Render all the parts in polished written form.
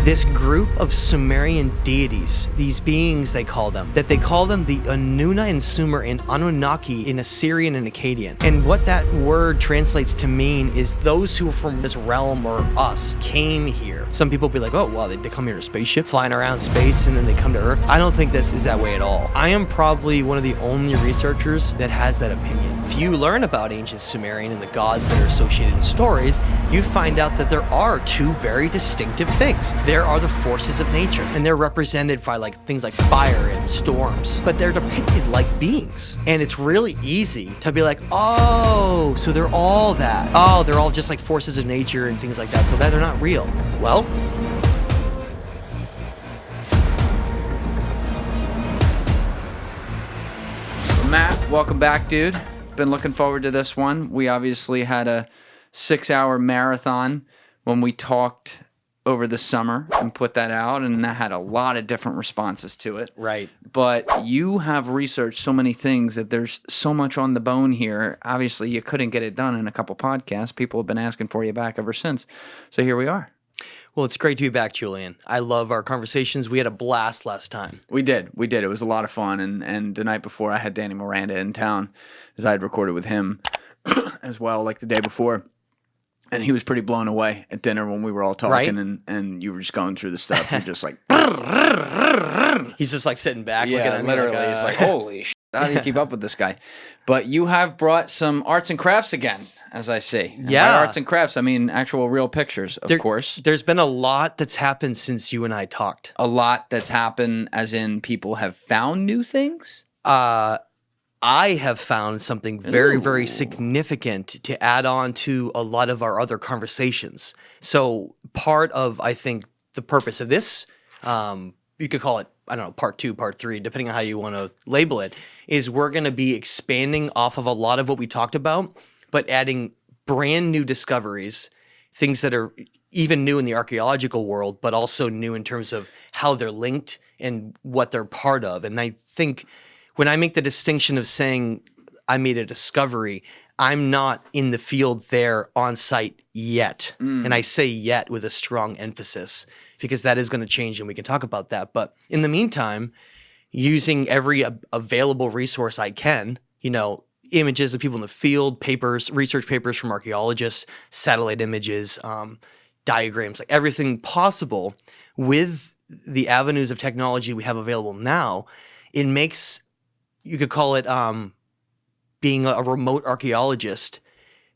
this group of Sumerian deities, these beings they call them, that they call them the Anuna in Sumer and Anunnaki in Assyrian and Akkadian. And what that word translates to mean is those who are from this realm or us came here. Some people be like, oh, well, they come here in a spaceship, flying around space, and then they come to Earth. I don't think this is that way at all. I am probably one of the only researchers that has that opinion. If you learn about ancient Sumerian and the gods that are associated in stories, you find out that there are two very distinctive things. There are the forces of nature, and they're represented by things like fire and storms, but they're depicted like beings. And it's really easy to be like, oh, so they're all that. Oh, they're all just like forces of nature and things like that, so that they're not real. Well, Matt, welcome back, dude. Been looking forward to this one. We obviously had a 6-hour marathon when we talked over the summer and put that out, and that had a lot of different responses to it. right. But you have researched so many things that there's so much on the bone here. Obviously, you couldn't get it done in a couple podcasts. People have been asking for you back ever since. So here we are. Well, it's great to be back, Julian. I love our conversations. We had a blast last time. We did. It was a lot of fun. And the night before, I had Danny Miranda in town, as I had recorded with him as well, like the day before. And he was pretty blown away at dinner when we were all talking, right? and you were just going through the stuff. You're just like, he's just like sitting back, looking yeah, at me. literally. It's like, holy shit, how do you keep up with this guy? But you have brought some arts and crafts again, as I see. And yeah. by arts and crafts, I mean actual real pictures, of course. There's been a lot that's happened since you and I talked. A lot that's happened, as in people have found new things? I have found something very, very significant to add on to a lot of our other conversations. So part of, I think, the purpose of this, you could call it, I don't know, part 2, part 3, depending on how you want to label it, is we're going to be expanding off of a lot of what we talked about, but adding brand new discoveries, things that are even new in the archaeological world, but also new in terms of how they're linked and what they're part of. And I think when I make the distinction of saying I made a discovery, I'm not in the field there on site yet. And I say yet with a strong emphasis because that is going to change and we can talk about that. But in the meantime, using every available resource I can, images of people in the field, papers, research papers from archaeologists, satellite images, diagrams, like everything possible with the avenues of technology we have available now, it makes, you could call it being a remote archaeologist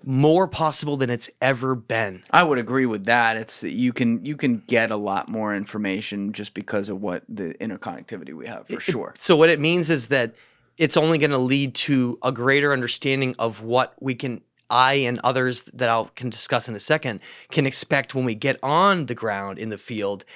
more possible than it's ever been. I would agree with that. It's you can get a lot more information just because of what the interconnectivity we have, for sure. So what it means is that it's only going to lead to a greater understanding of what we can, I and others that I can discuss in a second, can expect when we get on the ground in the field.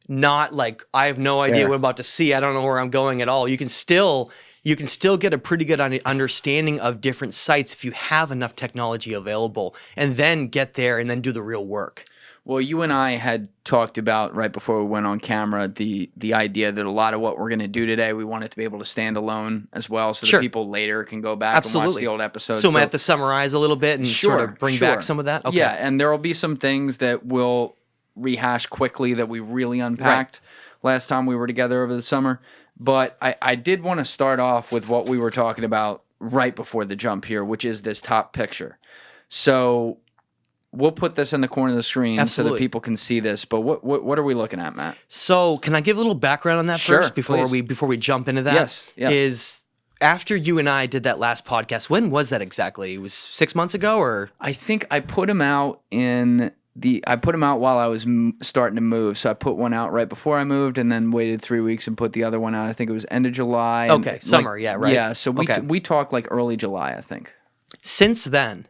Not like, I have no idea what I'm about to see. I don't know where I'm going at all. You can still get a pretty good understanding of different sites if you have enough technology available, and then get there and then do the real work. Well, you and I had talked about right before we went on camera the idea that a lot of what we're going to do today, we want it to be able to stand alone as well, so that people later can go back and watch the old episodes. So I might have to summarize a little bit and sort of bring back some of that? Okay. Yeah, and there will be some things that we'll rehash quickly that we really unpacked last time we were together over the summer. But I did want to start off with what we were talking about right before the jump here, which is this top picture. So we'll put this in the corner of the screen so that people can see this. But what are we looking at, Matt? So can I give a little background on that first before we jump into that? Yes. Is after you and I did that last podcast, when was that exactly? It was 6 months ago, or? I think I put them out while I was starting to move. So I put one out right before I moved, and then waited 3 weeks and put the other one out. I think it was end of July. Okay, summer, yeah, right. Yeah, so we talked like early July, I think. Since then,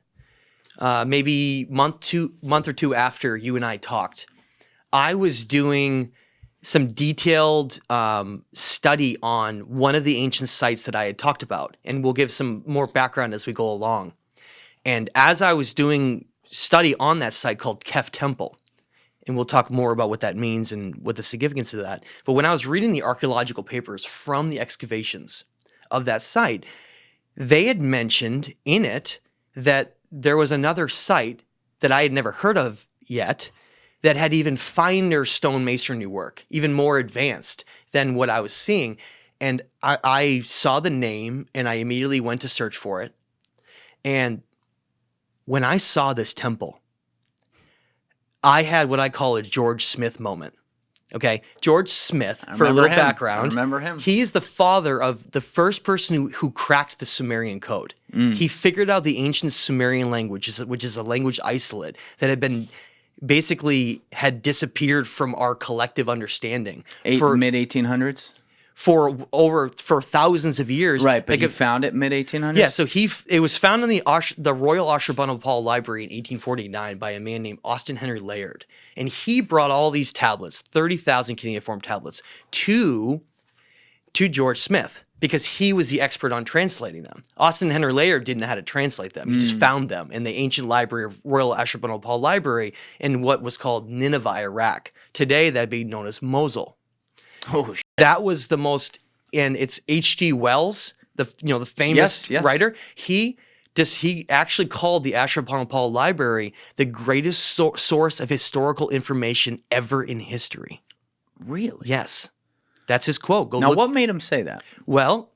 maybe month or two after you and I talked, I was doing some detailed study on one of the ancient sites that I had talked about, and we'll give some more background as we go along. And as I was doing study on that site called Kef Temple, and we'll talk more about what that means and what the significance of that. But when I was reading the archaeological papers from the excavations of that site, they had mentioned in it that there was another site that I had never heard of yet that had even finer stone masonry work, even more advanced than what I was seeing. And I saw the name and I immediately went to search for it. And when I saw this temple, I had what I call a George Smith moment. Okay, George Smith, for a little background. I remember him. He's the father of the first person who cracked the Sumerian code. He figured out the ancient Sumerian language, which is a language isolate that had been had disappeared from our collective understanding. Mid-1800s? For thousands of years. Right, but he found it mid-1800s? Yeah, so it was found in the Royal Ashurbanipal Library in 1849 by a man named Austin Henry Layard. And he brought all these tablets, 30,000 cuneiform tablets, to George Smith because he was the expert on translating them. Austin Henry Layard didn't know how to translate them. He just found them in the ancient library of Royal Ashurbanipal Library in what was called Nineveh, Iraq. Today, that'd be known as Mosul. Oh, shit. That was the most, and it's H.G. Wells, the famous writer. He actually called the Ashurbanipal Library the greatest source of historical information ever in history. Really? Yes. That's his quote. What made him say that? Well,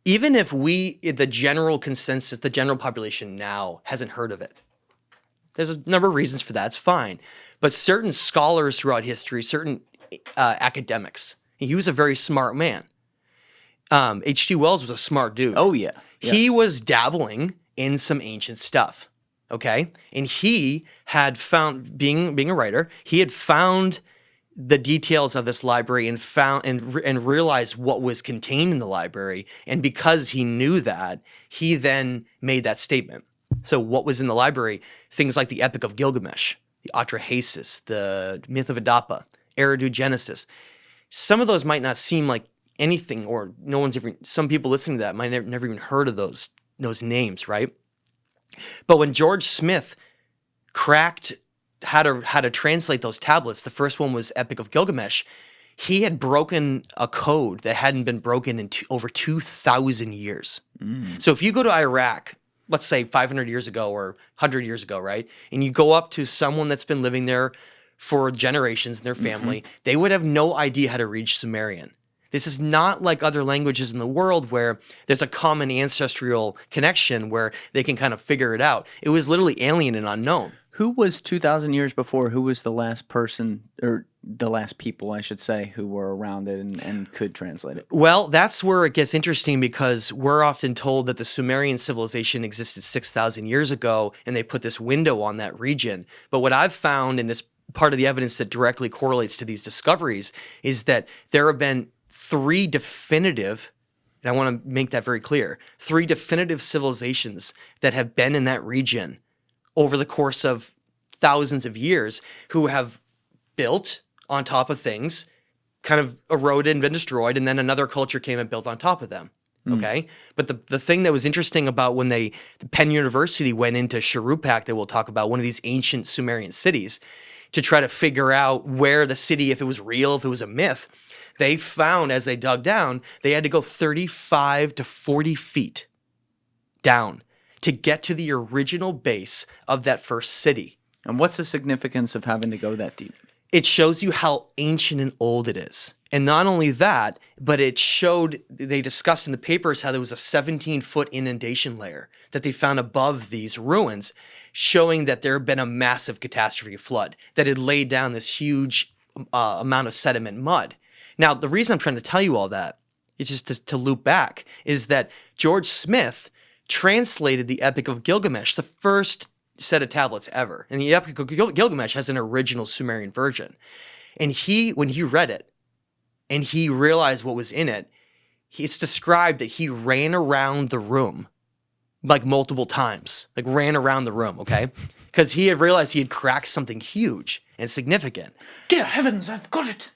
even if the general consensus, the general population now hasn't heard of it, there's a number of reasons for that. It's fine. But certain scholars throughout history, certain academics, he was a very smart man. H.G. Wells was a smart dude. Oh, yeah. He was dabbling in some ancient stuff, okay? And he had found, being a writer, he had found the details of this library and found and realized what was contained in the library. And because he knew that, he then made that statement. So what was in the library? Things like the Epic of Gilgamesh, the Atrahasis, the Myth of Adapa, Eridu Genesis. Some of those might not seem like anything, or some people listening to that might never even heard of those names, right? But when George Smith cracked how to translate those tablets, the first one was Epic of Gilgamesh, he had broken a code that hadn't been broken in over 2,000 years. So if you go to Iraq, let's say 500 years ago or 100 years ago, right? And you go up to someone that's been living there for generations in their family, they would have no idea how to read Sumerian. This is not like other languages in the world where there's a common ancestral connection where they can kind of figure it out. It was literally alien and unknown. Who was 2,000 years before? Who was the last person, or the last people, I should say, who were around it and could translate it? Well, that's where it gets interesting because we're often told that the Sumerian civilization existed 6,000 years ago and they put this window on that region. But what I've found, and this part of the evidence that directly correlates to these discoveries, is that there have been three definitive, and I want to make that very clear, three definitive civilizations that have been in that region over the course of thousands of years who have built on top of things, kind of eroded and been destroyed, and then another culture came and built on top of them. Okay? But the thing that was interesting about when Penn University went into Shuruppak, that we'll talk about, one of these ancient Sumerian cities, to try to figure out where the city, if it was real, if it was a myth, they found as they dug down, they had to go 35 to 40 feet down to get to the original base of that first city. And what's the significance of having to go that deep? It shows you how ancient and old it is. And not only that, but they discussed in the papers how there was a 17-foot inundation layer that they found above these ruins, showing that there had been a massive catastrophic flood that had laid down this huge amount of sediment mud. Now, the reason I'm trying to tell you all that is just to loop back, is that George Smith translated the Epic of Gilgamesh, the first set of tablets ever. And the Epic of Gilgamesh has an original Sumerian version. And when he read it and he realized what was in it, it's described that he ran around the room like multiple times, like ran around the room, okay? Because he had realized he had cracked something huge and significant. Dear heavens, I've got it.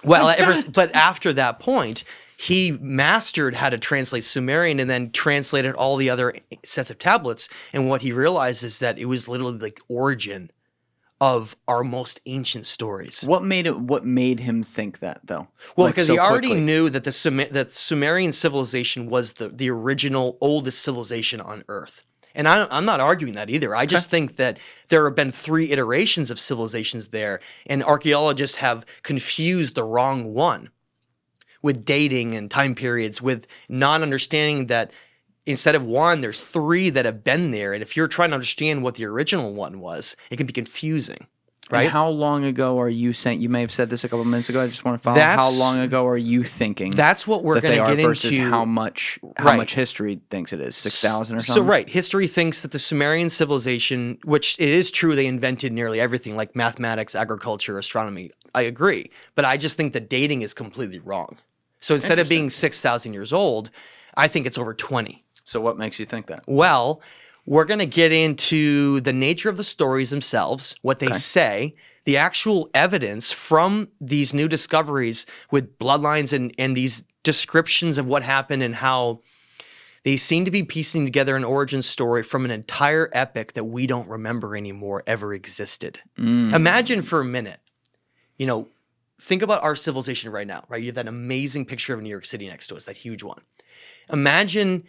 Well, but after that point, he mastered how to translate Sumerian and then translated all the other sets of tablets. And what he realized is that it was literally the origin of our most ancient stories. What made him think that, though? Well, because he already knew that that Sumerian civilization was the original oldest civilization on Earth. And I'm not arguing that either. I just think that there have been 3 iterations of civilizations there, and archaeologists have confused the wrong one with dating and time periods, with not understanding that instead of 1, there's 3 that have been there. And if you're trying to understand what the original one was, it can be confusing. Right? And how long ago are you saying? You may have said this a couple of minutes ago. I just want to follow. How long ago are you thinking? That's what we're going to get into. Versus how much history thinks it is, 6,000 or something. So history thinks that the Sumerian civilization, which it is true, they invented nearly everything like mathematics, agriculture, astronomy. I agree, but I just think that dating is completely wrong. So instead of being 6,000 years old, I think it's over 20. So what makes you think that? Well, we're going to get into the nature of the stories themselves, what they say, the actual evidence from these new discoveries with bloodlines and these descriptions of what happened and how they seem to be piecing together an origin story from an entire epic that we don't remember anymore ever existed. Imagine for a minute, think about our civilization right now, right? You have that amazing picture of New York City next to us, that huge one. Imagine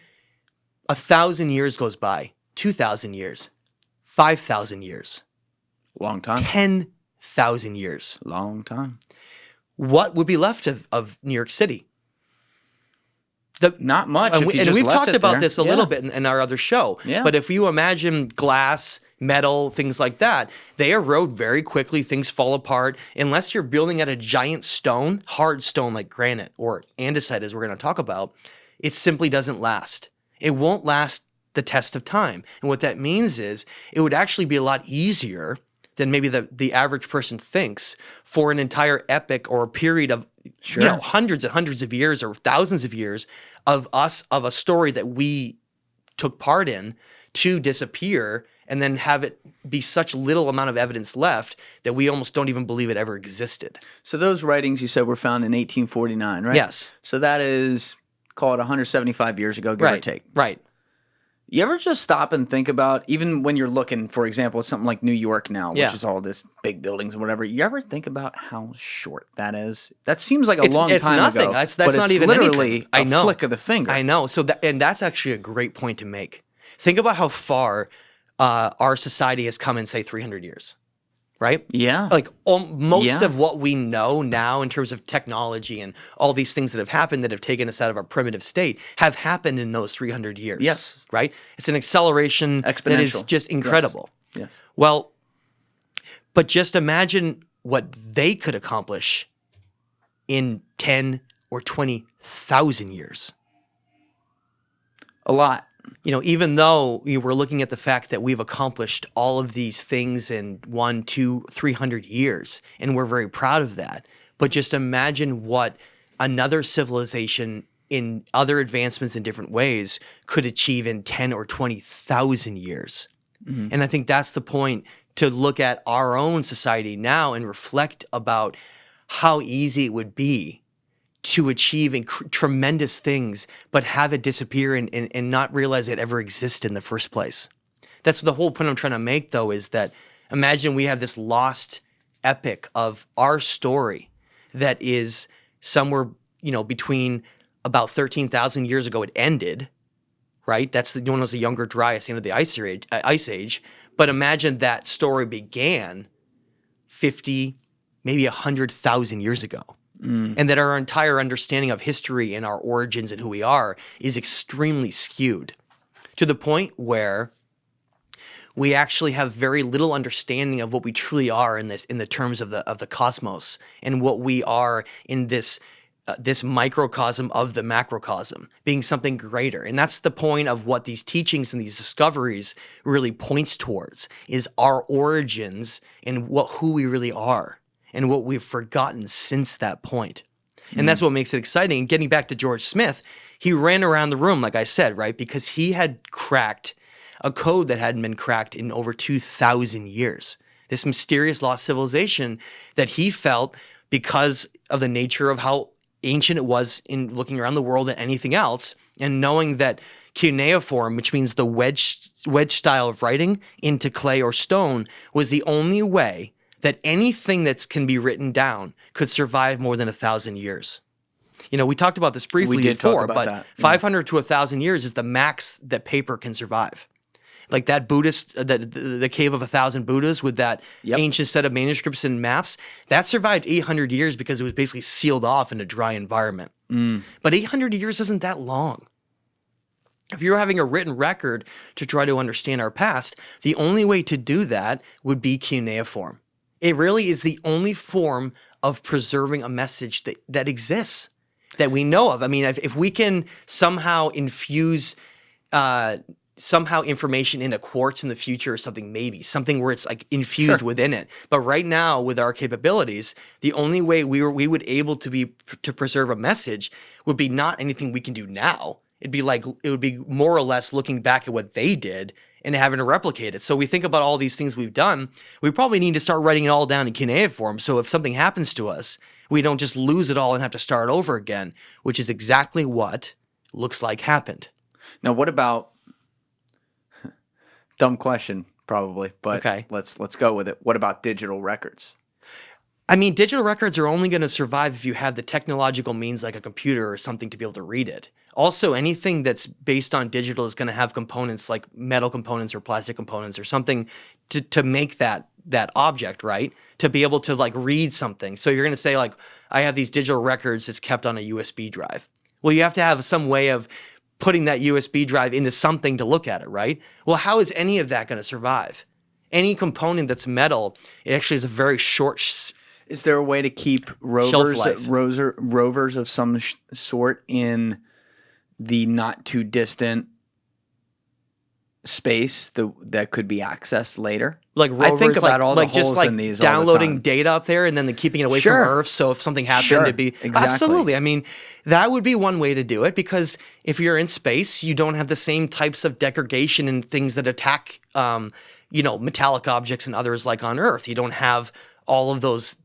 1,000 years goes by. 2,000 years, 5,000 years. Long time. 10,000 years. Long time. What would be left of New York City? Not much. And we've talked about this a little bit in our other show. Yeah. But if you imagine glass, metal, things like that, they erode very quickly. Things fall apart. Unless you're building at a giant stone, hard stone like granite or andesite, as we're going to talk about, it simply doesn't last. It won't last the test of time. And what that means is it would actually be a lot easier than maybe the average person thinks for an entire epic or a period of hundreds and hundreds of years or thousands of years of a story that we took part in to disappear and then have it be such little amount of evidence left that we almost don't even believe it ever existed. So those writings you said were found in 1849, right? Yes. So that is, call it 175 years ago, give or take. Right. You ever just stop and think about, even when you're looking, for example, at something like New York now, which is all this big buildings and whatever, you ever think about how short that is? That seems like a long time nothing. ago. That's but not it's even literally anything. a flick of the finger. I know. So that's actually a great point to make. Think about how far our society has come in, say, 300 years. Right? Yeah. Like most of what we know now in terms of technology and all these things that have happened that have taken us out of our primitive state have happened in those 300 years. Yes. Right? It's an acceleration that is just incredible. Yes. Well, but just imagine what they could accomplish in 10 or 20,000 years. A lot. Even though we're looking at the fact that we've accomplished all of these things in 100, 200, 300 years, and we're very proud of that. But just imagine what another civilization in other advancements in different ways could achieve in 10 or 20,000 years. Mm-hmm. And I think that's the point, to look at our own society now and reflect about how easy it would be to achieve tremendous things, but have it disappear and not realize it ever existed in the first place. That's the whole point I'm trying to make, though, is that imagine we have this lost epic of our story that is somewhere, between about 13,000 years ago it ended, right? That's known as the Younger Dryas, the end of the Ice Age. But imagine that story began 50, maybe 100,000 years ago. And that our entire understanding of history and our origins and who we are is extremely skewed to the point where we actually have very little understanding of what we truly are in the terms of the cosmos and what we are in this microcosm of the macrocosm, being something greater. And that's the point of what these teachings and these discoveries really points towards, is our origins and who we really are. And what we've forgotten since that point. And that's what makes it exciting. And getting back to George Smith, he ran around the room, like I said, right? Because he had cracked a code that hadn't been cracked in over 2,000 years. This mysterious lost civilization that he felt, because of the nature of how ancient it was in looking around the world and anything else, and knowing that cuneiform, which means the wedge style of writing into clay or stone, was the only way that anything that can be written down could survive more than 1,000 years. We talked about this briefly before, but 500 to 1,000 years is the max that paper can survive. like that Buddhist, the Cave of 1,000 Buddhas with that ancient set of manuscripts and maps, that survived 800 years because it was basically sealed off in a dry environment. But 800 years isn't that long. If you're having a written record to try to understand our past, the only way to do that would be cuneiform. It really is the only form of preserving a message that exists, that we know of. I mean, if we can somehow infuse information into quartz in the future or something, maybe something where it's like infused within it. But right now, with our capabilities, the only way we would able to preserve a message would be not anything we can do now. It would be more or less looking back at what they did and having to replicate it. So we think about all these things we've done. We probably need to start writing it all down in cuneiform. So if something happens to us, we don't just lose it all and have to start over again, which is exactly what looks like happened. Now, what about dumb question, probably, but let's go with it. What about digital records? I mean, digital records are only going to survive if you have the technological means like a computer or something to be able to read it. Also, anything that's based on digital is going to have components like metal components or plastic components or something to make that object, right? To be able to like read something. So you're going to say like, I have these digital records that's kept on a USB drive. Well, you have to have some way of putting that USB drive into something to look at it, right? Well, how is any of that going to survive? Any component that's metal, it actually is a very short. Is there a way to keep rovers of some sort in the not too distant space that could be accessed later? Like rovers, I think about all the holes just like in these downloading all the time. Data up there and then keeping it away from Earth. So if something happened, it'd be exactly. Absolutely. I mean, that would be one way to do it, because if you're in space, you don't have the same types of degradation and things that attack, metallic objects and others like on Earth. You don't have all of those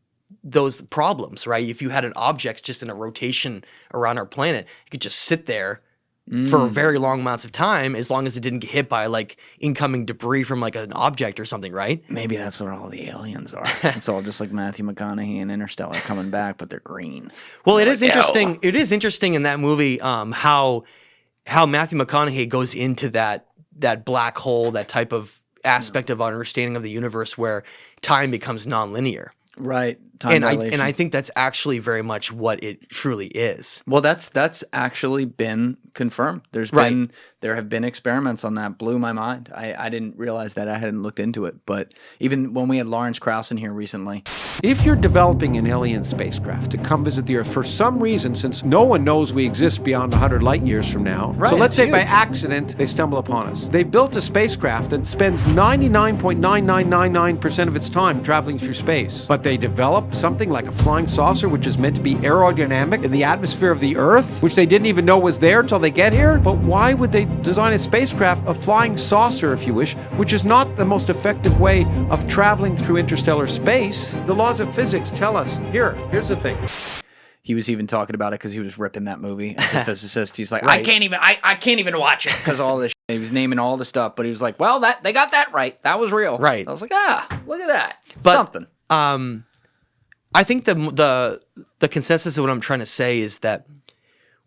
problems, right? If you had an object just in a rotation around our planet, it could just sit there for very long amounts of time, as long as it didn't get hit by like incoming debris from like an object or something, right? Maybe that's what all the aliens are. It's all just like Matthew McConaughey and Interstellar coming back, but they're green. Well, it is interesting. It is interesting in that movie how Matthew McConaughey goes into that black hole, that type of aspect of our understanding of the universe where time becomes nonlinear. Right. Time dilation. And I think that's actually very much what it truly is. Well, that's actually been confirmed. There have been experiments on that. Blew my mind. I didn't realize that. I hadn't looked into it. But even when we had Lawrence Krauss in here recently. If you're developing an alien spacecraft to come visit the Earth for some reason, since no one knows we exist beyond 100 light years from now, right, so let's say by accident they stumble upon us. They built a spacecraft that spends 99.9999% of its time traveling through space. But they develop something like a flying saucer, which is meant to be aerodynamic in the atmosphere of the Earth, which they didn't even know was there until they get here. But why would they design a spacecraft, a flying saucer, if you wish, which is not the most effective way of traveling through interstellar space? The laws of physics tell us. Here's the thing. He was even talking about it because he was ripping that movie as a physicist. He's like, I can't even watch it because all this shit. He was naming all the stuff, but he was like, well, they got that right. That was real. Right. I was like, look at that. But, something. I think the consensus of what I'm trying to say is that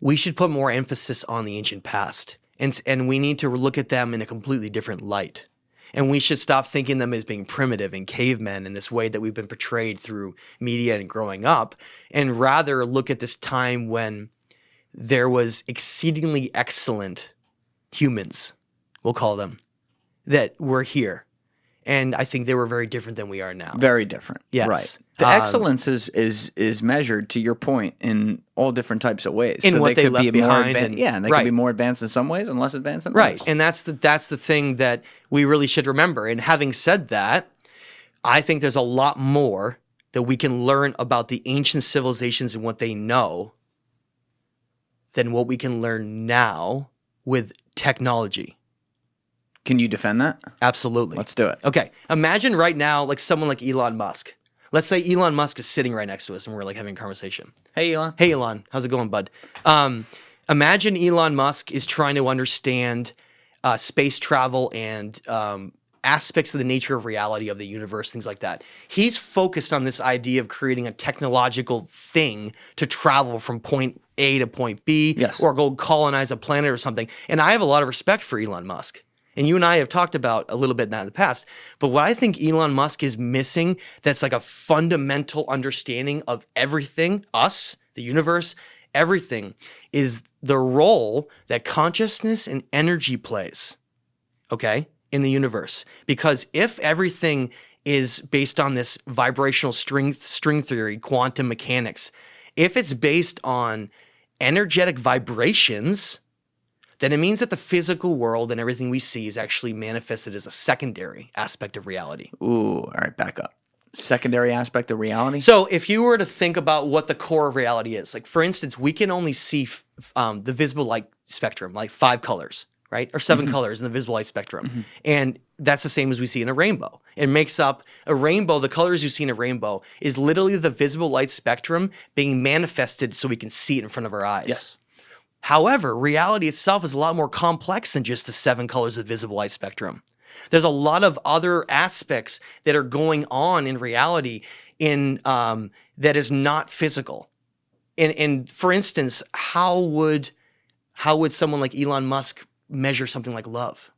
we should put more emphasis on the ancient past, and we need to look at them in a completely different light. And we should stop thinking them as being primitive and cavemen in this way that we've been portrayed through media and growing up, and rather look at this time when there was exceedingly excellent humans, we'll call them, that were here. And I think they were very different than we are now. Very different. Yes. Right. The excellence is measured, to your point, in all different types of ways. In what they left behind. And they could be more advanced in some ways and less advanced in others. Right. And that's the thing that we really should remember. And having said that, I think there's a lot more that we can learn about the ancient civilizations and what they know than what we can learn now with technology. Can you defend that? Absolutely. Let's do it. Okay. Imagine right now, like someone like Elon Musk. Let's say Elon Musk is sitting right next to us and we're like having a conversation. Hey, Elon. Hey, Elon. How's it going, bud? Imagine Elon Musk is trying to understand space travel and aspects of the nature of reality of the universe, things like that. He's focused on this idea of creating a technological thing to travel from point A to point B, yes, or go colonize a planet or something. And I have a lot of respect for Elon Musk. And you and I have talked about a little bit that in the past. But what I think Elon Musk is missing that's like a fundamental understanding of everything, us, the universe, everything, is the role that consciousness and energy plays, okay, in the universe. Because if everything is based on this vibrational string theory, quantum mechanics, if it's based on energetic vibrations, then it means that the physical world and everything we see is actually manifested as a secondary aspect of reality. Ooh, all right, back up. Secondary aspect of reality? So if you were to think about what the core of reality is, like for instance, we can only see the visible light spectrum, like 5 colors, right? Or 7 colors in the visible light spectrum. And that's the same as we see in a rainbow. It makes up a rainbow. The colors you see in a rainbow is literally the visible light spectrum being manifested so we can see it in front of our eyes. Yes. However, reality itself is a lot more complex than just the 7 colors of the visible light spectrum. There's a lot of other aspects that are going on in reality that is not physical. And for instance, how would someone like Elon Musk measure something like love?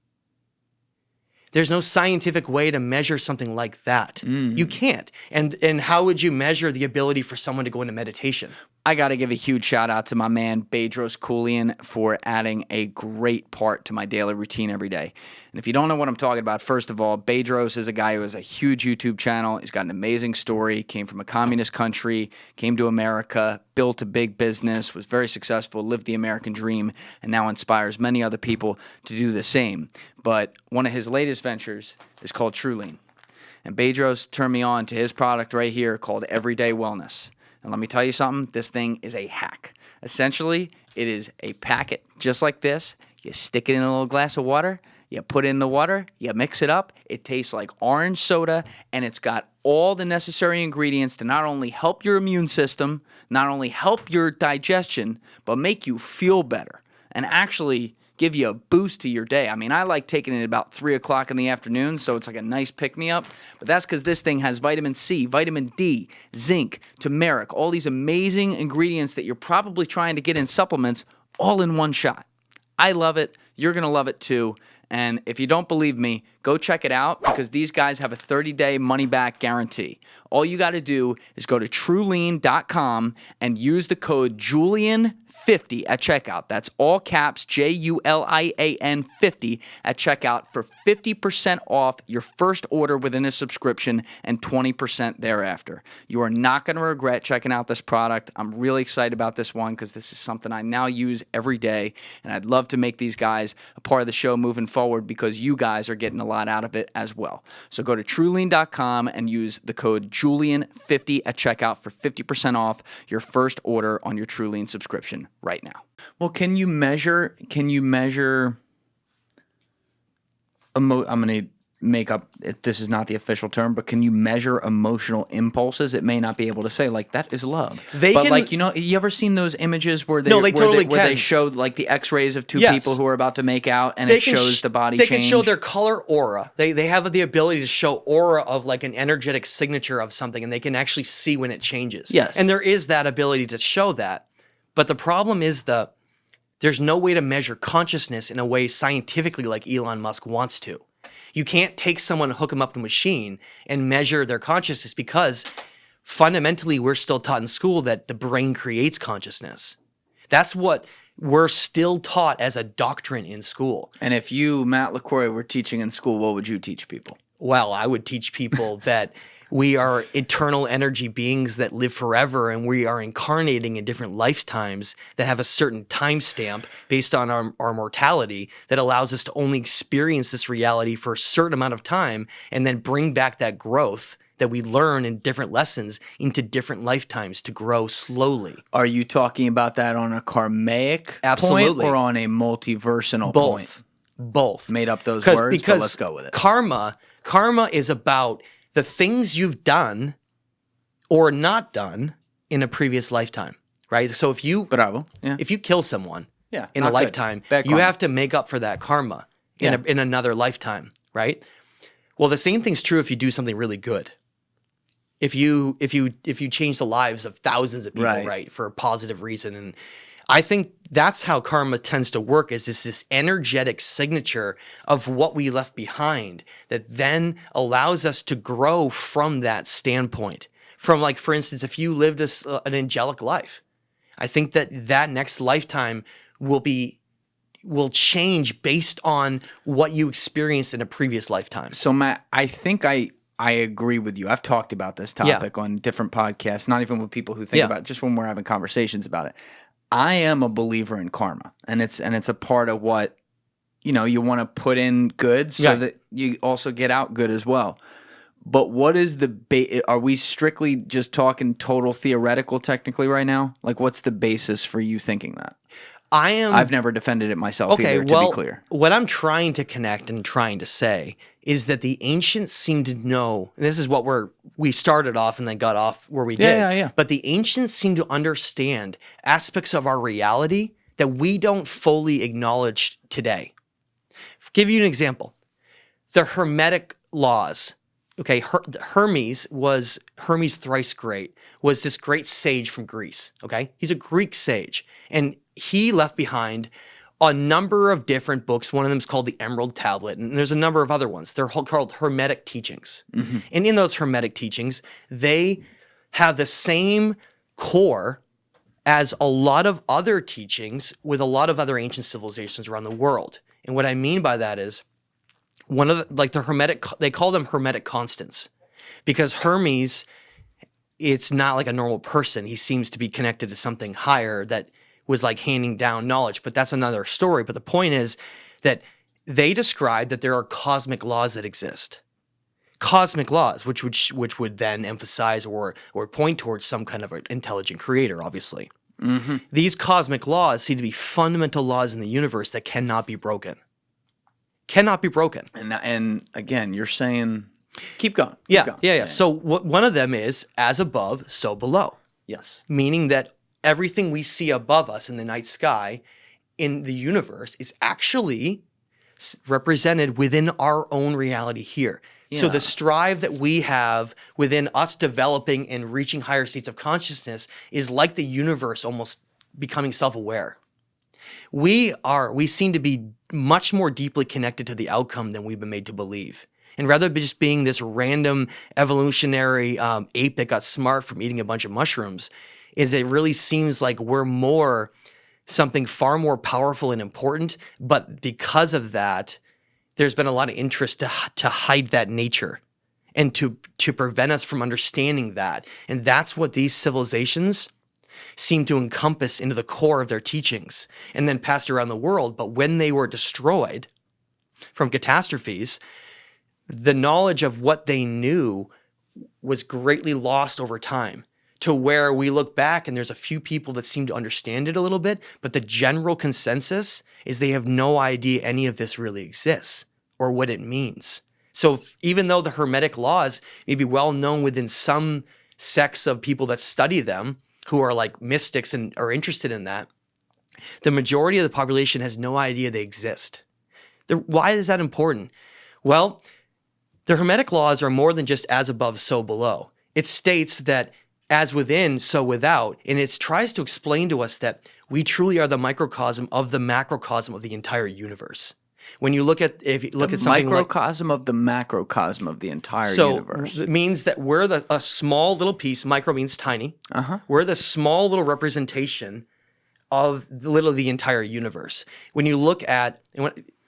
There's no scientific way to measure something like that. You can't. And how would you measure the ability for someone to go into meditation? I got to give a huge shout out to my man, Julian, for adding a great part to my daily routine every day. And if you don't know what I'm talking about, first of all, Bedros is a guy who has a huge YouTube channel. He's got an amazing story, came from a communist country, came to America, built a big business, was very successful, lived the American dream, and now inspires many other people to do the same. But one of his latest ventures is called TrueLean. And Bedros turned me on to his product right here called Everyday Wellness. And let me tell you something, this thing is a hack. Essentially, it is a packet just like this. You stick it in a little glass of water, you put it in the water, you mix it up. It tastes like orange soda, and it's got all the necessary ingredients to not only help your immune system, not only help your digestion, but make you feel better and actually give you a boost to your day. I mean, I like taking it about 3 o'clock in the afternoon, so it's like a nice pick-me-up. But that's because this thing has vitamin C, vitamin D, zinc, turmeric, all these amazing ingredients that you're probably trying to get in supplements all in one shot. I love it. You're going to love it too. And if you don't believe me, go check it out because these guys have a 30-day money-back guarantee. All you got to do is go to truelean.com and use the code Julian50 at checkout. That's all caps, Julian 50 at checkout for 50% off your first order within a subscription and 20% thereafter. You are not going to regret checking out this product. I'm really excited about this one because this is something I now use every day, and I'd love to make these guys a part of the show moving forward because you guys are getting a lot out of it as well. So go to truelean.com and use the code Julian50 at checkout for 50% off your first order on your TrueLean subscription right now. Well, can you measure I'm going to make up, this is not the official term, but can you measure emotional impulses? It may not be able to say, like, that is love. Like, you ever seen those images where they showed, like, the x-rays of two people who are about to make out, and it shows the body change? They can show their color aura. They have the ability to show aura of, like, an energetic signature of something, and they can actually see when it changes. Yes. And there is that ability to show that. But the problem is there's no way to measure consciousness in a way scientifically like Elon Musk wants to. You can't take someone, hook them up to a machine, and measure their consciousness because fundamentally we're still taught in school that the brain creates consciousness. That's what we're still taught as a doctrine in school. And if you, Matt LaCroix, were teaching in school, what would you teach people? Well, I would teach people that we are eternal energy beings that live forever, and we are incarnating in different lifetimes that have a certain timestamp based on our mortality that allows us to only experience this reality for a certain amount of time and then bring back that growth that we learn in different lessons into different lifetimes to grow slowly. Are you talking about that on a karmic point or on a multiversal point? Both. Made up those words, but let's go with it. Karma is about the things you've done or not done in a previous lifetime, right? So if you kill someone in a lifetime, you have to make up for that karma in another lifetime, right? Well, the same thing's true if you do something really good. If you change the lives of thousands of people, right, for a positive reason, and I think that's how karma tends to work, is this energetic signature of what we left behind that then allows us to grow from that standpoint. From, like, for instance, if you lived an angelic life, I think that next lifetime will change based on what you experienced in a previous lifetime. So, Matt, I think I agree with you. I've talked about this topic on different podcasts, not even with people who think about it, just when we're having conversations about it. I am a believer in karma, and it's a part of what, you want to put in good so that you also get out good as well. But what is are we strictly just talking total theoretical technically right now? Like, what's the basis for you thinking that? I've never defended it myself either, to be clear. What I'm trying to connect and trying to say is that the ancients seem to know, and this is what we started off and then got off where we did. Yeah. But the ancients seem to understand aspects of our reality that we don't fully acknowledge today. I'll give you an example. The Hermetic laws. Okay, Hermes thrice great, was this great sage from Greece. Okay, he's a Greek sage, and he left behind a number of different books. One of them is called the Emerald Tablet, and there's a number of other ones. They're called Hermetic teachings. Mm-hmm. And in those Hermetic teachings, they have the same core as a lot of other teachings with a lot of other ancient civilizations around the world. And what I mean by that is, one of the Hermetic, they call them Hermetic constants, because Hermes, it's not like a normal person. He seems to be connected to something higher that was like handing down knowledge, but that's another story. But the point is that they describe that there are cosmic laws that exist. Cosmic laws, which would then emphasize or point towards some kind of an intelligent creator, obviously. Mm-hmm. These cosmic laws seem to be fundamental laws in the universe that cannot be broken. Cannot be broken. And again, you're saying, keep going. Yeah. So one of them is, as above, so below. Yes. Meaning that everything we see above us in the night sky in the universe is actually represented within our own reality here. Yeah. So the strive that we have within us developing and reaching higher states of consciousness is like the universe almost becoming self-aware. We seem to be much more deeply connected to the outcome than we've been made to believe. And rather than just being this random evolutionary ape that got smart from eating a bunch of mushrooms, is it really seems like we're something far more powerful and important. But because of that, there's been a lot of interest to hide that nature and to prevent us from understanding that. And that's what these civilizations seem to encompass into the core of their teachings and then passed around the world. But when they were destroyed from catastrophes, the knowledge of what they knew was greatly lost over time, to where we look back and there's a few people that seem to understand it a little bit, but the general consensus is they have no idea any of this really exists or what it means. So even though the Hermetic laws may be well known within some sects of people that study them, who are like mystics and are interested in that, the majority of the population has no idea they exist. Why is that important? Well, the Hermetic laws are more than just as above, so below. It states that as within, so without, and it tries to explain to us that we truly are the microcosm of the macrocosm of the entire universe. When you look at something microcosm of the macrocosm of the entire universe. So it means that we're a small little piece. Micro means tiny. We're the small little representation of the entire universe. When you look at,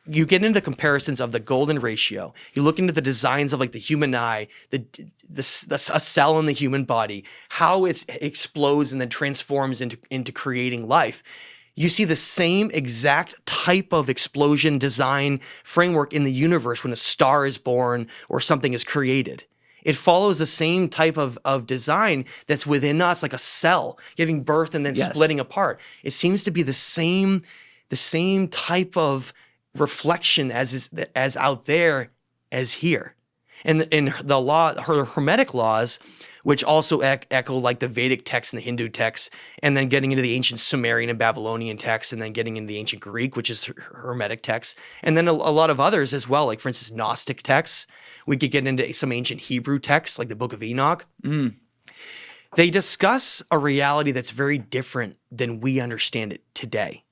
you get into the comparisons of the golden ratio. You look into the designs of like the human eye, a cell in the human body, how it explodes and then transforms into creating life. You see the same exact type of explosion design framework in the universe when a star is born or something is created. It follows the same type of design that's within us, like a cell giving birth and then splitting apart. It seems to be the same type of reflection as out there as here. And in the Hermetic laws, which also echo like the Vedic texts and the Hindu texts, and then getting into the ancient Sumerian and Babylonian texts, and then getting into the ancient Greek, which is Hermetic texts, and then a lot of others as well, like for instance, Gnostic texts. We could get into some ancient Hebrew texts, like the Book of Enoch. They discuss a reality that's very different than we understand it today.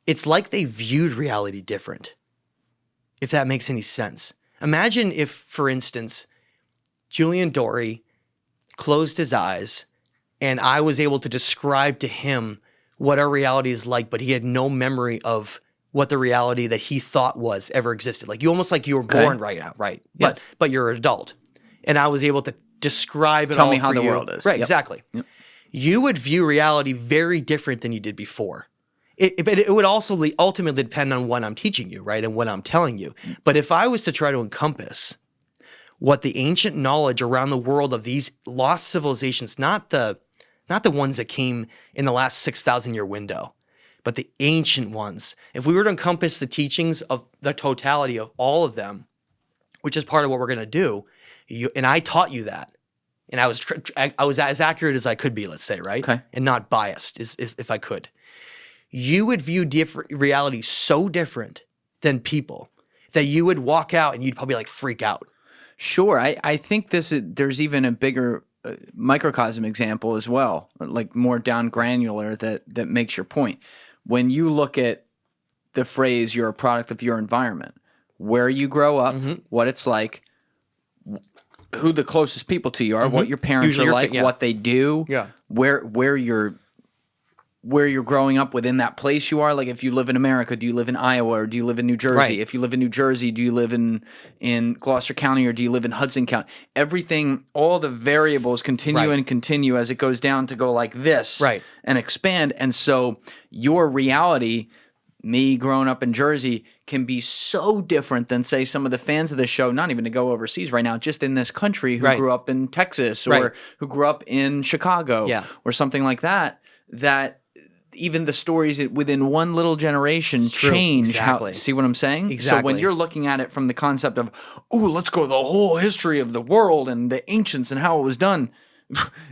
It's like they viewed reality different, if that makes any sense. Imagine if, for instance, Julian Dorey closed his eyes and I was able to describe to him what our reality is like, but he had no memory of what the reality that he thought was ever existed. Like you were born right now, right? Yes. But you're an adult. And I was able to describe it Tell all me how for the you. world is. Right, Yep. exactly. Yep. You would view reality very different than you did before. But it would also ultimately depend on what I'm teaching you, right? And what I'm telling you. But if I was to try to encompass what the ancient knowledge around the world of these lost civilizations, not the ones that came in the last 6,000 year window, but the ancient ones, if we were to encompass the teachings of the totality of all of them, which is part of what we're going to do, and I taught you that, and I was as accurate as I could be, let's say, right? Okay. And not biased, if I could. You would view different reality so different than people that you would walk out and you'd probably like freak out. Sure. I think there's even a bigger microcosm example as well, like more down granular that makes your point. When you look at the phrase, you're a product of your environment, where you grow up, what it's like, who the closest people to you are, what your parents Usually are your like, yeah. what they do, Yeah. where you're growing up within that place you are. Like if you live in America, do you live in Iowa or do you live in New Jersey? Right. If you live in New Jersey, do you live in Gloucester County or do you live in Hudson County? Everything, all the variables continue Right. and continue as it goes down to go like this Right. and expand. And so your reality, me growing up in Jersey, can be so different than, say, some of the fans of this show, not even to go overseas right now, just in this country who Right. grew up in Texas or Right. who grew up in Chicago Yeah. or something like that, that even the stories within one little generation true. change. Exactly. See what I'm saying? So when Exactly. you're looking at it from the concept of, oh, let's go the whole history of the world and the ancients and how it was done,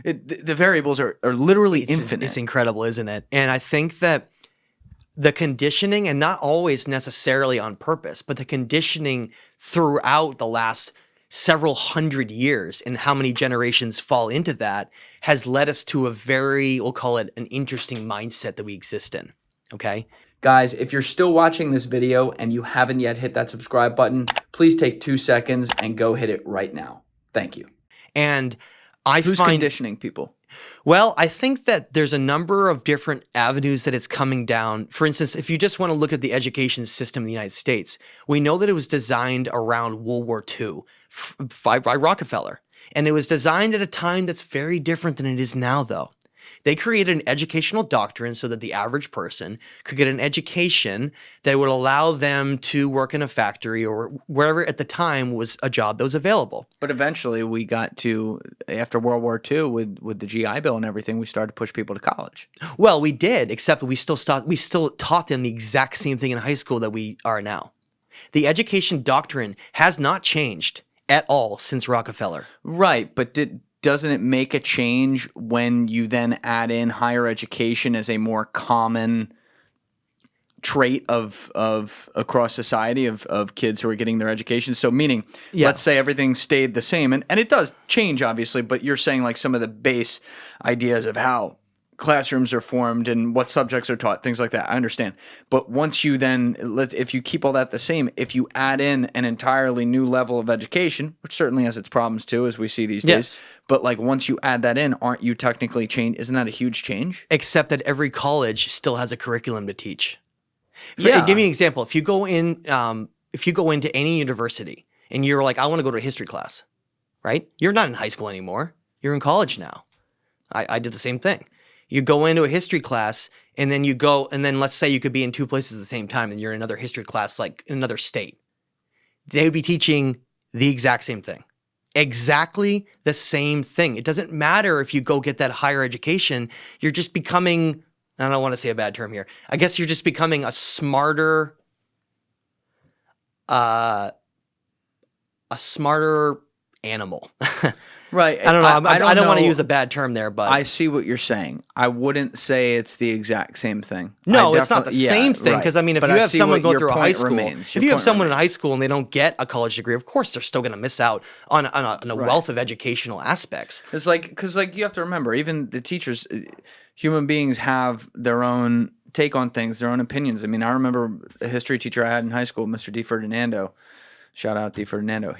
the variables are literally infinite. It's incredible, isn't it? And I think that the conditioning, and not always necessarily on purpose, but the conditioning throughout the last several hundred years and how many generations fall into that has led us to a very, we'll call it an interesting mindset that we exist in. Okay. Guys, if you're still watching this video and you haven't yet hit that subscribe button, please take 2 seconds and go hit it right now. Thank you. And Who's conditioning people? Well, I think that there's a number of different avenues that it's coming down. For instance, if you just want to look at the education system in the United States, we know that it was designed around World War II by Rockefeller. And it was designed at a time that's very different than it is now, though. They created an educational doctrine so that the average person could get an education that would allow them to work in a factory or wherever at the time was a job that was available. But eventually we got to, after World War II, with the GI Bill and everything, we started to push people to college. Well, we did, except that we still taught them the exact same thing in high school that we are now. The education doctrine has not changed at all since Rockefeller. Right, but doesn't it make a change when you then add in higher education as a more common trait of across society of kids who are getting their education? So meaning, let's say everything stayed the same, and it does change, obviously, but you're saying like some of the base ideas of how classrooms are formed and what subjects are taught, things like that. I understand. But once you then, if you keep all that the same, if you add in an entirely new level of education, which certainly has its problems too, as we see these days, but like once you add that in, aren't you technically change? Isn't that a huge change? Except that every college still has a curriculum to teach. Yeah. Give me an example. If you go into any university and you're like, I want to go to a history class, right? You're not in high school anymore. You're in college now. I did the same thing. You go into a history class and then let's say you could be in 2 places at the same time and you're in another history class, like in another state. They would be teaching the exact same thing. Exactly the same thing. It doesn't matter if you go get that higher education. You're just becoming, I don't want to say a bad term here. I guess you're just becoming a smarter animal. Right. I don't know. I don't want to know. use a bad term there, but I see what you're saying. I wouldn't say it's the exact same thing. no, it's not the same thing. Because I mean, if But you I have see someone what go your through a high point school, remains. if Your you have point someone in remains. high school and they don't get a college degree, of course they're still going to miss out on a wealth of educational aspects. It's like, because like you have to remember, even the teachers, human beings have their own take on things, their own opinions. I mean, I remember a history teacher I had in high school, Mr. D. Ferdinando. Shout out D. Ferdinando.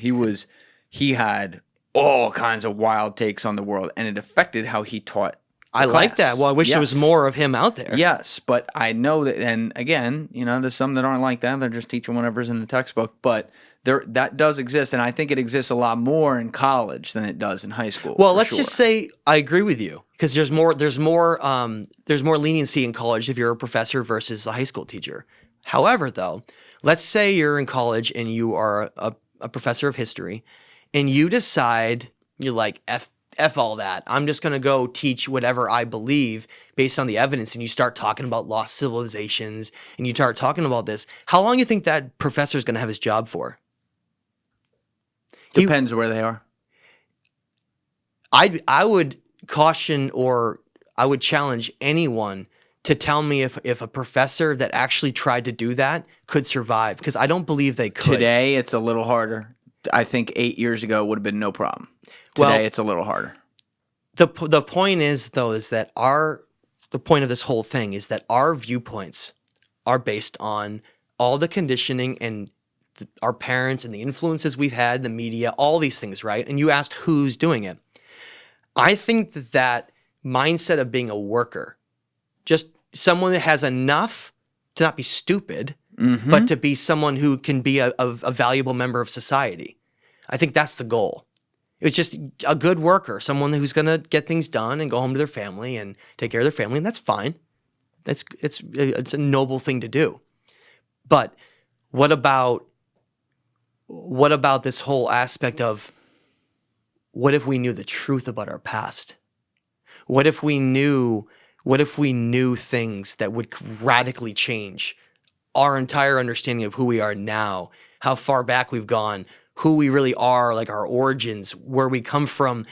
He had all kinds of wild takes on the world, and it affected how he taught. I like that. Well, I wish there was more of him out there. Yes, but I know that, and again, there's some that aren't like that. They're just teaching whatever's in the textbook, but that does exist, and I think it exists a lot more in college than it does in high school. Well, let's just say I agree with you because there's more leniency in college if you're a professor versus a high school teacher. However, though, let's say you're in college and you are a professor of history, and you decide you're like F all that. I'm just going to go teach whatever I believe based on the evidence. And you start talking about lost civilizations and you start talking about this. How long do you think that professor is going to have his job for? Depends where they are. I would caution or I would challenge anyone to tell me if a professor that actually tried to do that could survive, because I don't believe they could. Today, it's a little harder. I think 8 years ago would have been no problem. Today, it's a little harder. The point is, though, is that the point of this whole thing is that our viewpoints are based on all the conditioning and our parents and the influences we've had, the media, all these things, right? And you asked who's doing it. I think that mindset of being a worker, just someone that has enough to not be stupid, but to be someone who can be a valuable member of society. I think that's the goal. It's just a good worker, someone who's going to get things done and go home to their family and take care of their family, and that's fine. It's a noble thing to do. But what about this whole aspect of what if we knew the truth about our past? What if we knew things that would radically change our entire understanding of who we are now, how far back we've gone, who we really are, like our origins, where we come from,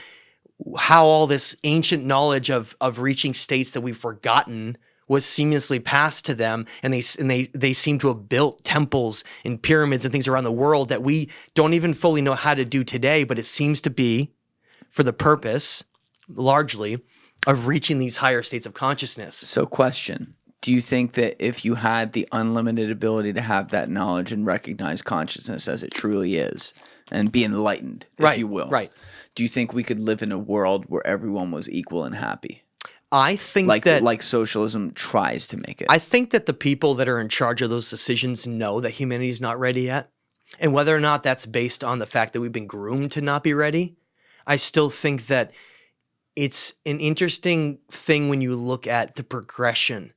how all this ancient knowledge of reaching states that we've forgotten was seamlessly passed to them, and they seem to have built temples and pyramids and things around the world that we don't even fully know how to do today, but it seems to be for the purpose, largely, of reaching these higher states of consciousness. So question, do you think that if you had the unlimited ability to have that knowledge and recognize consciousness as it truly is and be enlightened, if you will, do you think we could live in a world where everyone was equal and happy? I think like socialism tries to make it. I think that the people that are in charge of those decisions know that humanity is not ready yet. And whether or not that's based on the fact that we've been groomed to not be ready, I still think that it's an interesting thing when you look at the progression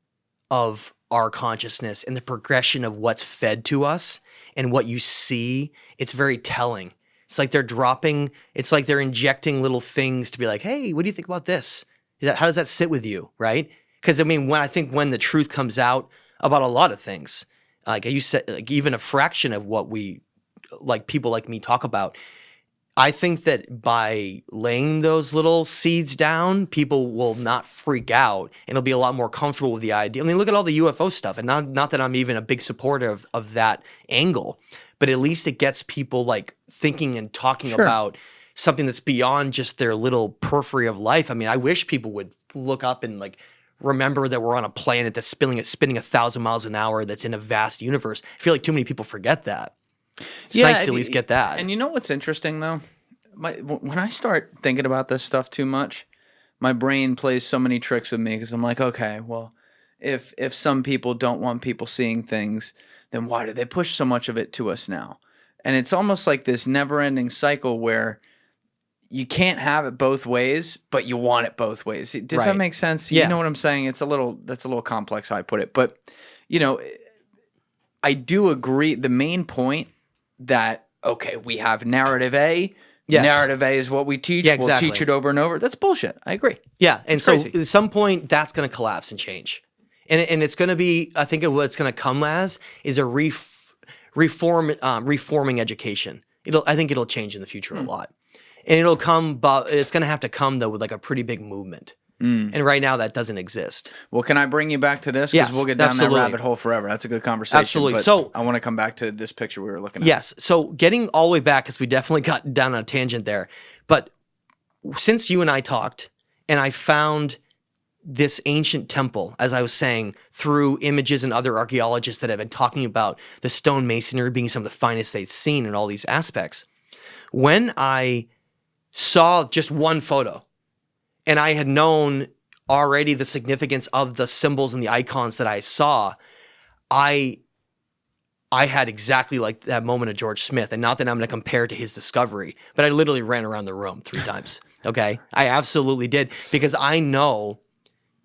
of our consciousness and the progression of what's fed to us and what you see. It's very telling. It's like they're injecting little things to be like, hey, what do you think about this? How does that sit with you, right? Because I mean, when the truth comes out about a lot of things, like you said, like even a fraction of what we, like people like me talk about, I think that by laying those little seeds down, people will not freak out and it'll be a lot more comfortable with the idea. I mean, look at all the UFO stuff, and not that I'm even a big supporter of that angle, but at least it gets people like thinking and talking about something that's beyond just their little periphery of life. I mean, I wish people would look up and like remember that we're on a planet that's spinning 1,000 miles an hour that's in a vast universe. I feel like too many people forget that. It's nice to at least get that. And you know what's interesting though? When I start thinking about this stuff too much, my brain plays so many tricks with me because I'm like, okay, well, if some people don't want people seeing things, then why do they push so much of it to us now? And it's almost like this never-ending cycle where you can't have it both ways, but you want it both ways. Does that make sense? You know what I'm saying? That's a little complex how I put it. But, I do agree. The main point that, okay, we have narrative A. Yes. Narrative A is what we teach. Yeah, exactly. We'll teach it over and over. That's bullshit. I agree. Yeah. And so at some point, that's going to collapse and change. And it's going to be, I think what it's going to come as is a reforming education. I think it'll change in the future a lot. And it'll come, but it's going to have to come though with like a pretty big movement. And right now that doesn't exist. Well, can I bring you back to this? Because Yes, we'll get down absolutely. that rabbit hole forever. That's a good conversation. Absolutely. But So- I want to come back to this picture we were looking at. Yes. So getting all the way back, because we definitely got down on a tangent there. But since you and I talked, and I found this ancient temple, as I was saying, through images and other archaeologists that have been talking about the stone masonry being some of the finest they've seen in all these aspects. When I saw just one photo, and I had known already the significance of the symbols and the icons that I saw, I had exactly like that moment of George Smith, and not that I'm going to compare to his discovery, but I literally ran around the room 3 times. Okay, I absolutely did, because I know,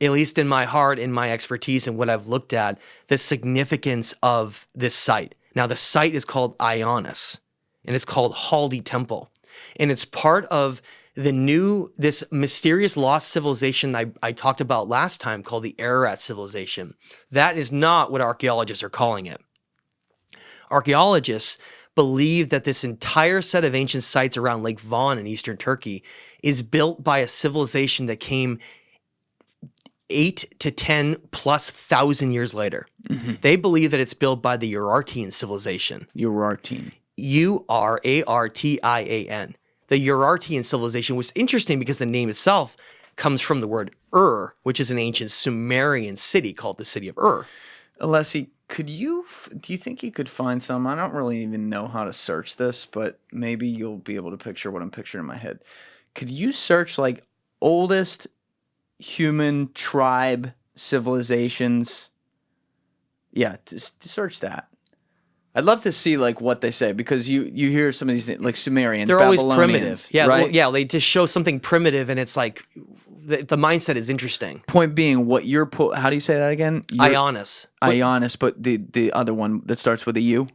at least in my heart, in my expertise, and what I've looked at, the significance of this site. Now, the site is called Ionis, and it's called Haldi Temple, and it's part of this mysterious lost civilization I talked about last time called the Ararat civilization. That is not what archaeologists are calling it. Archaeologists believe that this entire set of ancient sites around Lake Van in eastern Turkey is built by a civilization that came 8 to 10 plus thousand years later. They believe that it's built by the Urartian civilization. Urartian. Urartian. The Urartian civilization was interesting because the name itself comes from the word Ur, which is an ancient Sumerian city called the city of Ur. Alessi, do you think you could find some? I don't really even know how to search this, but maybe you'll be able to picture what I'm picturing in my head. Could you search like oldest human tribe civilizations? Yeah, just search that. I'd love to see like what they say, because you hear some of these like Sumerians, They're always Babylonians, primitive. Yeah, right? well, yeah, they just show something primitive, and it's like the mindset is interesting. Point being, what you're how do you say that again? Ionis. Ionis, but the other one that starts with a U?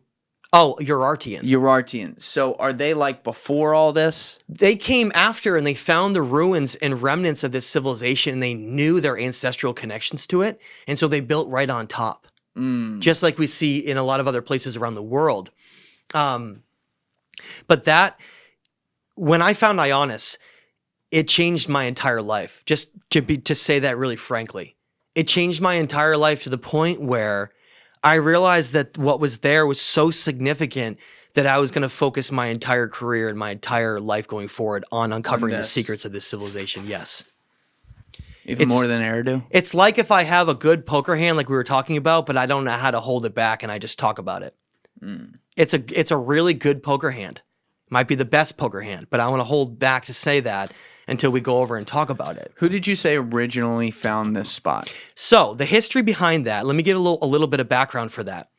Oh, Urartian. Urartian. So are they like before all this? They came after, and they found the ruins and remnants of this civilization, and they knew their ancestral connections to it, and so they built right on top. Just like we see in a lot of other places around the world. But when I found Ionis, it changed my entire life. Just to say that really frankly, it changed my entire life to the point where I realized that what was there was so significant that I was going to focus my entire career and my entire life going forward on uncovering the secrets of this civilization. Yes. Even more than Eridu? It's like if I have a good poker hand like we were talking about, but I don't know how to hold it back and I just talk about it. It's a really good poker hand. Might be the best poker hand, but I want to hold back to say that until we go over and talk about it. Who did you say originally found this spot? So the history behind that, let me give a little bit of background for that.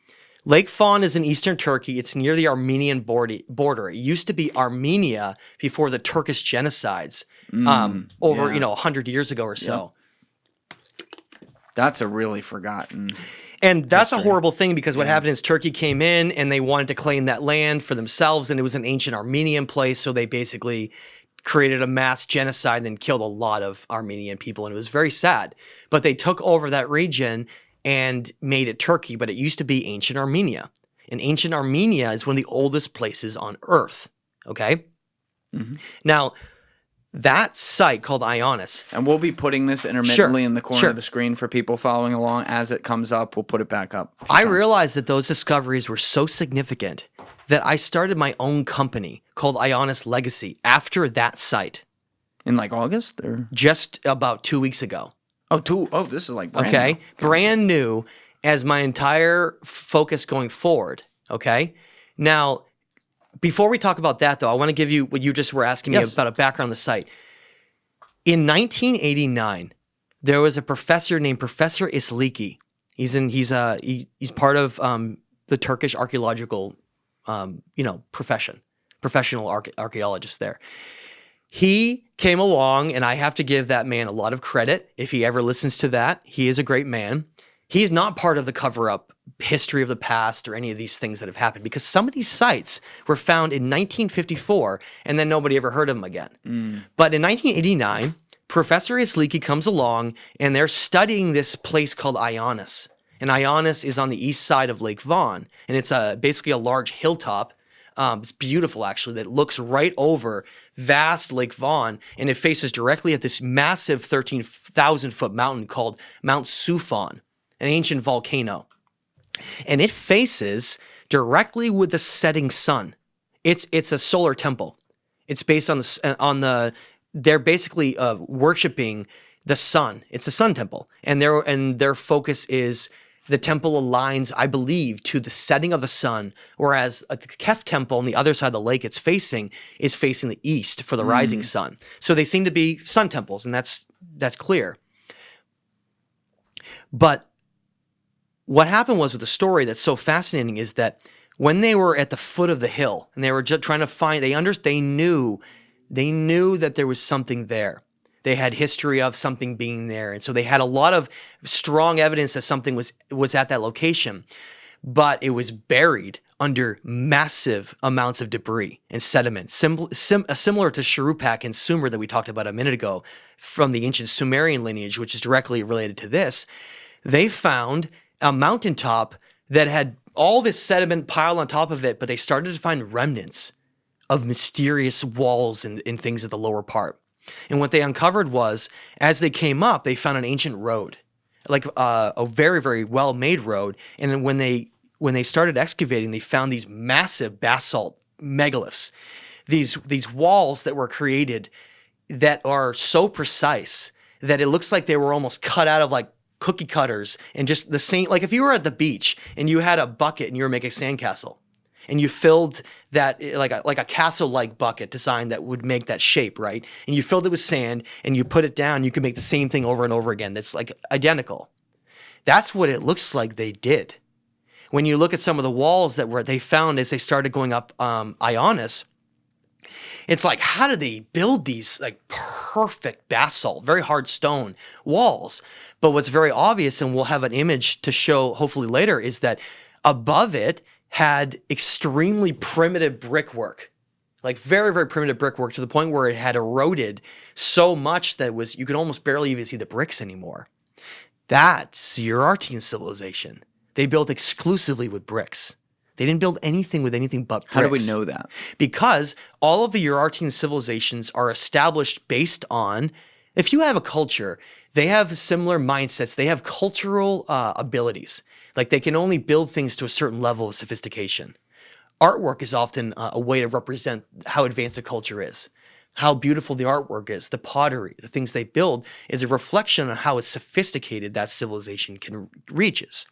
Lake Van is in eastern Turkey. It's near the Armenian border. It used to be Armenia before the Turkish genocides over 100 years ago or so. Yep. That's a really forgotten. And that's a horrible thing, because what happened is Turkey came in and they wanted to claim that land for themselves, and it was an ancient Armenian place, so they basically created a mass genocide and killed a lot of Armenian people, and it was very sad. But they took over that region and made it Turkey, but it used to be ancient Armenia. And ancient Armenia is one of the oldest places on Earth, okay? Now, that site called Ionis. And we'll be putting this intermittently in the corner of the screen for people following along. As it comes up, we'll put it back up. I realized that those discoveries were so significant that I started my own company called Ionis Legacy after that site. In like August? Or? Just about 2 weeks ago. Oh, this is like brand new. Brand new as my entire focus going forward, okay? Now, before we talk about that, though, I want to give you what you just were asking me about a background on the site. In 1989, there was a professor named Professor Isliki. He's part of the Turkish archaeological, professional archaeologist there. He came along, and I have to give that man a lot of credit. If he ever listens to that, he is a great man. He's not part of the cover-up history of the past or any of these things that have happened, because some of these sites were found in 1954 and then nobody ever heard of them again. But in 1989, Professor Isliki comes along and they're studying this place called Ionis. And Ionis is on the east side of Lake Van, and it's basically a large hilltop It's beautiful, actually, that looks right over vast Lake Vaughn, and it faces directly at this massive 13,000-foot mountain called Mount Sufan, an ancient volcano. And it faces directly with the setting sun. It's a solar temple. It's based on they're basically worshiping the sun. It's a sun temple, and their focus is the temple aligns, I believe, to the setting of the sun, whereas the Kef temple on the other side of the lake it's facing is facing the east for the rising sun. So they seem to be sun temples, and that's clear. But what happened was with the story that's so fascinating is that when they were at the foot of the hill and they were just trying to find, they knew that there was something there. They had history of something being there. And so they had a lot of strong evidence that something was at that location, but it was buried under massive amounts of debris and sediment, similar to Shuruppak and Sumer that we talked about a minute ago from the ancient Sumerian lineage, which is directly related to this. They found a mountaintop that had all this sediment piled on top of it, but they started to find remnants of mysterious walls and things at the lower part. And what they uncovered was, as they came up, they found an ancient road, like a very, very well-made road. And when they started excavating, they found these massive basalt megaliths, these walls that were created that are so precise that it looks like they were almost cut out of like cookie cutters, and just the same, like if you were at the beach and you had a bucket and you were making a sandcastle and you filled that like a castle-like bucket design that would make that shape, right? And you filled it with sand and you put it down, you could make the same thing over and over again. That's like identical. That's what it looks like they did. When you look at some of the walls that they found as they started going up Ionis, it's like, how did they build these like perfect basalt, very hard stone walls? But what's very obvious, and we'll have an image to show hopefully later, is that above it had extremely primitive brickwork, like very, very primitive brickwork, to the point where it had eroded so much that you could almost barely even see the bricks anymore. That's Urartian civilization. They built exclusively with bricks. They didn't build anything with anything but bricks. How do we know that? Because all of the Urartian civilizations are established based on, if you have a culture, they have similar mindsets. They have cultural abilities. Like they can only build things to a certain level of sophistication. Artwork is often a way to represent how advanced a culture is. How beautiful the artwork is, the pottery, the things they build is a reflection on how sophisticated that civilization reaches.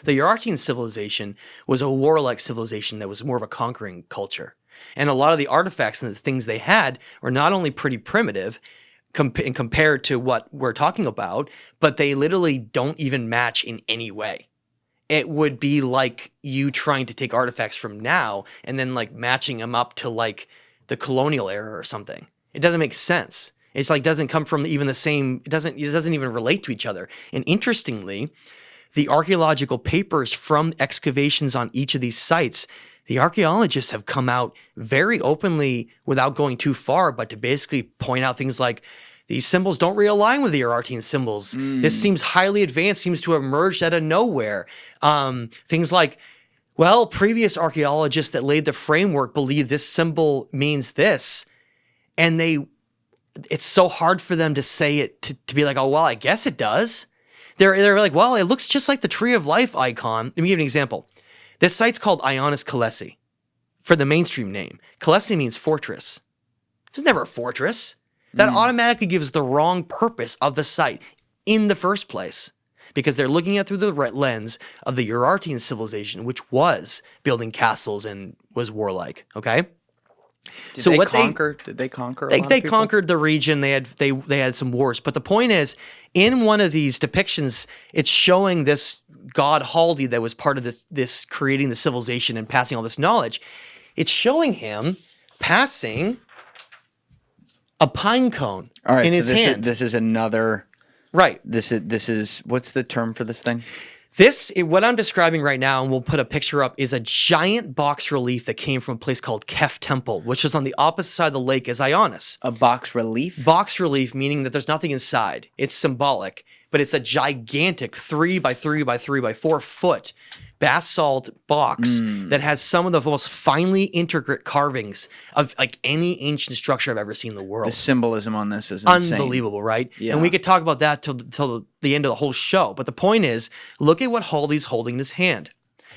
The Urartian civilization was a warlike civilization that was more of a conquering culture. And a lot of the artifacts and the things they had were not only pretty primitive compared to what we're talking about, but they literally don't even match in any way. It would be like you trying to take artifacts from now and then like matching them up to like the colonial era or something. It doesn't make sense. It's like doesn't come from even the same, it doesn't even relate to each other. And interestingly, the archaeological papers from excavations on each of these sites, the archaeologists have come out very openly without going too far, but to basically point out things like these symbols don't realign with the Urartian symbols. This seems highly advanced, seems to have emerged out of nowhere. Things like, well, previous archaeologists that laid the framework believe this symbol means this. And it's so hard for them to say it, to be like, oh, well, I guess it does. They're like, well, it looks just like the Tree of Life icon. Let me give you an example. This site's called Ionis Kalesi for the mainstream name. Kalesi means fortress. There's never a fortress. That automatically gives the wrong purpose of the site in the first place, because they're looking at through the lens of the Urartian civilization, which was building castles and was warlike. Okay. Did they conquer a lot of They people? conquered the region. They had some wars. But the point is, in one of these depictions, it's showing this god Haldi that was part of this creating the civilization and passing all this knowledge. It's showing him passing a pine cone in his hand. This is another right. This is what's the term for this thing? What I'm describing right now, and we'll put a picture up, is a giant box relief that came from a place called Kef Temple, which is on the opposite side of the lake as Ionis. A box relief? Box relief, meaning that there's nothing inside. It's symbolic. but it's a gigantic 3 by 3 by 3 by 4 foot basalt box that has some of the most finely intricate carvings of like any ancient structure I've ever seen in the world. The symbolism on this is insane. Unbelievable, right? Yeah. And we could talk about that till the end of the whole show. But the point is, look at what Haldy's holding in his hand.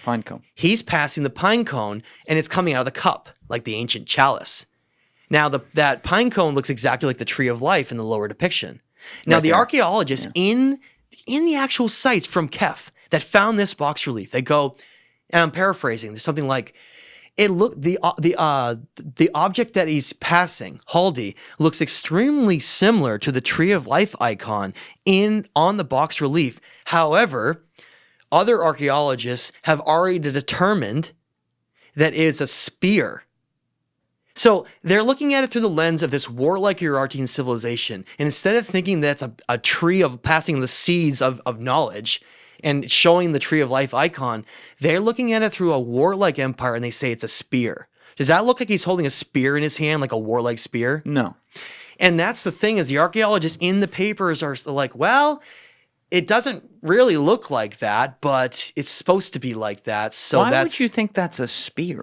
Pinecone. He's passing the pine cone, and it's coming out of the cup, like the ancient chalice. Now, that pine cone looks exactly like the tree of life in the lower depiction. Now, the archaeologists in the actual sites from Kef that found this box relief, they go, and I'm paraphrasing, there's something like, the object that he's passing, Haldy, looks extremely similar to the tree of life icon on the box relief. However, other archaeologists have already determined that it's a spear. So they're looking at it through the lens of this warlike Urartian civilization. And instead of thinking that's a tree of passing the seeds of knowledge and showing the tree of life icon, they're looking at it through a warlike empire and they say it's a spear. Does that look like he's holding a spear in his hand, like a warlike spear? No. And that's the thing, is the archaeologists in the papers are like, well, it doesn't really look like that, but it's supposed to be like that. So why would you think that's a spear?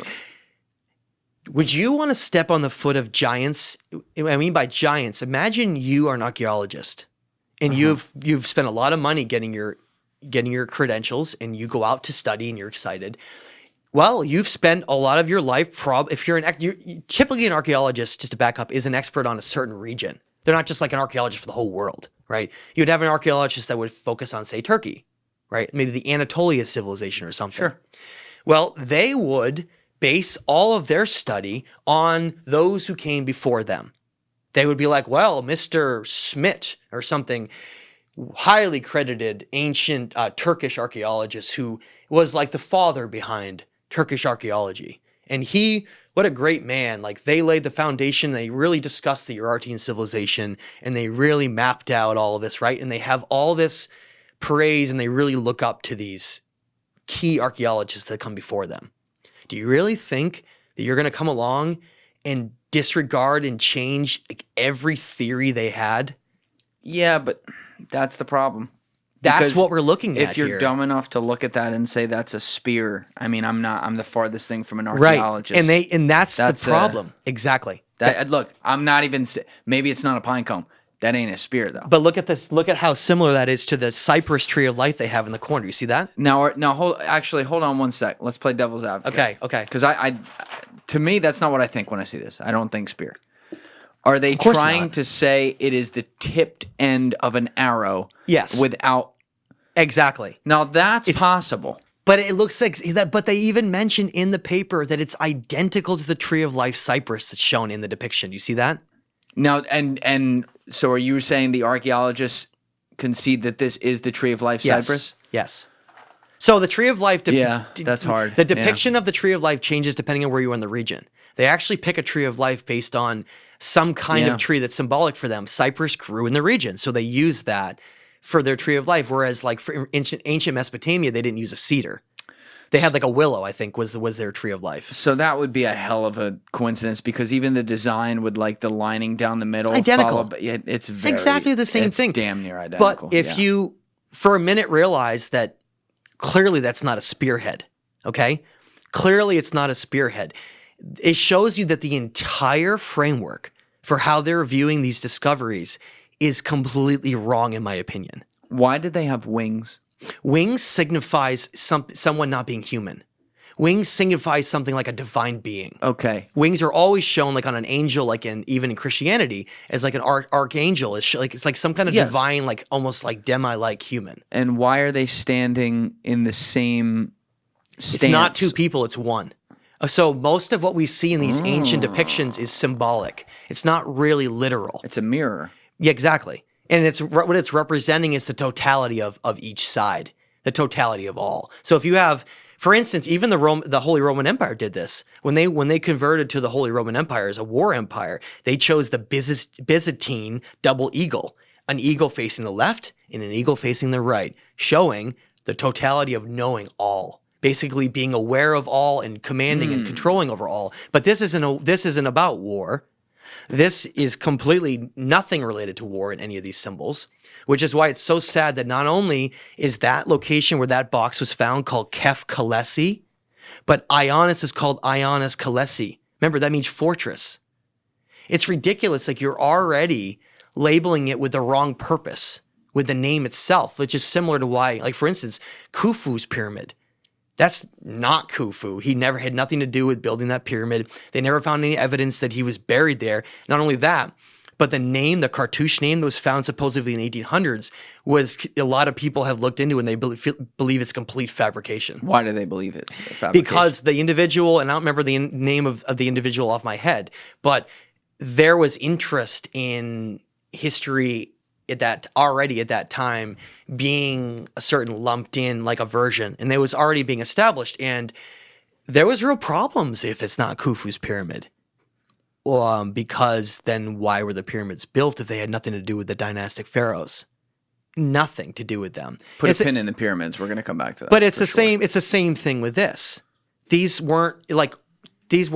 Would you want to step on the foot of giants? I mean, by giants, imagine you are an archaeologist and you've spent a lot of money getting your credentials, and you go out to study and you're excited. Well, you've spent a lot of your life, if you're typically an archaeologist, just to back up, is an expert on a certain region. They're not just like an archaeologist for the whole world, right? You'd have an archaeologist that would focus on, say, Turkey, right? Maybe the Anatolia civilization or something. Sure. Well, they would base all of their study on those who came before them. They would be like, well, Mr. Smith or something, highly credited ancient Turkish archaeologist who was like the father behind Turkish archaeology. And what a great man. Like, they laid the foundation. They really discussed the Urartian civilization, and they really mapped out all of this, right? And they have all this praise, and they really look up to these key archaeologists that come before them. Do you really think that you're going to come along and disregard and change like every theory they had? Yeah, but that's the problem. That's Because what we're looking at If you're here. dumb enough to look at that and say that's a spear, I mean, I'm the farthest thing from an Right. archaeologist. And that's the That's problem. Exactly. Look, I'm not even. Maybe it's not a pine cone. That ain't a spear though. But look at this. Look at how similar that is to the cypress tree of life they have in the corner. You see that? Now, hold on one sec. Let's play devil's advocate. Okay. Because to me, that's not what I think when I see this. I don't think spear. Are they course trying not. to say it is the tipped end of an arrow? Yes. Without. Exactly. Now that's possible. But it looks like that. But they even mention in the paper that it's identical to the tree of life cypress that's shown in the depiction. You see that? Now, and so are you saying the archaeologists concede that this is the tree of life cypress? Yes. So the tree of life. That's hard. The depiction of the tree of life changes depending on where you are in the region. They actually pick a tree of life based on some kind of tree that's symbolic for them. Cypress grew in the region, so they use that for their tree of life. Whereas, like for ancient Mesopotamia, they didn't use a cedar. They had like a willow, I think, was their tree of life. So that would be a hell of a coincidence, because even the design with like the lining down the middle, It's identical. It's exactly the same thing. Damn near identical. But if you, for a minute, realize that clearly that's not a spearhead, okay? Clearly it's not a spearhead. It shows you that the entire framework for how they're viewing these discoveries is completely wrong, in my opinion. Why did they have wings? Wings signifies someone not being human. Wings signifies something like a divine being. Okay. Wings are always shown like on an angel, like even in Christianity, as like an archangel. It's like some kind of divine, like almost like demi-like human. And why are they standing in the same stance? It's not two people, it's one. So most of what we see in these ancient depictions is symbolic. It's not really literal. It's a mirror. Yeah, exactly. And what it's representing is the totality of each side, the totality of all. So if you have, for instance, even the Holy Roman Empire did this. When they converted to the Holy Roman Empire as a war empire, they chose the Byzantine double eagle, an eagle facing the left and an eagle facing the right, showing the totality of knowing all. Basically being aware of all and commanding and controlling over all. But this isn't about war. This is completely nothing related to war in any of these symbols, which is why it's so sad that not only is that location where that box was found called Kef Kalesi, but Ionis is called Ionis Kalesi. Remember, that means fortress. It's ridiculous. Like, you're already labeling it with the wrong purpose, with the name itself, which is similar to why, like, for instance, Khufu's pyramid. That's not Khufu. He never had nothing to do with building that pyramid. They never found any evidence that he was buried there. Not only that, but the name, the cartouche name that was found supposedly in the 1800s, was a lot of people have looked into, and they believe it's complete fabrication. Why do they believe it's a fabrication? Because the individual, and I don't remember the name of the individual off my head, but there was interest in history at that time being a certain lumped in like a version, and it was already being established, and there was real problems if it's not Khufu's pyramid. Because then why were the pyramids built if they had nothing to do with the dynastic pharaohs? Nothing to do with them. Put a pin in the pyramids. We're going to come back to that. But it's the same. It's the same thing with this. These weren't like this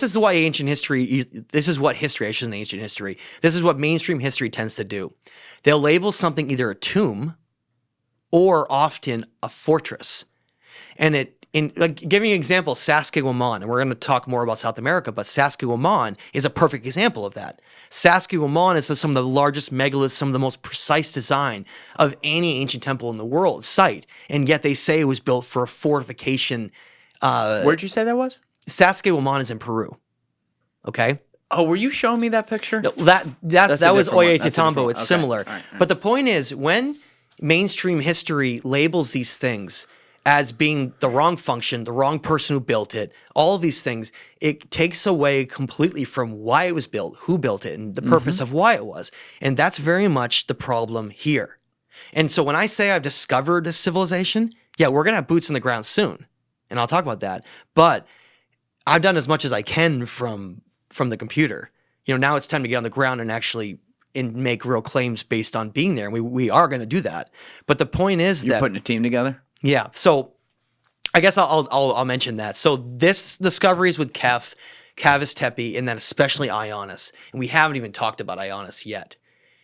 is why ancient history. This is what history. I shouldn't say ancient history. This is what mainstream history tends to do. They'll label something either a tomb or often a fortress, and like giving you an example, Saskatchewan, and we're going to talk more about South America, but Saskatchewan is a perfect example of that. Saskatchewan is some of the largest megaliths, some of the most precise design of any ancient temple in the world site, and yet they say it was built for a fortification. Where'd you say that was? Saskatchewan is in Peru. Okay. Oh, were you showing me that picture? No, that was Ollantaytambo. It's okay. similar. All right. But the point is, when mainstream history labels these things as being the wrong function, the wrong person who built it, all of these things, it takes away completely from why it was built, who built it, and the purpose of why it was. And that's very much the problem here. And so when I say I've discovered this civilization, yeah, we're going to have boots on the ground soon. And I'll talk about that. But I've done as much as I can from the computer. You know, now it's time to get on the ground and actually make real claims based on being there. And we are going to do that. But the point is You're putting a team together? Yeah. So I guess I'll mention that. So this discovery is with Cavis Tepe, and then especially Ionis. And we haven't even talked about Ionis yet,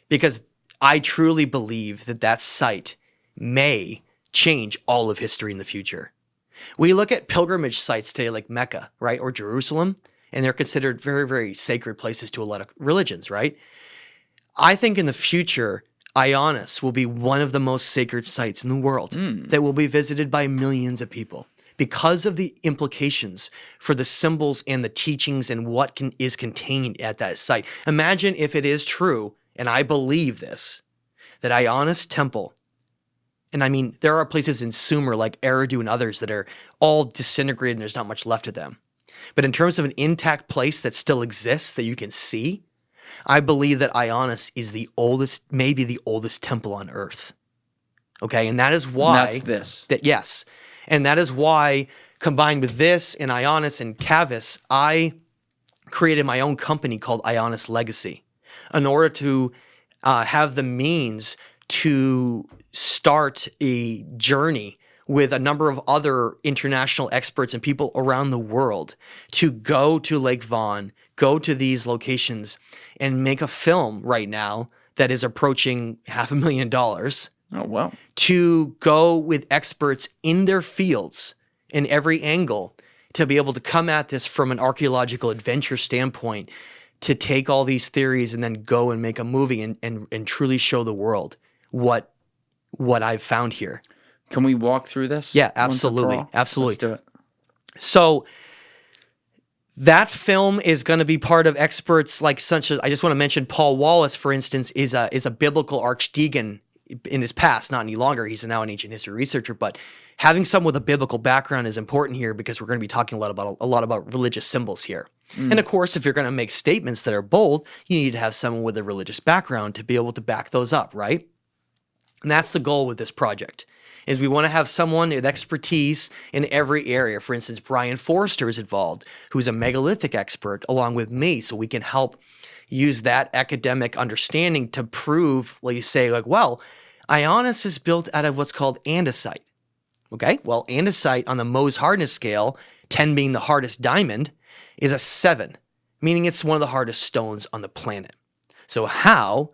because I truly believe that site may change all of history in the future. We look at pilgrimage sites today like Mecca, right, or Jerusalem, and they're considered very, very sacred places to a lot of religions, right? I think in the future, Ionis will be one of the most sacred sites in the world that will be visited by millions of people because of the implications for the symbols and the teachings and what is contained at that site. Imagine if it is true, and I believe this, that Ionis Temple, and I mean, there are places in Sumer like Eridu and others that are all disintegrated and there's not much left of them. But in terms of an intact place that still exists that you can see, I believe that Ionis is the oldest, maybe the oldest temple on Earth. Okay, and that is why... And that's this. Yes. And that is why, combined with this and Ionis and Cavis, I created my own company called Ionis Legacy in order to have the means to start a journey with a number of other international experts and people around the world to go to Lake Vaughan, go to these locations, and make a film right now that is approaching $500,000. Oh, wow. To go with experts in their fields in every angle to be able to come at this from an archaeological adventure standpoint, to take all these theories and then go and make a movie and truly show the world what I've found here. Can we walk through this? Yeah, absolutely. Absolutely. Let's do it. So that film is going to be part of experts like such as, I just want to mention Paul Wallis, for instance, is a biblical archdeacon in his past, not any longer. He's now an ancient history researcher, but having someone with a biblical background is important here because we're going to be talking a lot about religious symbols here. And of course, if you're going to make statements that are bold, you need to have someone with a religious background to be able to back those up, right? And that's the goal with this project, is we want to have someone with expertise in every area. For instance, Brian Forrester is involved, who's a megalithic expert, along with me, so we can help use that academic understanding to prove, well, you say, like, well, Ionis is built out of what's called andesite. Okay, well, andesite on the Mohs hardness scale, 10 being the hardest diamond, is a 7. meaning it's one of the hardest stones on the planet. So how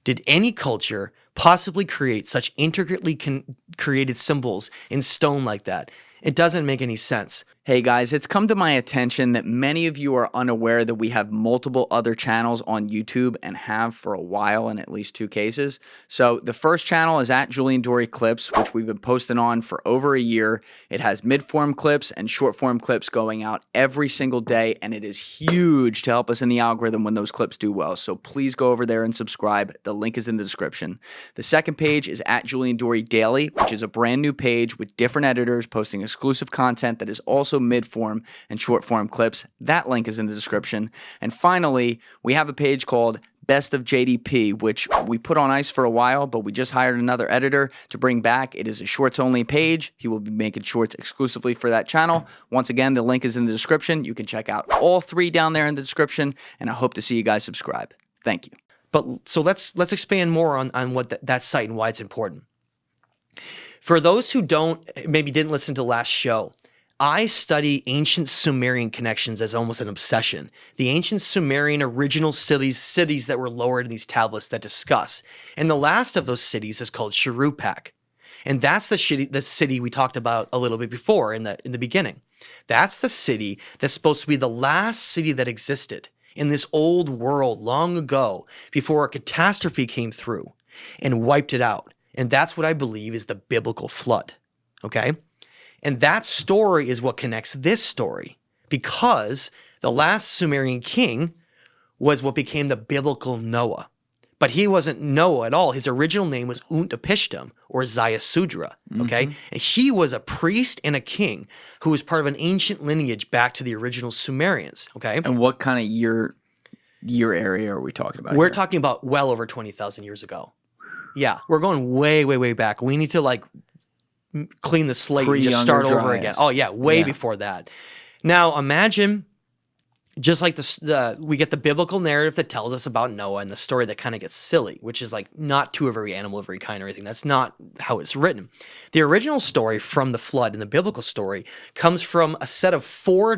did any culture possibly create such intricately created symbols in stone like that? It doesn't make any sense. Hey guys, it's come to my attention that many of you are unaware that we have multiple other channels on YouTube and have for a while in at least 2 cases. So the first channel is at Julian Dorey Clips, which we've been posting on for over a year. It has mid-form clips and short-form clips going out every single day, and it is huge to help us in the algorithm when those clips do well. So please go over there and subscribe. The link is in the description. The second page is at Julian Dorey Daily, which is a brand new page with different editors posting exclusive content that is also mid-form and short-form clips. That link is in the description. And finally, we have a page called Best of JDP, which we put on ice for a while, but we just hired another editor to bring back. It is a shorts-only page. He will be making shorts exclusively for that channel. Once again, the link is in the description. You can check out all 3 down there in the description, and I hope to see you guys subscribe. Thank you. But so let's expand more on what that site and why it's important. For those who maybe didn't listen to last show, I study ancient Sumerian connections as almost an obsession. The ancient Sumerian original cities that were lowered in these tablets that discuss. And the last of those cities is called Shuruppak. And that's the city we talked about a little bit before in the beginning. That's the city that's supposed to be the last city that existed in this old world long ago before a catastrophe came through and wiped it out. And that's what I believe is the biblical flood. Okay? And that story is what connects this story, because the last Sumerian king was what became the biblical Noah. But he wasn't Noah at all. His original name was Untapishtim, or Ziusudra, okay? And he was a priest and a king who was part of an ancient lineage back to the original Sumerians, okay? And what kind of year area are we talking about? We're talking about well over 20,000 years ago. Yeah, we're going way, way, way back. We need to clean the slate and just start over again. Oh yeah, way before that. Now imagine, just like we get the biblical narrative that tells us about Noah and the story that kind of gets silly, which is like not two of every animal of every kind or anything. That's not how it's written. The original story from the flood and the biblical story comes from a set of 4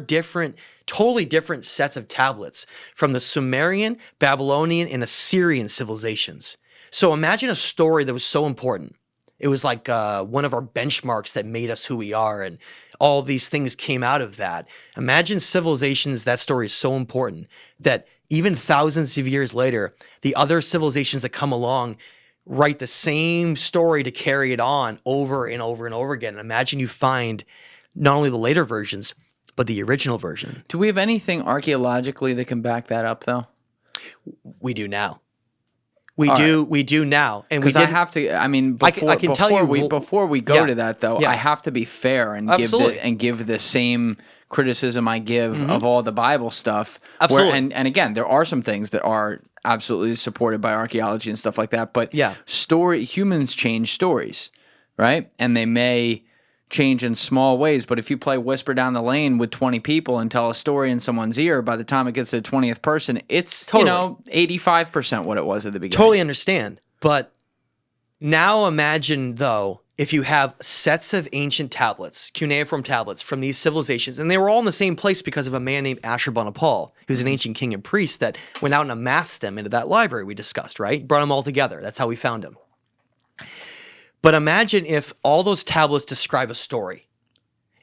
totally different sets of tablets from the Sumerian, Babylonian, and Assyrian civilizations. So imagine a story that was so important. It was like one of our benchmarks that made us who we are, and all these things came out of that. Imagine civilizations, that story is so important that even thousands of years later, the other civilizations that come along write the same story to carry it on over and over and over again. And imagine you find not only the later versions, but the original version. Do we have anything archaeologically that can back that up, though? We do now. We do now, and because I have to. I mean, before, I can tell you before we go to that though, I have to be fair and give the same criticism I give of all the Bible stuff. Absolutely, and again, there are some things that are absolutely supported by archaeology and stuff like that. But humans change stories, right? And they may change in small ways, but if you play Whisper Down the Lane with 20 people and tell a story in someone's ear, by the time it gets to the 20th person, it's 85% what it was at the beginning. Totally understand. But now imagine, though, if you have sets of ancient tablets, cuneiform tablets from these civilizations, and they were all in the same place because of a man named Ashurbanipal, who's an ancient king and priest that went out and amassed them into that library we discussed, right? Brought them all together. That's how we found them. But imagine if all those tablets describe a story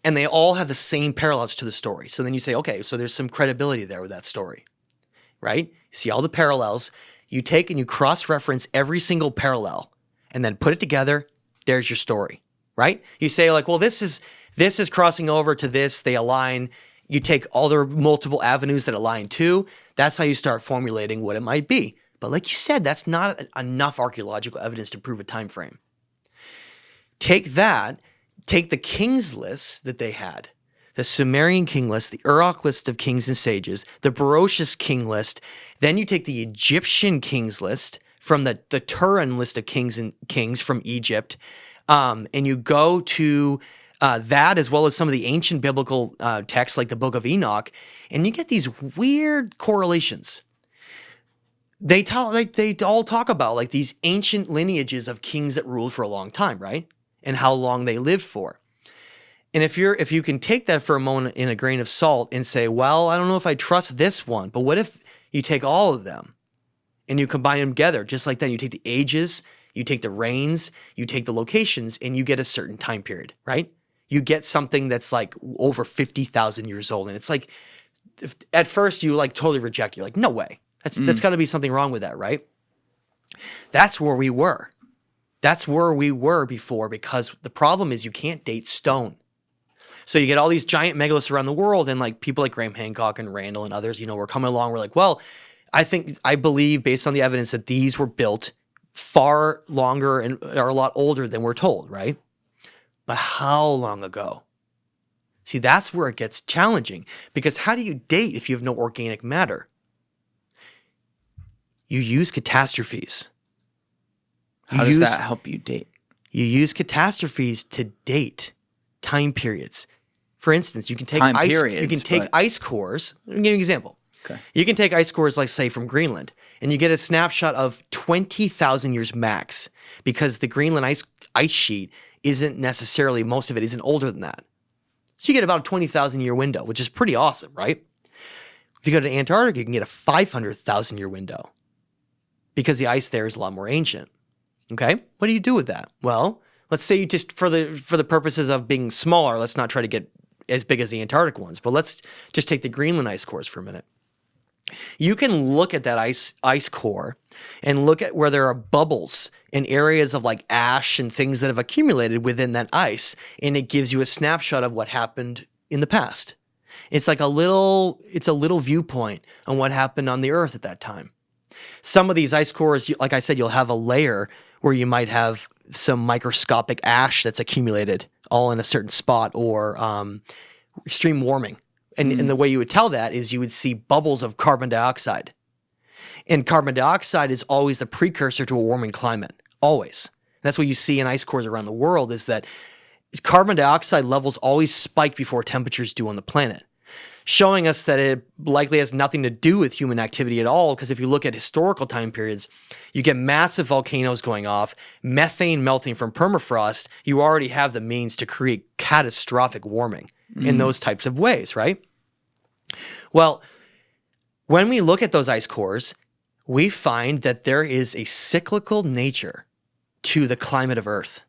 and they all have the same parallels to the story. So then you say, okay, so there's some credibility there with that story, right? You see all the parallels. You take and you cross-reference every single parallel and then put it together. There's your story, right? You say like, well, this is crossing over to this. They align. You take all their multiple avenues that align too. That's how you start formulating what it might be. But like you said, that's not enough archaeological evidence to prove a time frame. Take the kings list that they had, the Sumerian king list, the Uruk list of kings and sages, the Berosus king list. Then you take the Egyptian kings list from the Turan list of kings from Egypt, and you go to that as well as some of the ancient biblical texts like the Book of Enoch, and you get these weird correlations. They all talk about like these ancient lineages of kings that ruled for a long time, right? And how long they lived for. And if you can take that for a moment in a grain of salt and say, well, I don't know if I trust this one, but what if you take all of them and you combine them together just like that? You take the ages, you take the reigns, you take the locations, and you get a certain time period, right? You get something that's like over 50,000 years old. And it's like, at first you like totally reject. You're like, no way. That's got to be something wrong with that, right? That's where we were. That's where we were before, because the problem is you can't date stone. So you get all these giant megaliths around the world, and like people like Graham Hancock and Randall and others, were coming along. We're like, well, I believe based on the evidence that these were built far longer and are a lot older than we're told, right? But how long ago? See, that's where it gets challenging, because how do you date if you have no organic matter? You use catastrophes. How does that help you date? You use catastrophes to date time periods. For instance, you can take ice cores. I'll give you an example. Okay. You can take ice cores, like say from Greenland, and you get a snapshot of 20,000 years max, because the Greenland ice sheet isn't necessarily, most of it isn't older than that. So you get about a 20,000 year window, which is pretty awesome, right? If you go to Antarctica, you can get a 500,000 year window, because the ice there is a lot more ancient. Okay, what do you do with that? Well, let's say you just, for the purposes of being smaller, let's not try to get as big as the Antarctic ones, but let's just take the Greenland ice cores for a minute. You can look at that ice core and look at where there are bubbles and areas of like ash and things that have accumulated within that ice, and it gives you a snapshot of what happened in the past. It's like it's a little viewpoint on what happened on the Earth at that time. Some of these ice cores, like I said, you'll have a layer where you might have some microscopic ash that's accumulated all in a certain spot, or extreme warming. And the way you would tell that is you would see bubbles of carbon dioxide. And carbon dioxide is always the precursor to a warming climate, always. And that's what you see in ice cores around the world, is that carbon dioxide levels always spike before temperatures do on the planet, showing us that it likely has nothing to do with human activity at all, because if you look at historical time periods, you get massive volcanoes going off, methane melting from permafrost. You already have the means to create catastrophic warming in those types of ways, right? Well, when we look at those ice cores, we find that there is a cyclical nature to the climate of Earth.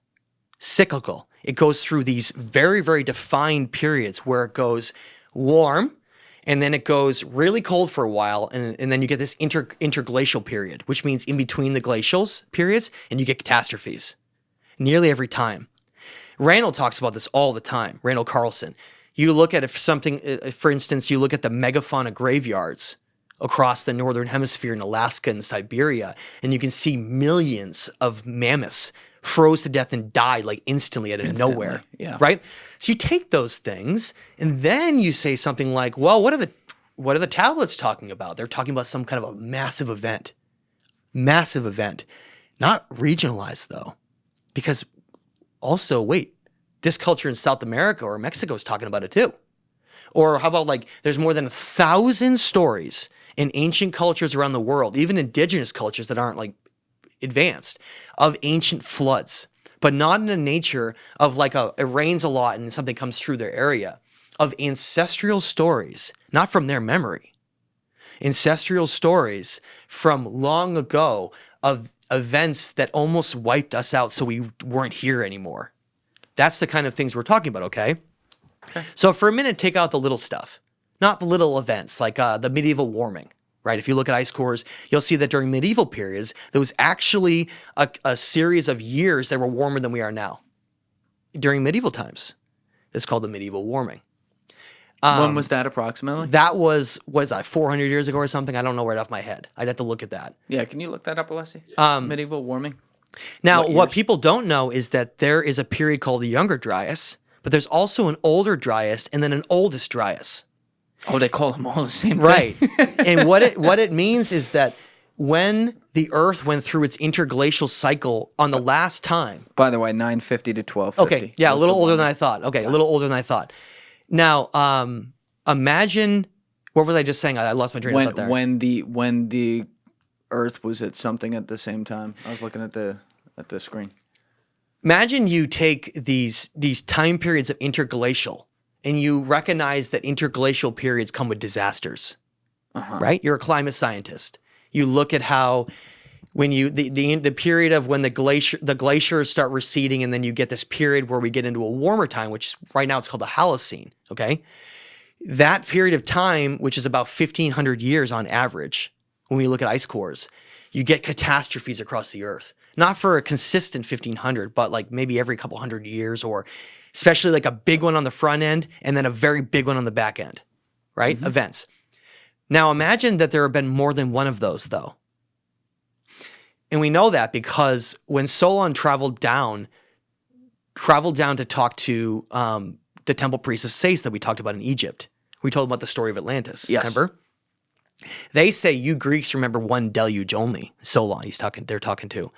Cyclical. It goes through these very, very defined periods where it goes warm, and then it goes really cold for a while, and then you get this interglacial period, which means in between the glacials periods, and you get catastrophes nearly every time. Randall talks about this all the time, Randall Carlson. You look at for instance, you look at the megafauna graveyards across the northern hemisphere in Alaska and Siberia, and you can see millions of mammoths froze to death and died like instantly out of nowhere, right? So you take those things, and then you say something like, well, what are the tablets talking about? They're talking about some kind of a massive event. Massive event. Not regionalized, though, because also, wait, this culture in South America or Mexico is talking about it too. Or how about like there's more than 1,000 stories in ancient cultures around the world, even indigenous cultures that aren't like advanced, of ancient floods, but not in a nature of like it rains a lot and something comes through their area, of ancestral stories, not from their memory. Ancestral stories from long ago of events that almost wiped us out so we weren't here anymore. That's the kind of things we're talking about, okay? So for a minute, take out the little stuff, not the little events like the medieval warming, right? If you look at ice cores, you'll see that during medieval periods, there was actually a series of years that were warmer than we are now. During medieval times, it's called the medieval warming. When was that approximately? That was 400 years ago or something? I don't know right off my head. I'd have to look at that. Yeah, can you look that up, Alessi? Medieval warming? Now, what people don't know is that there is a period called the Younger Dryas, but there's also an Older Dryas and then an Oldest Dryas. Oh, they call them all the same thing. Right. And what it means is that when the Earth went through its interglacial cycle on the last time. By the way, 950 to 1250. Okay, yeah, a little older than I thought. Okay, a little older than I thought. Now, imagine, what was I just saying? I lost my train of thought there. When the Earth was at something at the same time. I was looking at the screen. Imagine you take these time periods of interglacial and you recognize that interglacial periods come with disasters, right? You're a climate scientist. You look at how when the period of when the glaciers start receding, and then you get this period where we get into a warmer time, which right now it's called the Holocene, okay? That period of time, which is about 1,500 years on average, when we look at ice cores, you get catastrophes across the earth. Not for a consistent 1,500, but like maybe every couple hundred years, or especially like a big one on the front end and then a very big one on the back end, right? Events. Now imagine that there have been more than one of those though. And we know that because when Solon traveled down to talk to the temple priests of Sais that we talked about in Egypt, we told them about the story of Atlantis, remember? They say you Greeks remember one deluge only. Solon, they're talking to.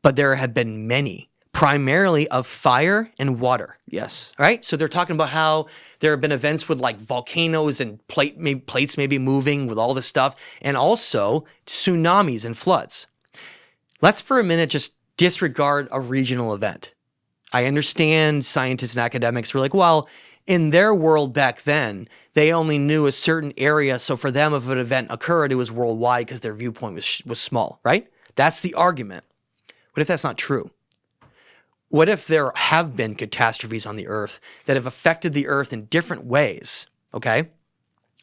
But there have been many, primarily of fire and water. Yes. Right? So they're talking about how there have been events with like volcanoes and plates maybe moving with all this stuff, and also tsunamis and floods. Let's for a minute just disregard a regional event. I understand scientists and academics were like, well, in their world back then, they only knew a certain area. So for them, if an event occurred, it was worldwide because their viewpoint was small, right? That's the argument. What if that's not true? What if there have been catastrophes on the earth that have affected the earth in different ways, okay?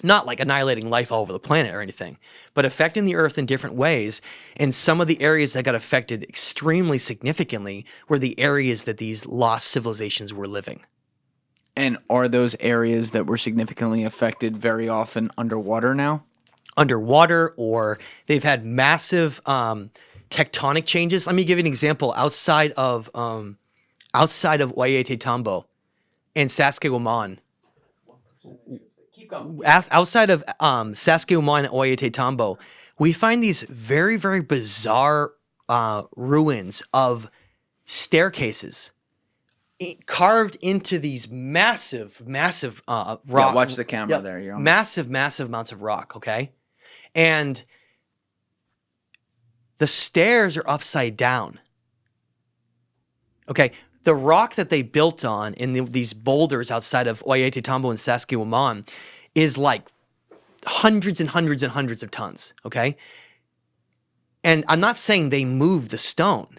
Not like annihilating life all over the planet or anything, but affecting the earth in different ways. And some of the areas that got affected extremely significantly were the areas that these lost civilizations were living. And are those areas that were significantly affected very often underwater now? Underwater, or they've had massive tectonic changes. Let me give you an example. Outside of Ollantaytambo and Saskatchewan, outside of Saskatchewan and Ollantaytambo, we find these very, very bizarre ruins of staircases carved into these massive rock. Yeah, watch the camera there. You're massive amounts of rock, okay? And the stairs are upside down. Okay, the rock that they built on in these boulders outside of Ollantaytambo and Saskatchewan is like hundreds and hundreds and hundreds of tons, okay? And I'm not saying they moved the stone.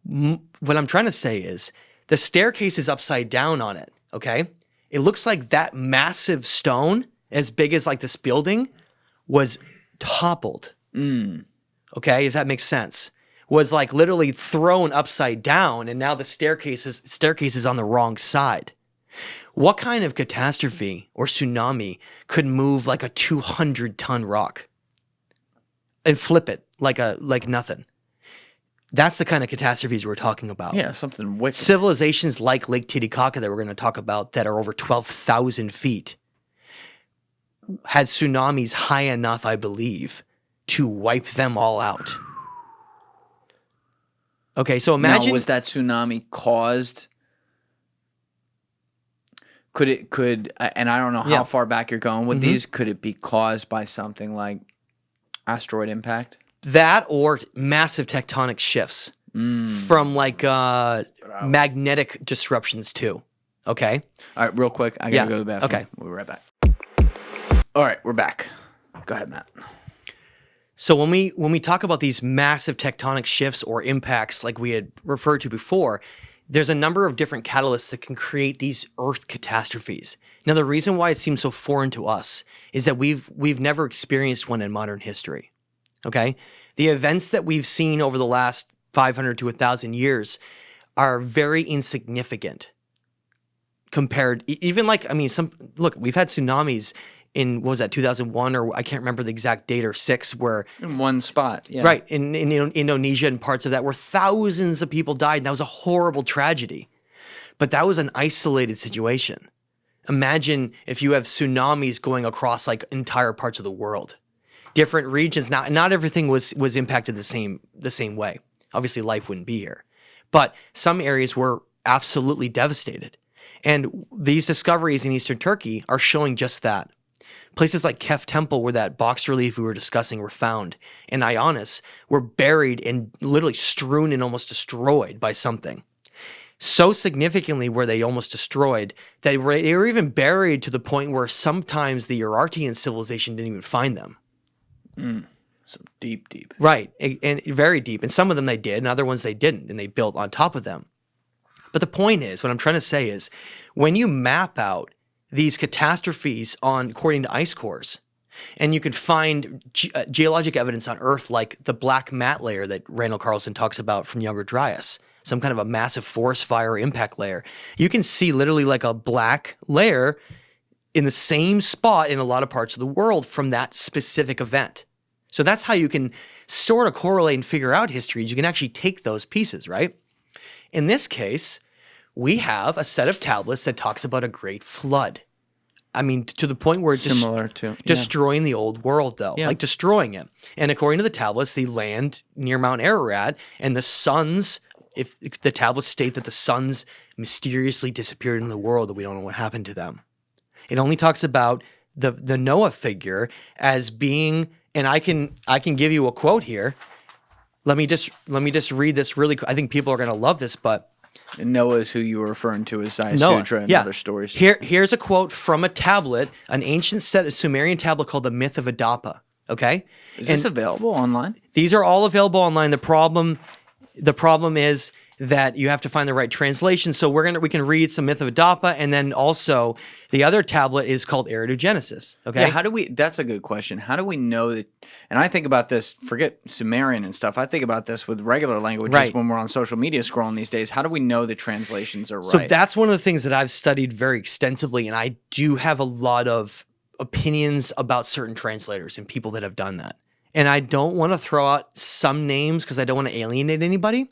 What I'm trying to say is the staircase is upside down on it, okay? It looks like that massive stone, as big as like this building, was toppled. Okay, if that makes sense. Was like literally thrown upside down, and now the staircase is on the wrong side. What kind of catastrophe or tsunami could move like a 200-ton rock and flip it like nothing? That's the kind of catastrophes we're talking about. Yeah, something wicked. Civilizations like Lake Titicaca that we're going to talk about that are over 12,000 feet had tsunamis high enough, I believe, to wipe them all out. Okay, so imagine... Now, was that tsunami caused... Could and I don't know how far back you're going with these, could it be caused by something like asteroid impact? That or massive tectonic shifts from like magnetic disruptions too. Okay? All right, real quick. I got to go to the bathroom. Okay. We'll be right back. All right, we're back. Go ahead, Matt. So when we talk about these massive tectonic shifts or impacts like we had referred to before, there's a number of different catalysts that can create these earth catastrophes. Now, the reason why it seems so foreign to us is that we've never experienced one in modern history. Okay? The events that we've seen over the last 500 to 1,000 years are very insignificant compared, even like, I mean, look, we've had tsunamis in, what was that, 2001, or I can't remember the exact date, or 6, where... In one spot, yeah. Right, in Indonesia and parts of that, where thousands of people died, and that was a horrible tragedy. But that was an isolated situation. Imagine if you have tsunamis going across like entire parts of the world. Different regions, not everything was impacted the same way. Obviously, life wouldn't be here. But some areas were absolutely devastated. And these discoveries in Eastern Turkey are showing just that. Places like Kef Temple, where that box relief we were discussing were found, and Ionis were buried and literally strewn and almost destroyed by something. So significantly were they almost destroyed that they were even buried to the point where sometimes the Urartian civilization didn't even find them. So deep. Right, and very deep. And some of them they did, and other ones they didn't, and they built on top of them. But the point is, what I'm trying to say is, when you map out these catastrophes according to ice cores, and you can find geologic evidence on Earth like the black mat layer that Randall Carlson talks about from Younger Dryas, some kind of a massive forest fire impact layer. You can see literally like a black layer in the same spot in a lot of parts of the world from that specific event. So that's how you can sort of correlate and figure out histories. You can actually take those pieces, right? In this case, we have a set of tablets that talks about a great flood. I mean, to the point where it's Similar to destroying the old world, though, Yeah. like destroying it. And according to the tablets, the land near Mount Ararat and the suns, if the tablets state that the suns mysteriously disappeared into the world, that we don't know what happened to them. It only talks about the Noah figure as being, and I can give you a quote here. Let me just read this really quick. I think people are going to love this, but And Noah is who you were referring to as Sai Noah, Sutra and yeah. other stories. Here's a quote from a tablet, an ancient Sumerian tablet called the Myth of Adapa. Okay, Is this available online? these are all available online. The problem is that you have to find the right translation. So we can read some Myth of Adapa, and then also the other tablet is called Eridu Genesis. Okay, Yeah, that's a good question. How do we know that? And I think about this, forget Sumerian and stuff. I think about this with regular languages Right. when we're on social media scrolling these days. How do we know the translations are right? So that's one of the things that I've studied very extensively, and I do have a lot of opinions about certain translators and people that have done that. And I don't want to throw out some names because I don't want to alienate anybody,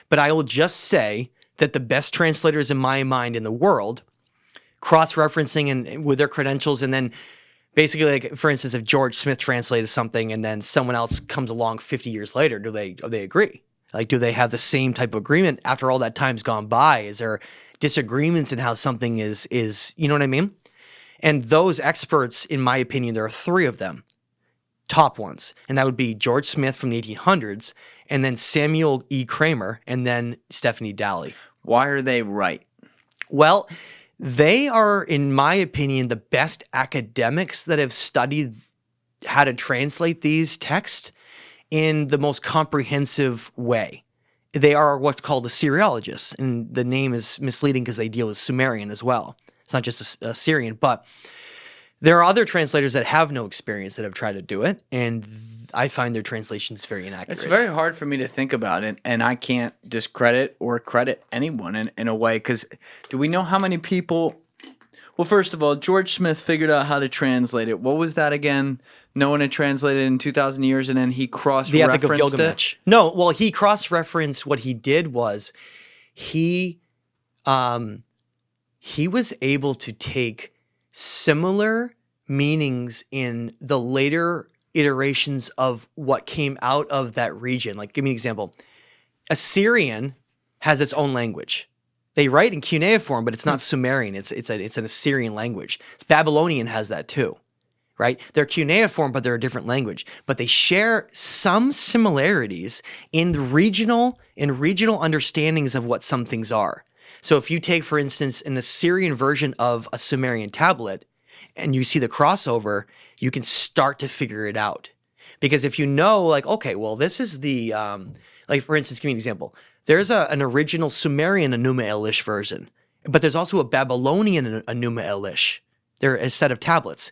but I will just say that the best translators in my mind in the world, cross-referencing and with their credentials, and then basically, like, for instance, if George Smith translated something and then someone else comes along 50 years later, do they agree? Like, do they have the same type of agreement after all that time's gone by? Is there disagreements in how something is, you know what I mean? And those experts, in my opinion, there are three of them, top ones. And that would be George Smith from the 1800s, and then Samuel E. Kramer, and then Stephanie Dalley. Why are they right? Well, they are, in my opinion, the best academics that have studied how to translate these texts in the most comprehensive way. They are what's called Assyriologists, and the name is misleading because they deal with Sumerian as well. It's not just Assyrian, but there are other translators that have no experience that have tried to do it, and I find their translations very inaccurate. It's very hard for me to think about it, and I can't discredit or credit anyone in a way, because do we know how many people... Well, first of all, George Smith figured out how to translate it. What was that again? No one had translated it in 2,000 years, and then he cross-referenced the Epic of Gilgamesh. No, well, he cross-referenced. What he did was he was able to take similar meanings in the later iterations of what came out of that region. Like, give me an example. Assyrian has its own language. They write in cuneiform, but it's not Sumerian. It's an Assyrian language. Babylonian has that too, right? They're cuneiform, but they're a different language. But they share some similarities in the regional understandings of what some things are. So if you take, for instance, an Assyrian version of a Sumerian tablet, and you see the crossover, you can start to figure it out. Because if you know, like, okay, well, this is the, like, for instance, give me an example. There's an original Sumerian Enuma Elish version, but there's also a Babylonian Enuma Elish. They're a set of tablets.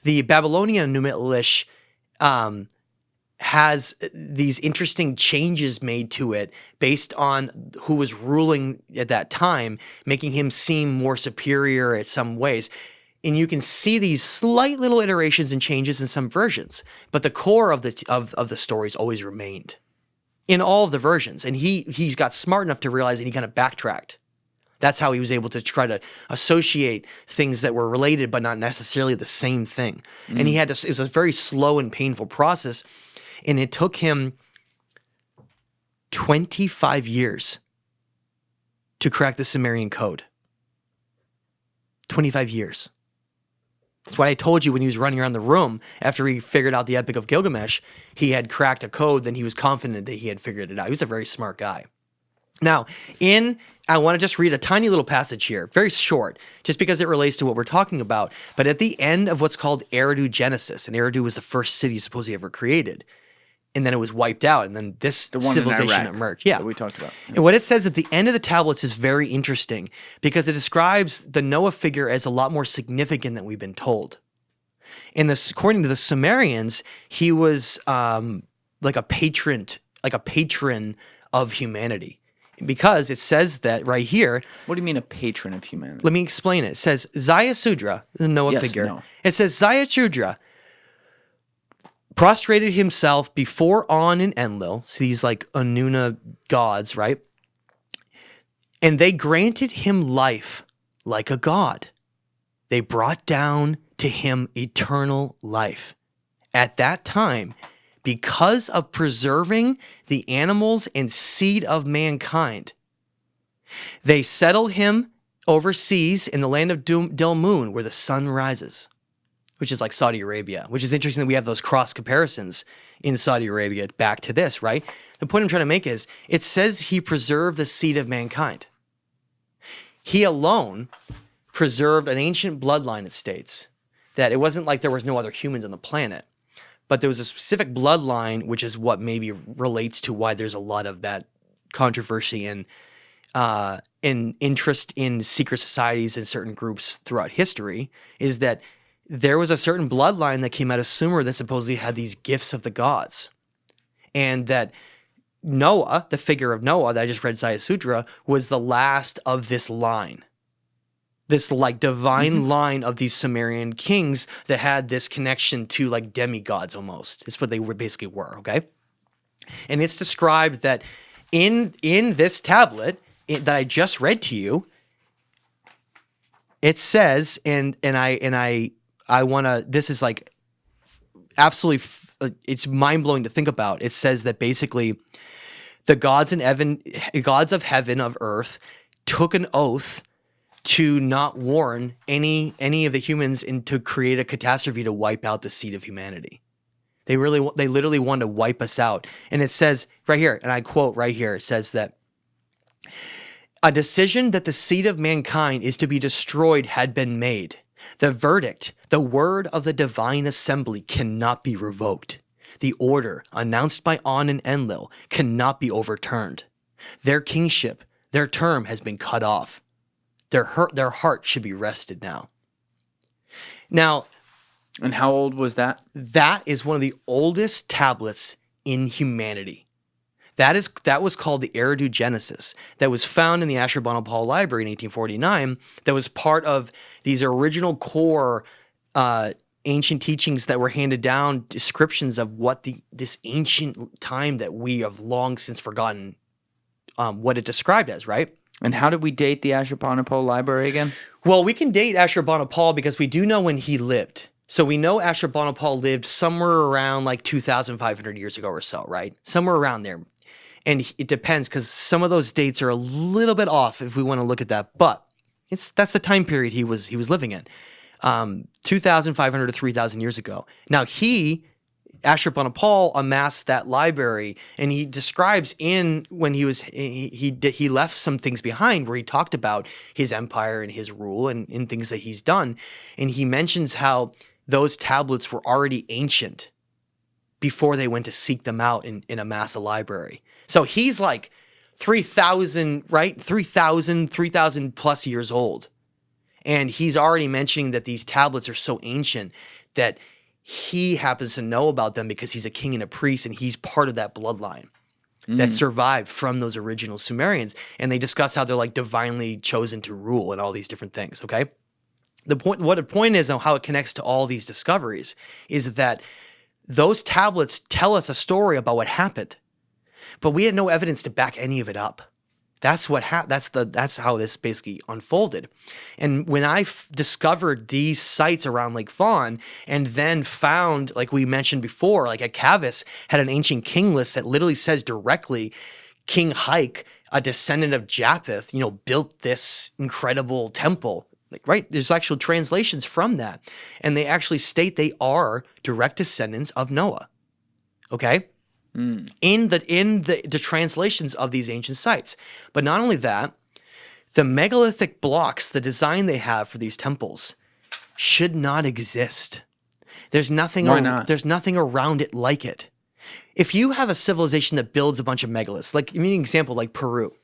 The Babylonian Enuma Elish has these interesting changes made to it based on who was ruling at that time, making him seem more superior in some ways. And you can see these slight little iterations and changes in some versions, but the core of the stories always remained in all of the versions. And he's got smart enough to realize that he kind of backtracked. That's how he was able to try to associate things that were related but not necessarily the same thing. And it was a very slow and painful process, and it took him 25 years to crack the Sumerian code. 25 years. That's why I told you when he was running around the room after he figured out the Epic of Gilgamesh, he had cracked a code, then he was confident that he had figured it out. He was a very smart guy. Now, I want to just read a tiny little passage here, very short, just because it relates to what we're talking about. But at the end of what's called Eridu Genesis, and Eridu was the first city supposedly ever created, and then it was wiped out, and then this The one in civilization Iraq emerged. Yeah, that we talked about. and what it says at the end of the tablets is very interesting because it describes the Noah figure as a lot more significant than we've been told. In this, according to the Sumerians, he was like a patron of humanity, because it says that right here. What do you mean a patron of humanity? Let me explain it. It says Zayasudra, the Noah Yes, figure. Noah. It says Zayasudra prostrated himself before On and Enlil, so these like Anuna gods, right? And they granted him life like a god. They brought down to him eternal life. At that time, because of preserving the animals and seed of mankind, they settled him overseas in the land of Delmoon, where the sun rises, which is like Saudi Arabia, which is interesting that we have those cross comparisons in Saudi Arabia back to this, right? The point I'm trying to make is it says he preserved the seed of mankind. He alone preserved an ancient bloodline, it states, that it wasn't like there was no other humans on the planet, but there was a specific bloodline, which is what maybe relates to why there's a lot of that controversy and interest in secret societies and certain groups throughout history, is that there was a certain bloodline that came out of Sumer that supposedly had these gifts of the gods. And that Noah, the figure of Noah that I just read Zayasudra, was the last of this line. This like divine line of these Sumerian kings that had this connection to like demigods almost. It's what they basically were, okay? And it's described that in this tablet that I just read to you, it says, and I want to, this is like absolutely, it's mind-blowing to think about. It says that basically the gods of heaven, of earth, took an oath to not warn any of the humans and to create a catastrophe to wipe out the seed of humanity. They literally wanted to wipe us out. And it says right here, and I quote right here, it says that a decision that the seed of mankind is to be destroyed had been made. The verdict, the word of the divine assembly, cannot be revoked. The order announced by On and Enlil cannot be overturned. Their kingship, their term has been cut off. Their heart should be rested now. Now, And how old was that? that is one of the oldest tablets in humanity. That was called the Eridu Genesis. That was found in the Ashurbanipal Library in 1849. That was part of these original core ancient teachings that were handed down, descriptions of what this ancient time that we have long since forgotten what it described as, right? And how did we date the Ashurbanipal library again? Well, we can date Ashurbanipal because we do know when he lived. So we know Ashurbanipal lived somewhere around like 2,500 years ago or so, right? Somewhere around there. And it depends because some of those dates are a little bit off if we want to look at that. But that's the time period he was living in, 2,500 to 3,000 years ago. Now Ashurbanipal amassed that library, and he describes when he left some things behind where he talked about his empire and his rule and things that he's done, and he mentions how those tablets were already ancient before they went to seek them out and amass a library. So he's like 3,000, right? 3,000 plus years old, and he's already mentioning that these tablets are so ancient that he happens to know about them because he's a king and a priest, and he's part of that bloodline that survived from those original Sumerians. And they discuss how they're like divinely chosen to rule and all these different things, okay? What the point is and how it connects to all these discoveries is that those tablets tell us a story about what happened, but we had no evidence to back any of it up. That's what that's how this basically unfolded. And when I discovered these sites around Lake Fawn, and then found, like we mentioned before, like Akavis had an ancient king list that literally says directly, King Hike, a descendant of Japheth, built this incredible temple. Like, right? There's actual translations from that, and they actually state they are direct descendants of Noah. Okay. in the translations of these ancient sites. But not only that, the megalithic blocks, the design they have for these temples, should not exist. There's nothing. Why not? There's nothing around it like it. If you have a civilization that builds a bunch of megaliths, like give me an example, like Peru.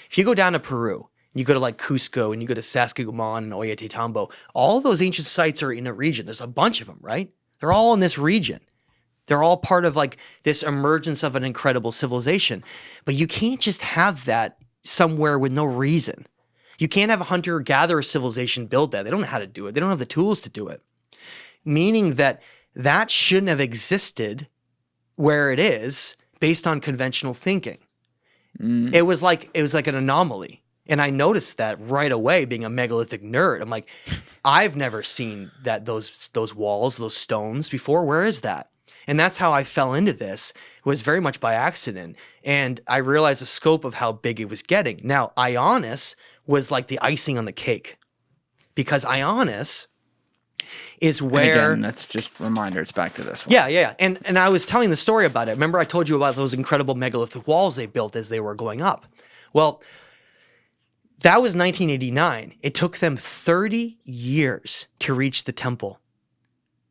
If you go down to Peru, you go to like Cusco and you go to Sacsayhuaman and Ollantaytambo, all of those ancient sites are in a region. There's a bunch of them, right? They're all in this region. They're all part of like this emergence of an incredible civilization. But you can't just have that somewhere with no reason. You can't have a hunter-gatherer civilization build that. They don't know how to do it. They don't have the tools to do it. Meaning that shouldn't have existed where it is based on conventional thinking. It was like an anomaly. And I noticed that right away, being a megalithic nerd. I'm like, I've never seen those walls, those stones before. Where is that? And that's how I fell into this. It was very much by accident. And I realized the scope of how big it was getting. Now, Ionis was like the icing on the cake. Because Ionis is where... And again, that's just a reminder, it's back to this one. Yeah. And I was telling the story about it. Remember I told you about those incredible megalithic walls they built as they were going up? Well, that was 1989. It took them 30 years to reach the temple.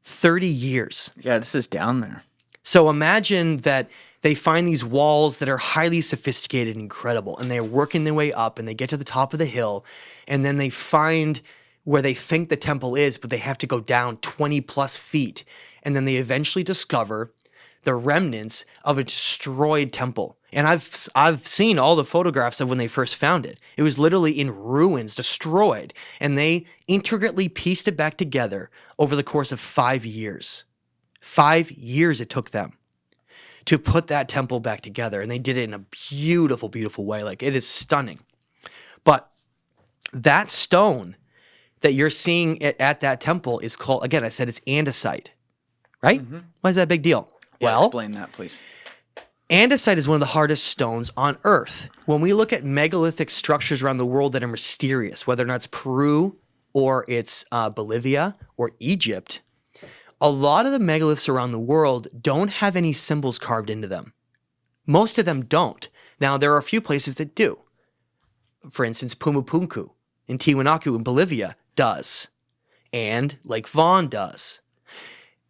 30 years. Yeah, this is down there. So imagine that they find these walls that are highly sophisticated and incredible, and they're working their way up, and they get to the top of the hill, and then they find where they think the temple is, but they have to go down 20 plus feet, and then they eventually discover the remnants of a destroyed temple. And I've seen all the photographs of when they first found it. It was literally in ruins, destroyed. And they intricately pieced it back together over the course of 5 years. 5 years it took them to put that temple back together. And they did it in a beautiful, beautiful way. Like, it is stunning. But that stone that you're seeing at that temple is called, again, I said it's andesite, right? Why is that a big deal? Yeah, Well, explain that, please. andesite is one of the hardest stones on Earth. When we look at megalithic structures around the world that are mysterious, whether or not it's Peru or it's Bolivia or Egypt, a lot of the megaliths around the world don't have any symbols carved into them. Most of them don't. Now, there are a few places that do. For instance, Pumapunku in Tiwanaku in Bolivia does, and Lake Vaughn does.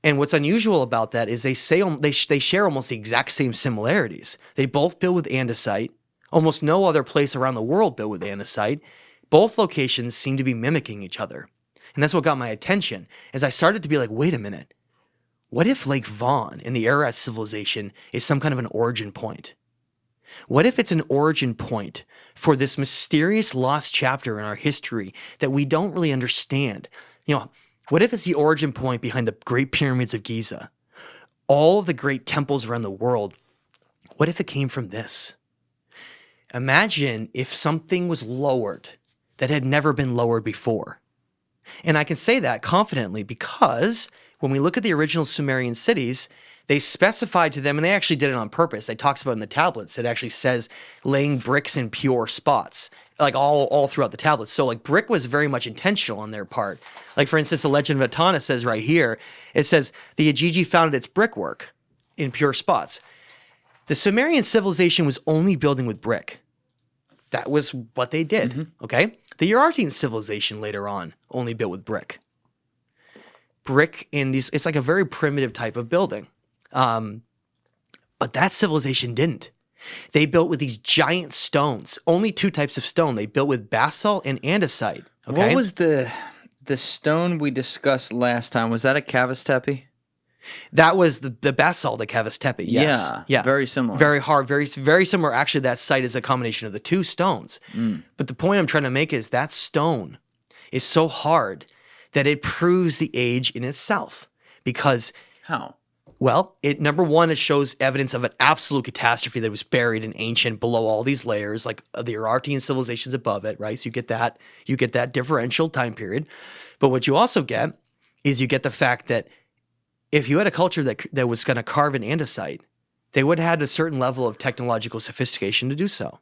And what's unusual about that is they share almost the exact same similarities. They both build with andesite. Almost no other place around the world built with andesite. Both locations seem to be mimicking each other. And that's what got my attention, as I started to be like, wait a minute. What if Lake Vaughn in the Ararat civilization is some kind of an origin point? What if it's an origin point for this mysterious lost chapter in our history that we don't really understand? You know, what if it's the origin point behind the Great Pyramids of Giza? All of the great temples around the world, what if it came from this? Imagine if something was lowered that had never been lowered before. And I can say that confidently because when we look at the original Sumerian cities, they specified to them, and they actually did it on purpose. They talks about in the tablets, it actually says laying bricks in pure spots, like all throughout the tablets. So like brick was very much intentional on their part. Like for instance, the Legend of Etana says right here, it says the Ajiji founded its brickwork in pure spots. The Sumerian civilization was only building with brick. That was what they did, okay? The Urartian civilization later on only built with brick. Brick in these, it's like a very primitive type of building. But that civilization didn't. They built with these giant stones. Only two types of stone. They built with basalt and andesite. Okay? What was the stone we discussed last time? Was that a Cavastepi? That was the basalt, the Cavastepi. Yes. Yeah. Very similar. Very hard. Very, very similar. Actually, that site is a combination of the two stones. But the point I'm trying to make is that stone is so hard that it proves the age in itself. Because how? Well, number one, it shows evidence of an absolute catastrophe that was buried in ancient below all these layers, like the Urartian civilizations above it, right? So you get that differential time period. But what you also get is you get the fact that if you had a culture that was going to carve in andesite, they would have had a certain level of technological sophistication to do so.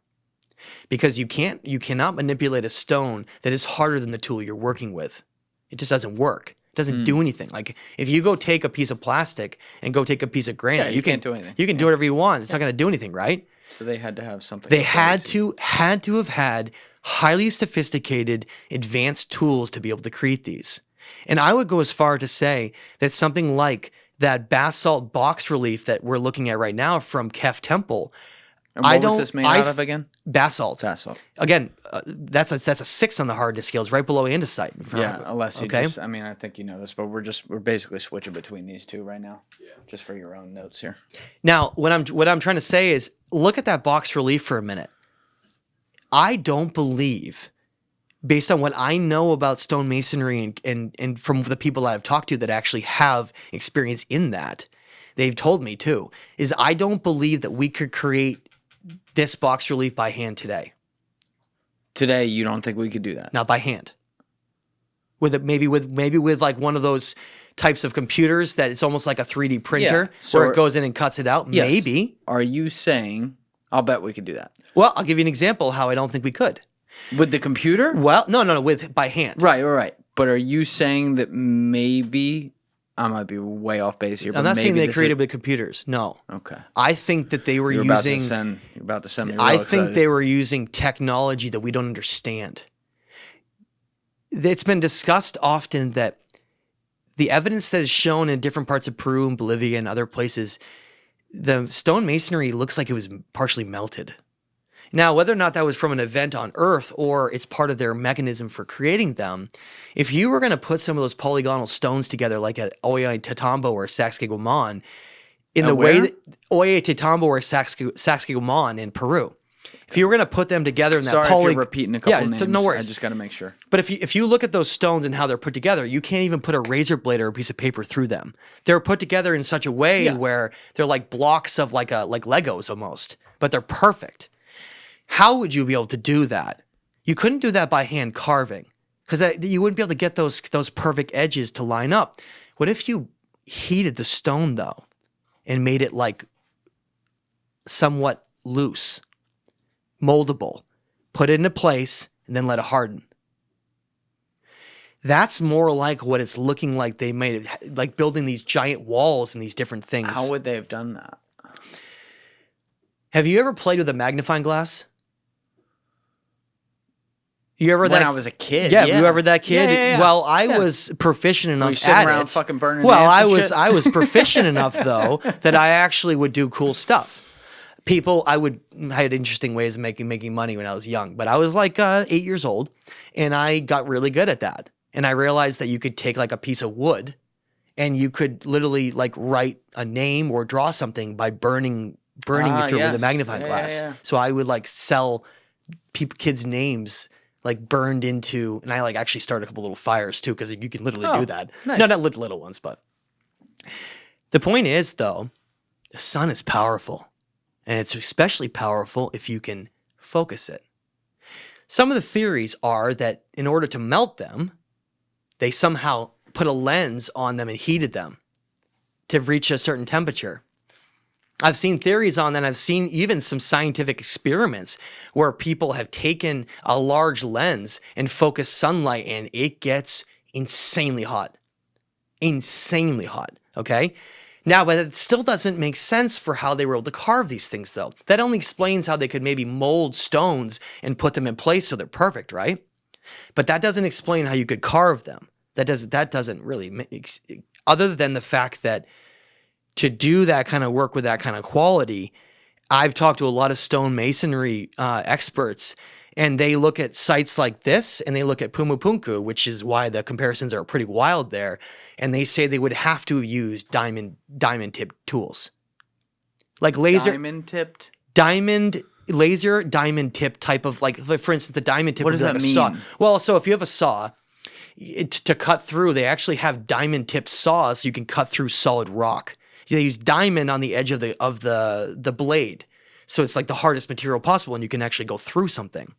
Because you cannot manipulate a stone that is harder than the tool you're working with. It just doesn't work. It Doesn't do anything. Like if you go take a piece of plastic and go take a piece of granite, you can't do anything. You can do whatever you want. It's not going to do anything, right? So they had to have something. They had to have had highly sophisticated, advanced tools to be able to create these. And I would go as far to say that something like that basalt box relief that we're looking at right now from Kef Temple. And what was this made out of again? Basalt. Basalt. Again, that's a 6 on the hardness scales, right below andesite. Yeah, unless you just, I mean, I think you know this, but we're basically switching between these two right now. Yeah. Just for your own notes here. Now, what I'm trying to say is, look at that box relief for a minute. I don't believe, based on what I know about stonemasonry and from the people that I've talked to that actually have experience in that, they've told me too, is I don't believe that we could create this box relief by hand today. Today, you don't think we could do that? Not by hand. Maybe with like one of those types of computers that it's almost like a 3D printer where it goes in and cuts it out. Yes. Maybe. Are you saying? I'll bet we could do that. Well, I'll give you an example how I don't think we could. With the computer? Well, no, with by hand. Right. But are you saying that maybe I might be way off base here? I'm not saying they created with computers. No. Okay. I think that they were using. You're about to send me. I think they were using technology that we don't understand. It's been discussed often that the evidence that is shown in different parts of Peru and Bolivia and other places, the stonemasonry looks like it was partially melted. Now, whether or not that was from an event on Earth or it's part of their mechanism for creating them, if you were going to put some of those polygonal stones together, like at Ollantaytambo or Sacsayhuaman, in the way that Ollantaytambo or Sacsayhuaman in Peru, if you were going to put them together in that Sorry if you're repeating a couple names. No worries. I just got to make sure. But if you look at those stones and how they're put together, you can't even put a razor blade or a piece of paper through them. They're put together in such a way where they're like blocks of like Legos almost, but they're perfect. How would you be able to do that? You couldn't do that by hand carving because you wouldn't be able to get those perfect edges to line up. What if you heated the stone though and made it like somewhat loose, moldable, put it into place, and then let it harden? That's more like what it's looking like they made it, like building these giant walls and these different things. How would they have done that? Have you ever played with a magnifying glass? When I was a kid. Yeah, you ever that kid? Yeah. Well, I was proficient enough sitting at around it. Fucking burning well, ants I was proficient enough though that I actually would do cool stuff. I had interesting ways of making money when I was young, but I was like 8 years old, and I got really good at that. And I realized that you could take like a piece of wood, and you could literally like write a name or draw something by burning it through with a magnifying glass. Yeah. So I would like sell kids' names like burned into, and I like actually started a couple little fires too, because you can literally do that. Nice. No, not little ones, but the point is though, the sun is powerful, and it's especially powerful if you can focus it. Some of the theories are that in order to melt them, they somehow put a lens on them and heated them to reach a certain temperature. I've seen theories on that. I've seen even some scientific experiments where people have taken a large lens and focused sunlight, and it gets insanely hot. Insanely hot, okay? Now, but it still doesn't make sense for how they were able to carve these things, though. That only explains how they could maybe mold stones and put them in place so they're perfect, right? But that doesn't explain how you could carve them. That doesn't really make, other than the fact that to do that kind of work with that kind of quality, I've talked to a lot of stonemasonry experts, and they look at sites like this, and they look at Pumupunku, which is why the comparisons are pretty wild there, and they say they would have to use diamond tipped tools, like laser diamond tip type of like for instance, the diamond tip. What does that like mean? A saw. Well, so if you have a saw. To cut through, they actually have diamond tipped saws so you can cut through solid rock. They use diamond on the edge of the blade, so it's like the hardest material possible, and you can actually go through something.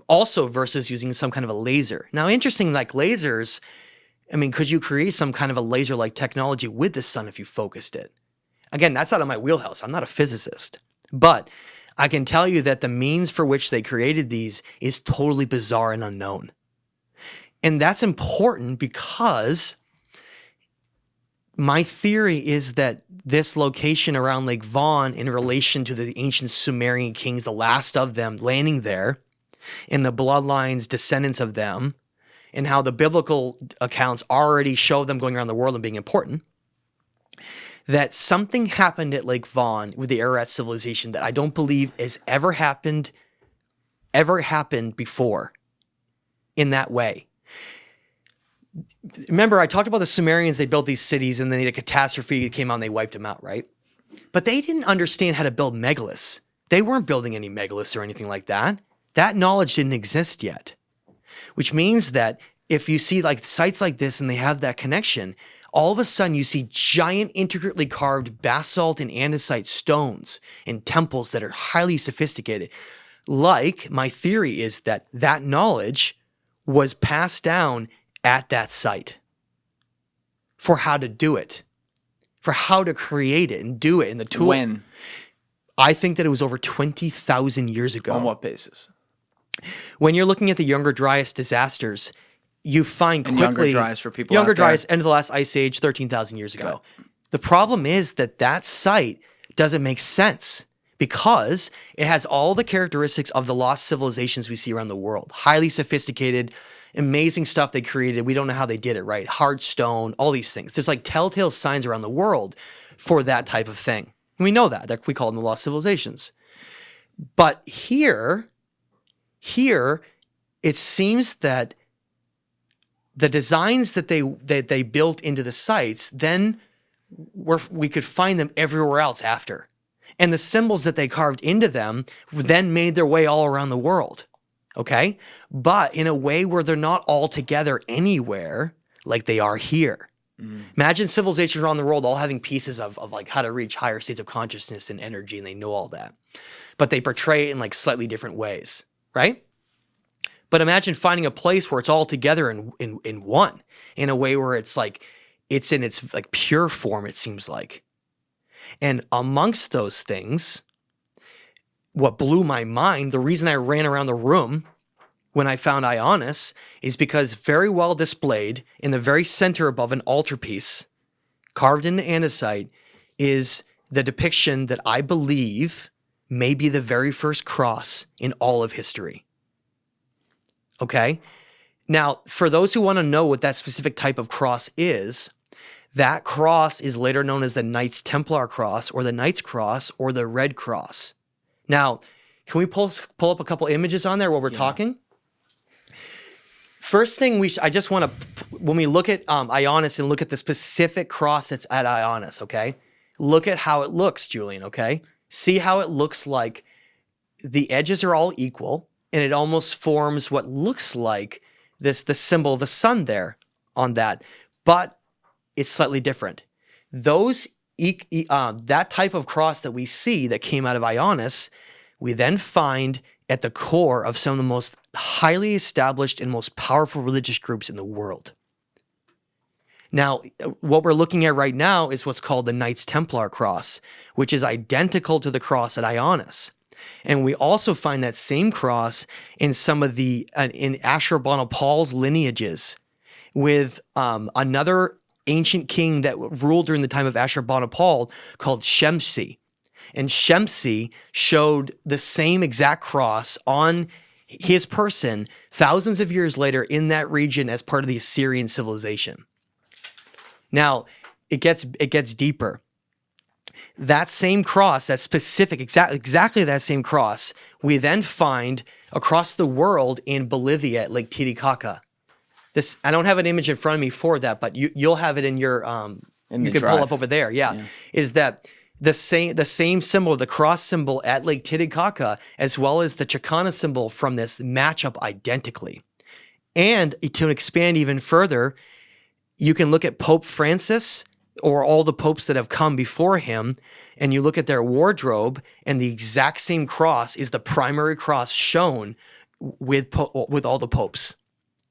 Also, versus using some kind of a laser. Now, interesting, like lasers. I mean, could you create some kind of a laser-like technology with the sun if you focused it? Again, that's out of my wheelhouse. I'm not a physicist, but I can tell you that the means for which they created these is totally bizarre and unknown. And that's important because my theory is that this location around Lake Vaughn, in relation to the ancient Sumerian kings, the last of them landing there, and the bloodlines, descendants of them, and how the biblical accounts already show them going around the world and being important, that something happened at Lake Vaughn with the Ararat civilization that I don't believe has ever happened before in that way. Remember, I talked about the Sumerians. They built these cities, and then they had a catastrophe. It came out, and they wiped them out, right? But they didn't understand how to build megaliths. They weren't building any megaliths or anything like that. That knowledge didn't exist yet, which means that if you see like sites like this and they have that connection, all of a sudden you see giant, intricately carved basalt and andesite stones in temples that are highly sophisticated. Like, my theory is that that knowledge was passed down at that site for how to do it, for how to create it and do it in the tool. When? I think that it was over 20,000 years ago. On what basis? When you're looking at the Younger Dryas disasters, you find quickly... Younger Dryas for people Younger out there. Dryas, end of the last ice age, 13,000 years ago. The problem is that that site doesn't make sense because it has all the characteristics of the lost civilizations we see around the world. Highly sophisticated, amazing stuff they created. We don't know how they did it, right? Hard stone, all these things. There's like telltale signs around the world for that type of thing. And we know that we call them the lost civilizations. But here, it seems that the designs that they built into the sites, then we could find them everywhere else after. And the symbols that they carved into them then made their way all around the world. Okay? But in a way where they're not all together anywhere like they are here. Imagine civilizations around the world all having pieces of like how to reach higher states of consciousness and energy, and they know all that. But they portray it in like slightly different ways, right? But imagine finding a place where it's all together in one, in a way where it's like, it's in its like pure form, it seems like. And amongst those things, what blew my mind, the reason I ran around the room when I found Ionis is because very well displayed in the very center above an altarpiece, carved into andesite, is the depiction that I believe may be the very first cross in all of history. Okay? Now, for those who want to know what that specific type of cross is, that cross is later known as the Knights Templar cross or the Knights cross or the Red Cross. Now, can we pull up a couple images on there while we're talking? First thing I just want to, when we look at Ionis and look at the specific cross that's at Ionis, okay? Look at how it looks, Julian, okay? See how it looks like the edges are all equal and it almost forms what looks like the symbol of the sun there on that, but it's slightly different. That type of cross that we see that came out of Ionis, we then find at the core of some of the most highly established and most powerful religious groups in the world. Now, what we're looking at right now is what's called the Knights Templar cross, which is identical to the cross at Ionis. And we also find that same cross in some of in Ashurbanipal's lineages with another ancient king that ruled during the time of Ashurbanipal called Shensi. And Shensi showed the same exact cross on his person thousands of years later in that region as part of the Assyrian civilization. Now, it gets deeper. That same cross, that specific, exactly that same cross, we then find across the world in Bolivia at Lake Titicaca. I don't have an image in front of me for that, but you'll have it in your you can pull up over there. Yeah. Is that the same symbol, the cross symbol at Lake Titicaca, as well as the Chicana symbol from this match up identically. And to expand even further, you can look at Pope Francis or all the popes that have come before him, and you look at their wardrobe, and the exact same cross is the primary cross shown with all the popes.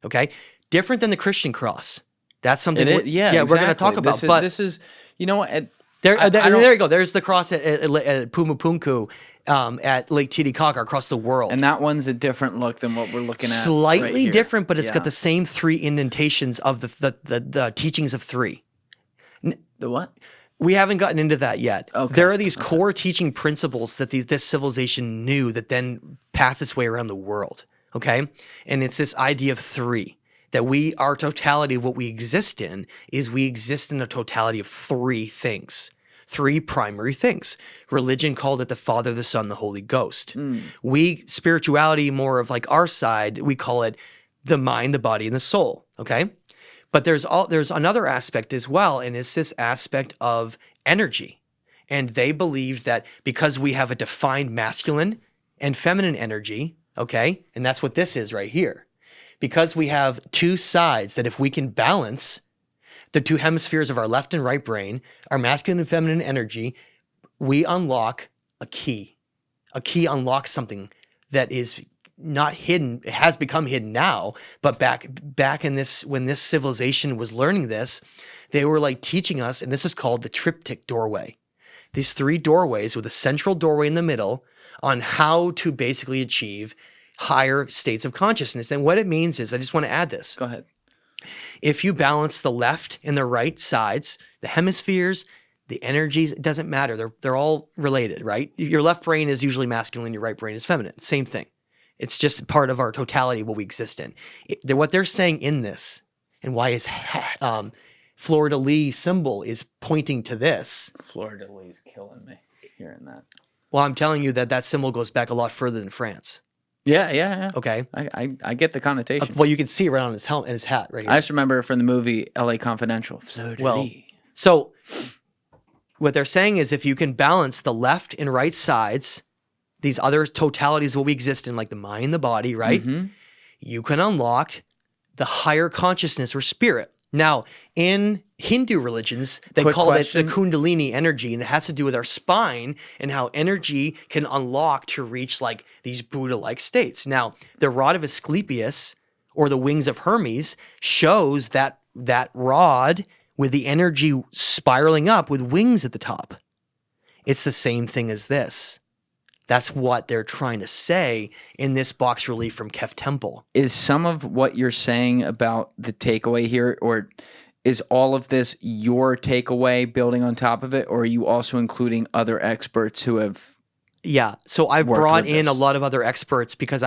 Okay? Different than the Christian cross. That's something exactly. we're going to talk about. This is, you know what? There you go. There's the cross at Pumapunku at Lake Titicaca across the world. And that one's a different look than what we're looking at. Slightly right here. different, but it's got the same 3 indentations of the teachings of 3. The what? We haven't gotten into that yet. Okay. There are these core teaching principles that this civilization knew that then passed its way around the world. Okay? And it's this idea of 3. That our totality of what we exist in is we exist in a totality of 3 things. 3 primary things. Religion called it the Father, the Son, the Holy Ghost. Spirituality, more of like our side, we call it the mind, the body, and the soul. Okay? But there's another aspect as well, and it's this aspect of energy. And they believe that because we have a defined masculine and feminine energy, okay, and that's what this is right here. Because we have 2 sides that if we can balance the 2 hemispheres of our left and right brain, our masculine and feminine energy, we unlock a key. A key unlocks something that is not hidden. It has become hidden now, but back in this, when this civilization was learning this, they were like teaching us, and this is called the triptych doorway. These 3 doorways with a central doorway in the middle on how to basically achieve higher states of consciousness. And what it means is, I just want to add this. Go ahead. If you balance the left and the right sides, the hemispheres, the energies, it doesn't matter. They're all related, right? Your left brain is usually masculine, your right brain is feminine. Same thing. It's just part of our totality, what we exist in. What they're saying in this, and why his fleur-de-lis symbol is pointing to this. Fleur-de-lis killing me hearing that. Well, I'm telling you that symbol goes back a lot further than France. Yeah. Okay. I get the connotation. Well, you can see it right on his helmet and his hat right here. I just remember from the movie L.A. Confidential. Well, so what they're saying is if you can balance the left and right sides, these other totalities of what we exist in, like the mind, the body, right? Mm-hmm. You can unlock the higher consciousness or spirit. Now, in Hindu religions, they call it the Kundalini energy, and it has to do with our spine and how energy can unlock to reach like these Buddha-like states. Now, the rod of Asclepius or the wings of Hermes shows that rod with the energy spiraling up with wings at the top. It's the same thing as this. That's what they're trying to say in this box relief from Kef Temple. Is some of what you're saying about the takeaway here, or is all of this your takeaway building on top of it, or are you also including other experts who have? Yeah, so I brought in a lot of other experts because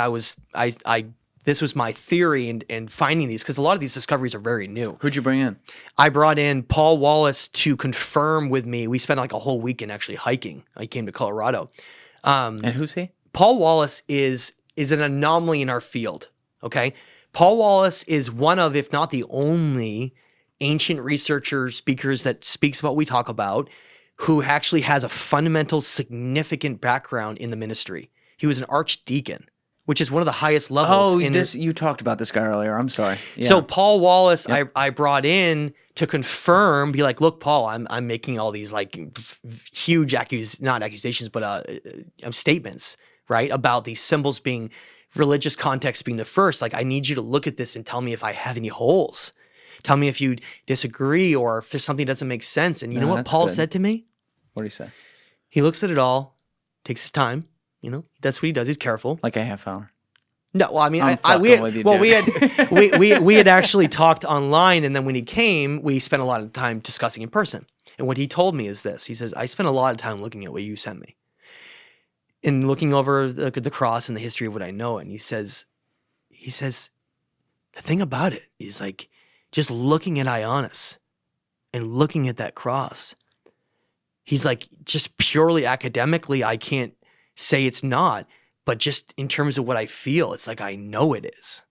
this was my theory and finding these, because a lot of these discoveries are very new. Who'd you bring in? I brought in Paul Wallis to confirm with me. We spent like a whole weekend actually hiking. I came to Colorado. And who's he? Paul Wallis is an anomaly in our field, okay? Paul Wallis is one of, if not the only, ancient researcher speakers that speaks about what we talk about, who actually has a fundamental, significant background in the ministry. He was an archdeacon, which is one of the highest levels. You talked about this guy earlier. I'm sorry. Yeah. So Paul Wallis, yep. I brought in to confirm, be like, look, Paul, I'm making all these like huge statements, right, about these symbols being religious context being the first. Like, I need you to look at this and tell me if I have any holes. Tell me if you disagree or if there's something that doesn't make sense. And you know what Paul said to me? What did he say? He looks at it all, takes his time. You know, that's what he does. He's careful. Like a half hour. No, well, I mean, we had actually talked online, and then when he came, we spent a lot of time discussing in person. And what he told me is this: he says, "I spent a lot of time looking at what you sent me, and looking over the cross and the history of what I know." And he says, the thing about it is like just looking at Ionis and looking at that cross. He's like, just purely academically, I can't say it's not. But just in terms of what I feel, it's like I know it is.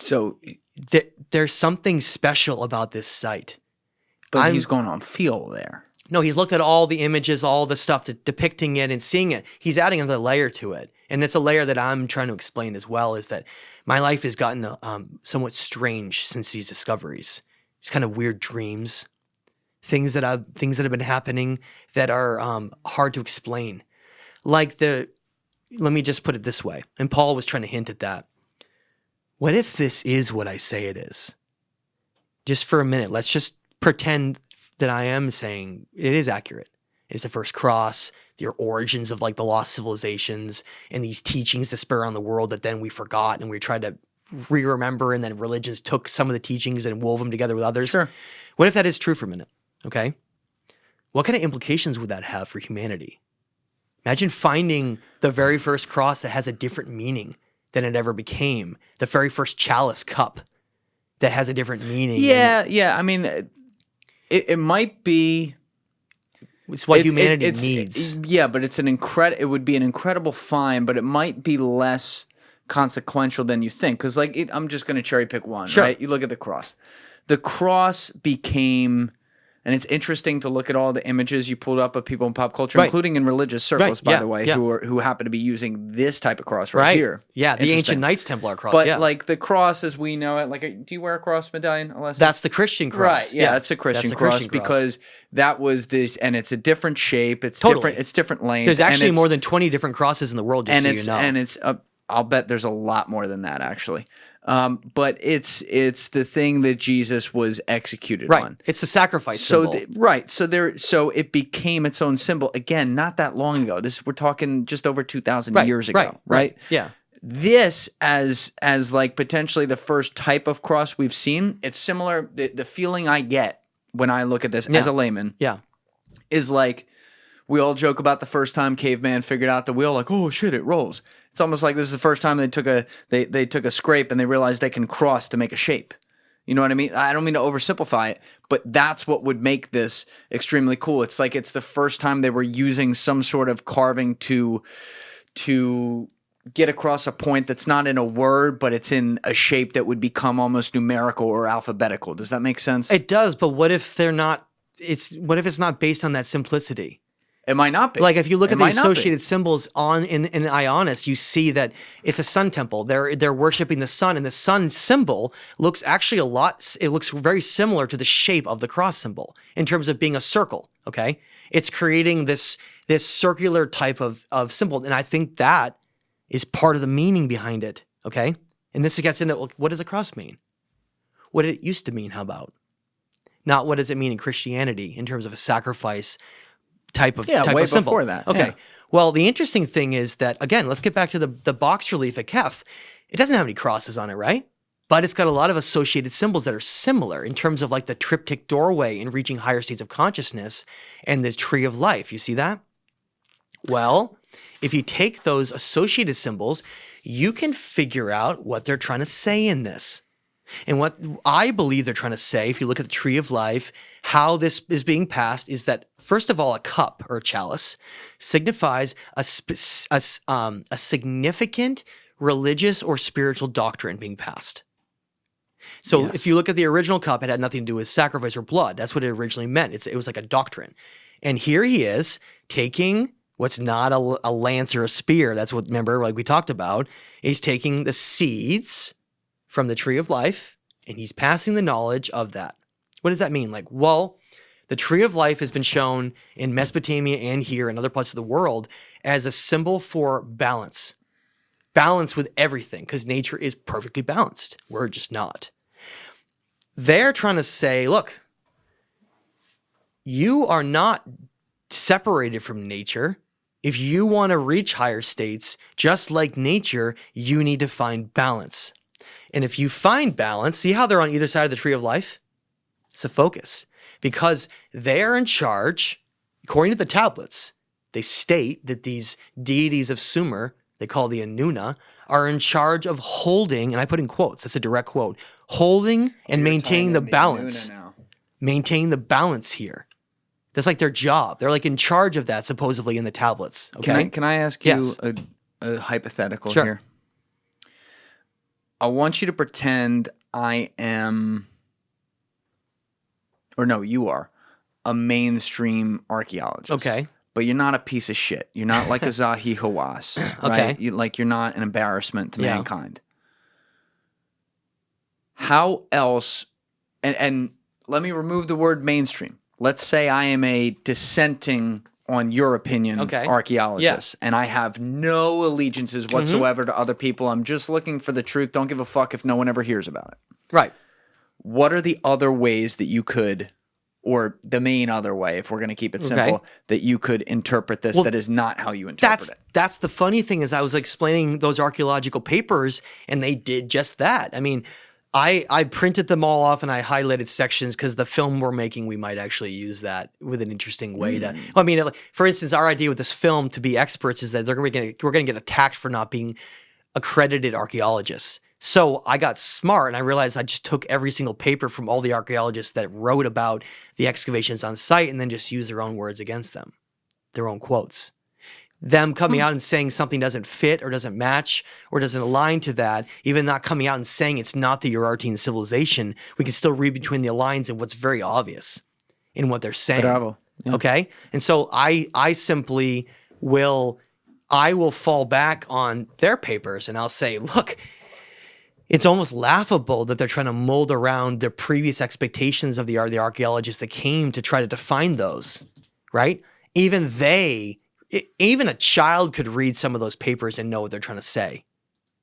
So there's something special about this site. But he's going on feel there. No, he's looked at all the images, all the stuff depicting it and seeing it. He's adding another layer to it. And it's a layer that I'm trying to explain as well, is that my life has gotten somewhat strange since these discoveries. These kind of weird dreams, things that have been happening that are hard to explain. Like let me just put it this way, and Paul was trying to hint at that. What if this is what I say it is? Just for a minute, let's just pretend then I am saying it is accurate. It's the first cross, your origins of like the lost civilizations and these teachings that spread around the world that then we forgot and we tried to re-remember, and then religions took some of the teachings and wove them together with others. Sure. What if that is true for a minute? Okay. What kind of implications would that have for humanity? Imagine finding the very first cross that has a different meaning than it ever became. The very first chalice cup that has a different meaning. Yeah. I mean, it might be. It's what humanity needs. Yeah, but it's it would be an incredible find, but it might be less consequential than you think. Because I'm just going to cherry pick one, right? You look at the cross. The cross became, and it's interesting to look at all the images you pulled up of people in pop culture, including in religious circles, by the way, who happen to be using this type of cross right here. Yeah, the ancient Knights Templar cross. But like the cross as we know it, do you wear a cross medallion, Alessi? That's the Christian cross. Right, yeah, that's a Christian cross because that was this, and it's a different shape. It's different. It's different length. There's actually more than 20 different crosses in the world, just so you know. And it's I'll bet there's a lot more than that actually. But it's the thing that Jesus was executed on. It's the sacrifice symbol. So it became its own symbol again, not that long ago. We're talking just over 2,000 years ago, right? Yeah. This as like potentially the first type of cross we've seen. It's similar. The feeling I get when I look at this as a layman, is like we all joke about the first time caveman figured out the wheel. Like, oh shit, it rolls. It's almost like this is the first time they took a scrape and they realized they can cross to make a shape. You know what I mean? I don't mean to oversimplify it, but that's what would make this extremely cool. It's like it's the first time they were using some sort of carving to get across a point that's not in a word, but it's in a shape that would become almost numerical or alphabetical. Does that make sense? It does, but what if what if it's not based on that simplicity? It might not be. Like if you look at the associated symbols in Ionis, you see that it's a sun temple. They're worshiping the sun, and the sun symbol looks actually it looks very similar to the shape of the cross symbol in terms of being a circle, okay? It's creating this circular type of symbol, and I think that is part of the meaning behind it, okay? And this gets into, what does a cross mean? What did it used to mean, how about? Not what does it mean in Christianity in terms of a sacrifice type of symbol. Before that. Okay. Yeah. Well, the interesting thing is that, again, let's get back to the box relief at Kef. It doesn't have any crosses on it, right? But it's got a lot of associated symbols that are similar in terms of like the triptych doorway in reaching higher states of consciousness and the tree of life. You see that? Well, if you take those associated symbols, you can figure out what they're trying to say in this. And what I believe they're trying to say, if you look at the tree of life, how this is being passed is that, first of all, a cup or a chalice signifies a significant religious or spiritual doctrine being passed. So if you look at the original cup, it had nothing to do with sacrifice or blood. That's what it originally meant. It was like a doctrine. And here he is taking what's not a lance or a spear. That's what, remember, like we talked about. He's taking the seeds from the tree of life, and he's passing the knowledge of that. What does that mean? Like, well, the tree of life has been shown in Mesopotamia and here in other parts of the world as a symbol for balance. Balance with everything, because nature is perfectly balanced. We're just not. They're trying to say, look, you are not separated from nature. If you want to reach higher states, just like nature, you need to find balance. And if you find balance, see how they're on either side of the tree of life? It's a focus. Because they're in charge, according to the tablets, they state that these deities of Sumer, they call the Anuna, are in charge of holding, and I put in quotes, that's a direct quote, holding and maintaining the balance. Maintaining the balance here. That's like their job. They're like in charge of that, supposedly, in the tablets. Okay? Can I ask you a hypothetical here? I want you to pretend I am, or no, you are, a mainstream archaeologist. Okay. But you're not a piece of shit. You're not like a Zahi Hawass, right? Okay. You're not an embarrassment to mankind. How else, and let me remove the word mainstream. Let's say I am a dissenting, on your opinion, archaeologist, and I have no allegiances whatsoever to other people. I'm just looking for the truth. Don't give a fuck if no one ever hears about it. Right. What are the other ways that you could or the main other way, if we're going to keep it simple, that you could interpret this that is not how you interpret it. That's the funny thing is I was explaining those archaeological papers and they did just that. I mean, I printed them all off and I highlighted sections because the film we're making, we might actually use that with an interesting way to. Well, I mean, for instance, our idea with this film to be experts is that we're going to get attacked for not being accredited archaeologists. So I got smart and I realized I just took every single paper from all the archaeologists that wrote about the excavations on site and then just used their own words against them, their own quotes. Them coming out and saying something doesn't fit or doesn't match or doesn't align to that, even not coming out and saying it's not the Urartian civilization, we can still read between the lines and what's very obvious in what they're saying. Bravo. Yeah. Okay? And so I simply will fall back on their papers and I'll say, look, it's almost laughable that they're trying to mold around their previous expectations of the archaeologists that came to try to define those, right? Even a child could read some of those papers and know what they're trying to say.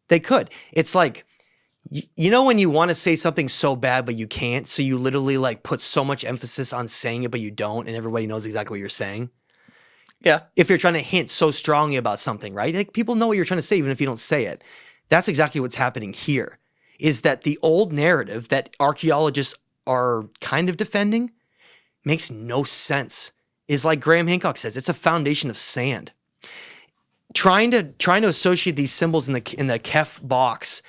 They could. It's like, you know when you want to say something so bad but you can't, so you literally like put so much emphasis on saying it but you don't, and everybody knows exactly what you're saying? Yeah. If you're trying to hint so strongly about something, right? Like people know what you're trying to say even if you don't say it. That's exactly what's happening here, is that the old narrative that archaeologists are kind of defending makes no sense. Is like Graham Hancock says, it's a foundation of sand. Trying to associate these symbols in the Kef box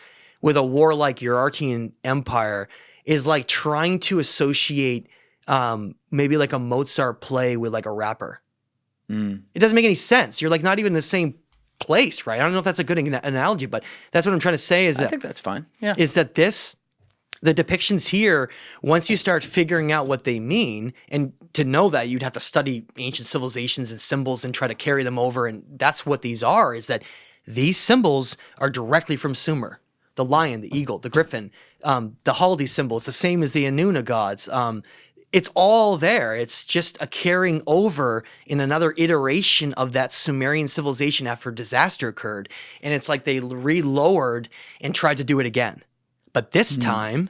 with a warlike Urartian empire is like trying to associate maybe like a Mozart play with like a rapper. It doesn't make any sense. You're like not even in the same place, right? I don't know if that's a good analogy, but that's what I'm trying to say is that I think that's fine. Yeah. Is that the depictions here, once you start figuring out what they mean, and to know that you'd have to study ancient civilizations and symbols and try to carry them over, and that's what these are, is that these symbols are directly from Sumer. The lion, the eagle, the griffin, the Haldi symbol, it's the same as the Anuna gods. It's all there. It's just a carrying over in another iteration of that Sumerian civilization after disaster occurred. And it's like they re-lowered and tried to do it again. But this time,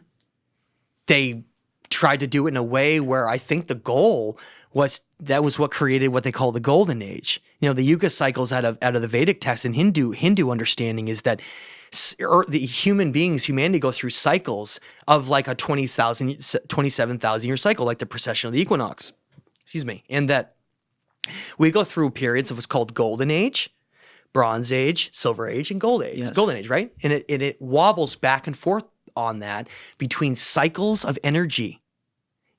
they tried to do it in a way where I think the goal was what created what they call the Golden Age. You know, the Yuga cycles out of the Vedic text and Hindu understanding is that the humanity goes through cycles of like a 27,000 year cycle, like the precession of the equinox. Excuse me. And that we go through periods of what's called Golden Age, Bronze Age, Silver Age, and Gold Age. Yes. Golden Age, right? And it wobbles back and forth on that between cycles of energy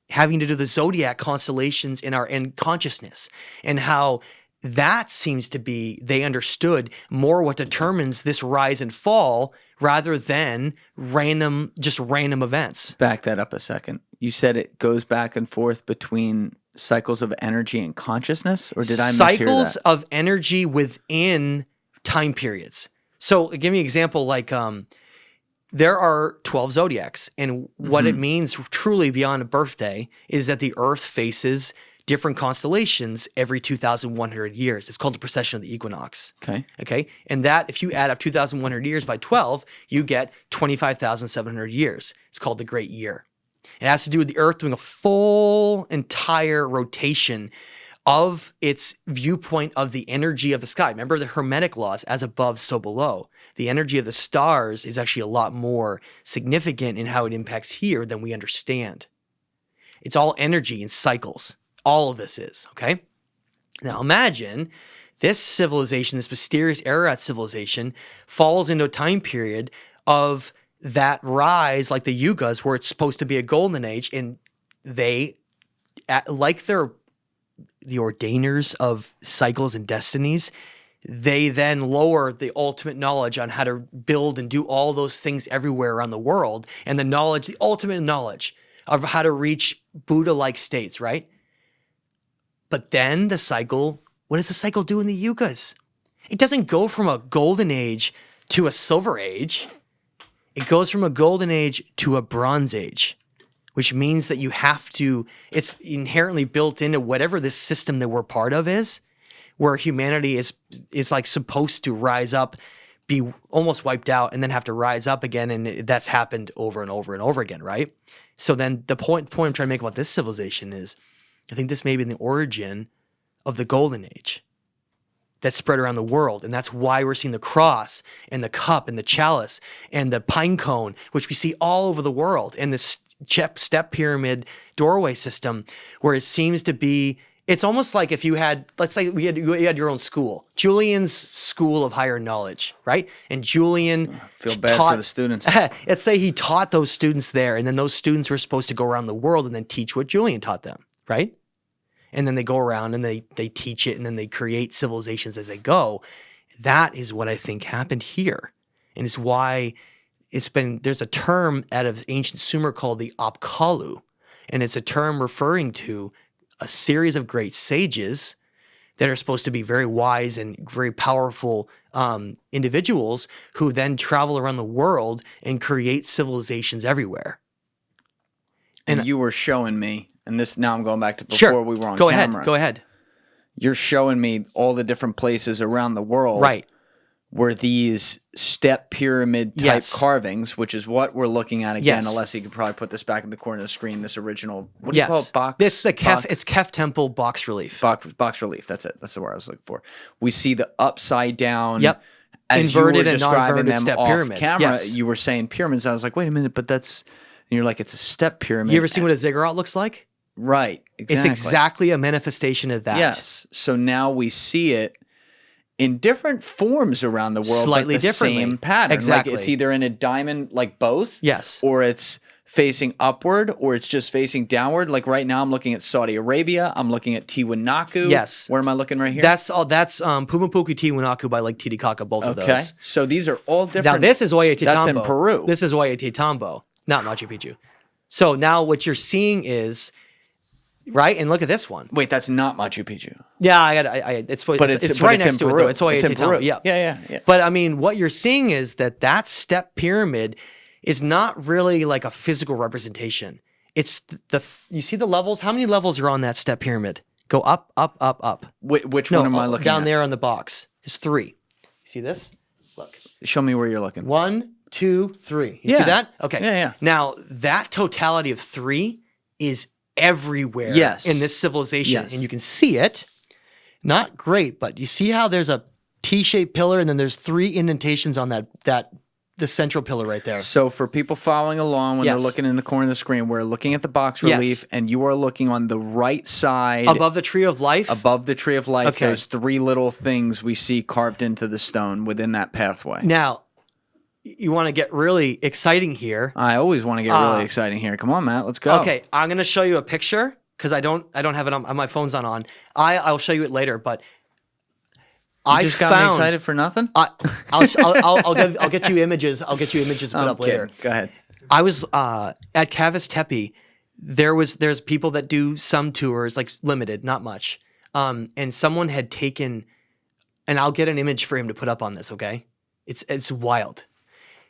having to do the zodiac constellations in our consciousness, and how that seems to be, they understood more what determines this rise and fall rather than random events. Back that up a second. You said it goes back and forth between cycles of energy and consciousness, or did I mishear that? Cycles of energy within time periods. So give me an example, like there are 12 zodiacs, and what it means truly beyond a birthday is that the Earth faces different constellations every 2,100 years. It's called the precession of the equinox. Okay. And that, if you add up 2,100 years by 12, you get 25,700 years. It's called the Great Year. It has to do with the Earth doing a full entire rotation of its viewpoint of the energy of the sky. Remember the Hermetic laws, as above, so below. The energy of the stars is actually a lot more significant in how it impacts here than we understand. It's all energy in cycles. All of this is, okay? Now imagine this civilization, this mysterious Ararat civilization, falls into a time period of that rise, like the Yugas, where it's supposed to be a golden age, and they, like the ordainers of cycles and destinies, they then lower the ultimate knowledge on how to build and do all those things everywhere around the world, and the ultimate knowledge of how to reach Buddha-like states, right? But then the cycle, what does the cycle do in the Yugas? It doesn't go from a golden age to a silver age. It goes from a golden age to a bronze age, which means that you have to, it's inherently built into whatever this system that we're part of is, where humanity is like supposed to rise up, be almost wiped out, and then have to rise up again. And that's happened over and over and over again, right? So then the point I'm trying to make about this civilization is, I think this may be the origin of the Golden Age that spread around the world. And that's why we're seeing the cross and the cup and the chalice and the pinecone, which we see all over the world, and the step pyramid doorway system, where it seems to be, it's almost like if you had, let's say you had your own school, Julian's school of higher knowledge, right? And Julian Feel bad for the students. Let's say he taught those students there, and then those students were supposed to go around the world and then teach what Julian taught them, right? And then they go around and they teach it, and then they create civilizations as they go. That is what I think happened here. And it's why there's a term out of ancient Sumer called the Apkallu. And it's a term referring to a series of great sages that are supposed to be very wise and very powerful individuals who then travel around the world and create civilizations everywhere. And you were showing me, and this, now I'm going back to before we were on camera. Go ahead. You're showing me all the different places around the world. Right. Where these step pyramid type carvings, which is what we're looking at again, unless you could probably put this back in the corner of the screen, this original, what do you call it? Box? It's the Kef Temple box relief. Box relief, that's it. That's the word I was looking for. We see the upside down, as inverted you were and describing them step off pyramid. camera. You were saying pyramids. I was like, wait a minute, but that's, and you're like, it's a step pyramid. You ever seen what a ziggurat looks like? Right, exactly. It's exactly a manifestation of that. Yes, so now we see it in different forms around the world, slightly but the differently. same pattern. Exactly. Like it's either in a diamond, like both. Yes. Or it's facing upward, or it's just facing downward. Like right now, I'm looking at Saudi Arabia. I'm looking at Tiwanaku. Yes. Where am I looking right here? That's Pumapuku Tiwanaku by Lake Titicaca, both of those. Okay. So these are all different. Now this is Ollantaytambo. That's in Peru. This is Ollantaytambo, not Machu Picchu. So now what you're seeing is, right? And look at this one. Wait, that's not Machu Picchu. Yeah, it's right next to it though. It's Ollantaytambo. Yeah. But I mean, what you're seeing is that step pyramid is not really like a physical representation. It's you see the levels? How many levels are on that step pyramid? Go up, up, up, up. Which one am I looking down at? there on the box. There's 3. You see this? Look. Show me where you're looking. 1, 2, 3. You see that? Okay. Yeah. Now, that totality of 3 is everywhere in this civilization. And you can see it. Not great, but you see how there's a T-shaped pillar and then there's 3 indentations on the central pillar right there. So for people following along when they're looking in the corner of the screen, we're looking at the box relief and you are looking on the right side. Above the tree of life? Above the tree of life, there's 3 little things we see carved into the stone within that pathway. Now, you want to get really exciting here. I always want to get really exciting here. Come on, Matt, let's go. Okay, I'm going to show you a picture because I don't have it on, my phone's not on. I'll show you it later, but you just got me excited for nothing? I'll get you images. I'll get you images put up later. Go ahead. I was at Cavis Tepe. There's people that do some tours, like limited, not much. And someone had taken, and I'll get an image for him to put up on this. Okay, it's wild.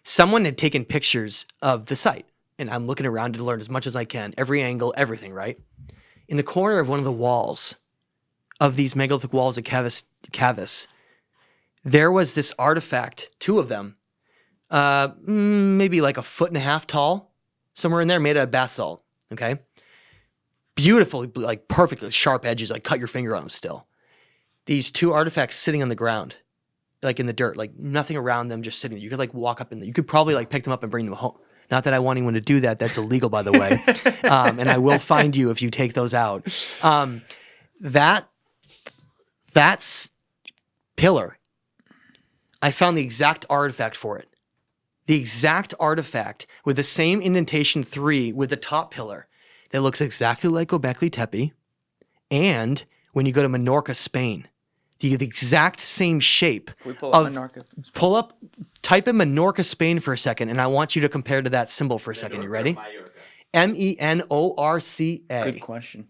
Someone had taken pictures of the site, and I'm looking around to learn as much as I can, every angle, everything. Right in the corner of one of the walls of these megalithic walls at Cavis, there was this artifact, 2 of them, maybe like 1.5 feet tall, somewhere in there, made out of basalt. Okay, beautiful, like perfectly sharp edges, like cut your finger on them. Still, these 2 artifacts sitting on the ground, like in the dirt, like nothing around them, just sitting there. You could like walk up in there. You could probably like pick them up and bring them home. Not that I want anyone to do that. That's illegal, by the way. And I will find you if you take those out. That's pillar. I found the exact artifact for it. The exact artifact with the same indentation 3 with the top pillar that looks exactly like Göbekli Tepe. And when you go to Menorca, Spain, the exact same shape. Can we pull up Menorca? Type in Menorca, Spain for a second, and I want you to compare to that symbol for a second. You ready? Menorca. Good question.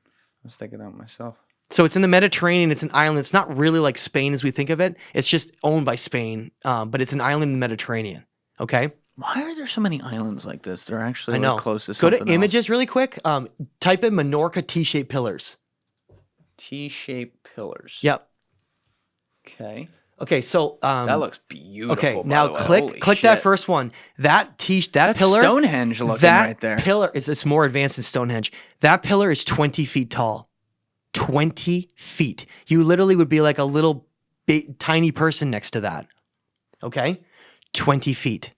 I was thinking that myself. So it's in the Mediterranean. It's an island. It's not really like Spain as we think of it. It's just owned by Spain, but it's an island in the Mediterranean. Okay? Why are there so many islands like this? They're actually I know. Like close to Go something to images really quick. Type in Menorca T-shaped pillars. T-shaped pillars. Yep. Okay. Okay, so That looks beautiful. okay, by now the way. Holy click that shit. first one. That That's pillar, Stonehenge looking that right there. pillar it's more advanced than Stonehenge. That pillar is 20 feet tall. 20 feet. You literally would be like a little tiny person next to that. Okay, 20 feet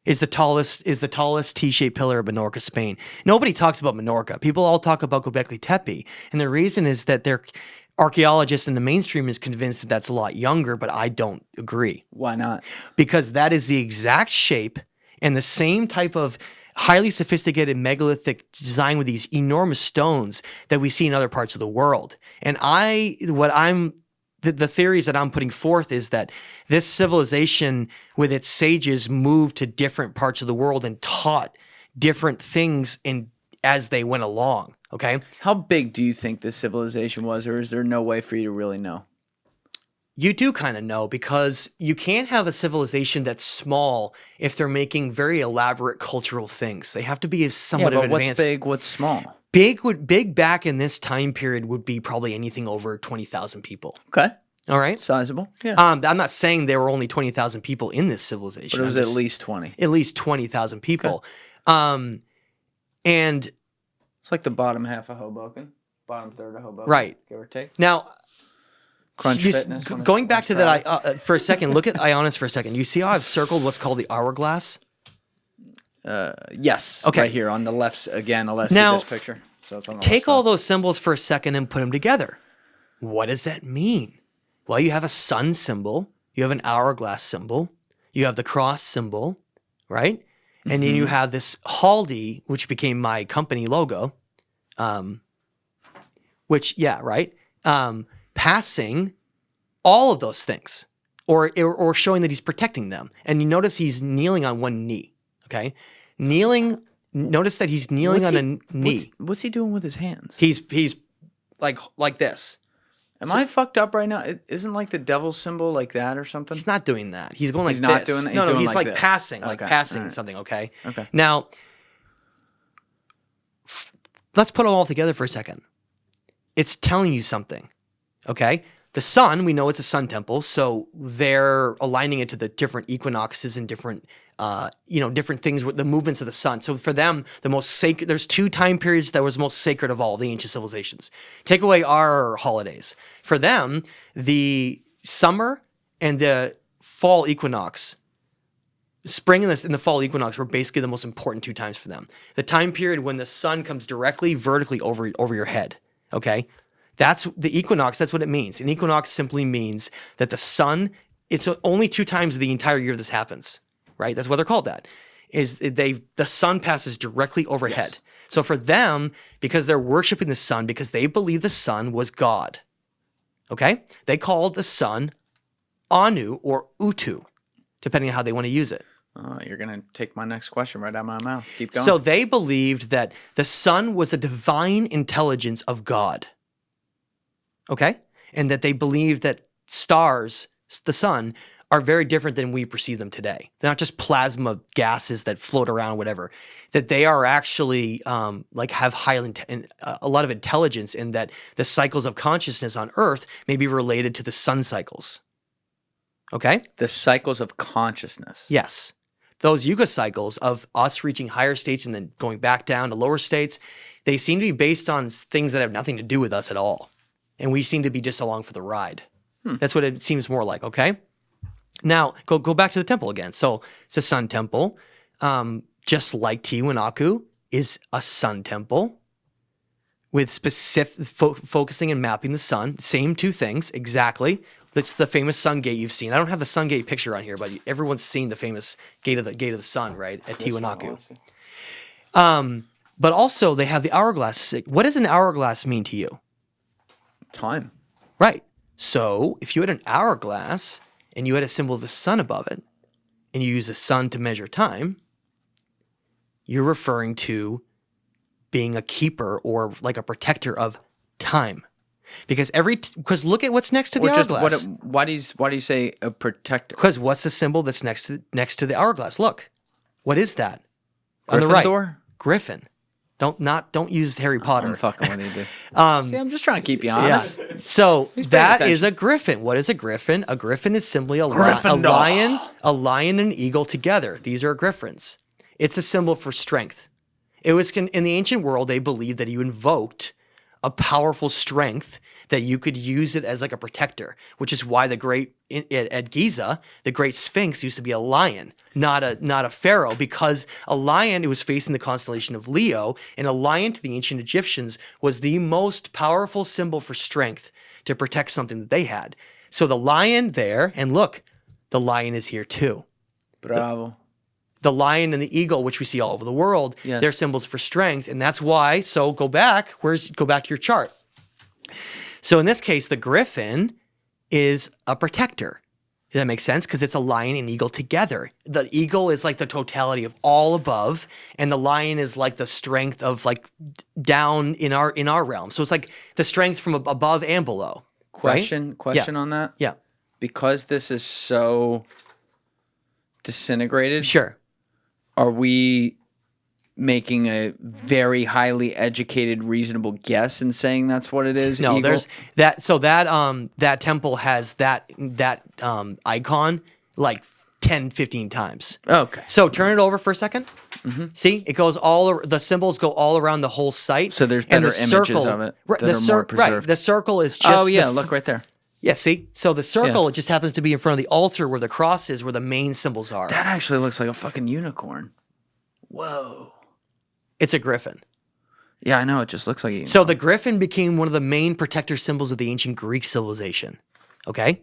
is the tallest T-shaped pillar of Menorca, Spain. Nobody talks about Menorca. People all talk about Göbekli Tepe, and the reason is that they're archaeologists in the mainstream is convinced that that's a lot younger, but I don't agree. Why not? Because that is the exact shape and the same type of highly sophisticated megalithic design with these enormous stones that we see in other parts of the world. And the theories that I'm putting forth is that this civilization with its sages moved to different parts of the world and taught different things as they went along. Okay. How big do you think this civilization was, or is there no way for you to really know? You do kind of know, because you can't have a civilization that's small if they're making very elaborate cultural things. They have to be somewhat Yeah, but advanced. what's big, what's small? Big back in this time period would be probably anything over 20,000 people. Okay. All right. Sizable. Yeah. I'm not saying there were only 20,000 people in this civilization. But it was at least 20. At least 20,000 people. And It's like the bottom half of Hoboken, bottom third of Hoboken. Right. Give or take. now, Crunch Fitness. going back to that for a second, look at Ionis for a second. You see how I've circled what's called the hourglass? Yes. Okay. Right here on the left, again, let's Now, see this picture. So it's on the Take left all side. those symbols for a second and put them together. What does that mean? Well, you have a sun symbol, you have an hourglass symbol, you have the cross symbol, right? And then you have this Haldi, which became my company logo, passing all of those things, or showing that he's protecting them. And you notice he's kneeling on one knee, okay? Notice that he's kneeling on a knee. What's he doing with his hands? He's like this. Am I fucked up right now? Isn't like the devil symbol like that or something? He's not doing that. He's going like He's not this. doing that? No, He's doing he's like like this. passing, Okay. passing Alright. something, okay? Okay. Now, let's put them all together for a second. It's telling you something, okay? The sun, we know it's a sun temple, so they're aligning it to the different equinoxes and different, different things with the movements of the sun. So for them, the most sacred, there's two time periods that was most sacred of all the ancient civilizations. Take away our holidays. For them, the summer and the fall equinox, spring and the fall equinox were basically the most important two times for them. The time period when the sun comes directly vertically over your head, okay? That's the equinox. That's what it means. An equinox simply means that the sun, it's only two times of the entire year this happens, right? That's what they're called that. The sun passes directly overhead. Yes. So for them, because they're worshiping the sun, because they believe the sun was God, okay? They called the sun Anu or Utu, depending on how they want to use it. You're going to take my next question right out of my mouth. Keep going. So they believed that the sun was a divine intelligence of God. Okay? And that they believed that stars, the sun, are very different than we perceive them today. They're not just plasma gases that float around, whatever. That they are actually have a lot of intelligence, in that the cycles of consciousness on Earth may be related to the sun cycles. Okay? The cycles of consciousness. Yes. Those yuga cycles of us reaching higher states and then going back down to lower states, they seem to be based on things that have nothing to do with us at all. And we seem to be just along for the ride. That's what it seems more like, okay? Now, go back to the temple again. So it's a sun temple. Just like Tiwanaku is a sun temple with specific focusing and mapping the sun. Same two things, exactly. That's the famous sun gate you've seen. I don't have the sun gate picture on here, but everyone's seen the famous gate of the sun, right, at Tiwanaku. But also they have the hourglass. What does an hourglass mean to you? Time. Right. So if you had an hourglass and you had a symbol of the sun above it, and you use the sun to measure time, you're referring to being a keeper or like a protector of time. Because look at what's next to the hourglass. Why do you say a protector? Because what's the symbol that's next to the hourglass? Look, what is that? On the right, Gryffindor? Griffin. Don't use Harry Potter. I'm fucking with you, dude. Um, See, I'm just trying to keep you Yeah. honest. So paying that is attention. a griffin. What is a griffin? A griffin is simply a Gryffindor. lion and an eagle together. These are griffins. It's a symbol for strength. It was in the ancient world, they believed that you invoked a powerful strength that you could use it as like a protector, which is why at Giza, the great Sphinx used to be a lion, not a pharaoh, because a lion, it was facing the constellation of Leo, and a lion to the ancient Egyptians was the most powerful symbol for strength to protect something that they had. So the lion there, and look, the lion is here too. Bravo. The lion and the eagle, which we see all over the world, Yes. they're symbols for strength, and that's why. So go back to your chart. So in this case, the griffin is a protector. Does that make sense? Because it's a lion and eagle together. The eagle is like the totality of all above, and the lion is like the strength of like down in our realm. So it's like the strength from above and below. Question on that? Yeah. Because this is so disintegrated, Sure. are we making a very highly educated, reasonable guess in saying that's what it is? No, Eagle? there's that. So that temple has that icon like 10, 15 times. Okay. So turn it over for a second. See, it goes the symbols go all around the whole site. So there's and better images of it Right, that are more right. preserved. The circle is just. Oh, yeah, look right there. Yeah, see? So the circle, it just happens to be in front of the altar where the cross is, where the main symbols are. That actually looks like a fucking unicorn. Whoa. It's a griffin. Yeah, I know. It just looks like a unicorn. So the griffin became one of the main protector symbols of the ancient Greek civilization. Okay?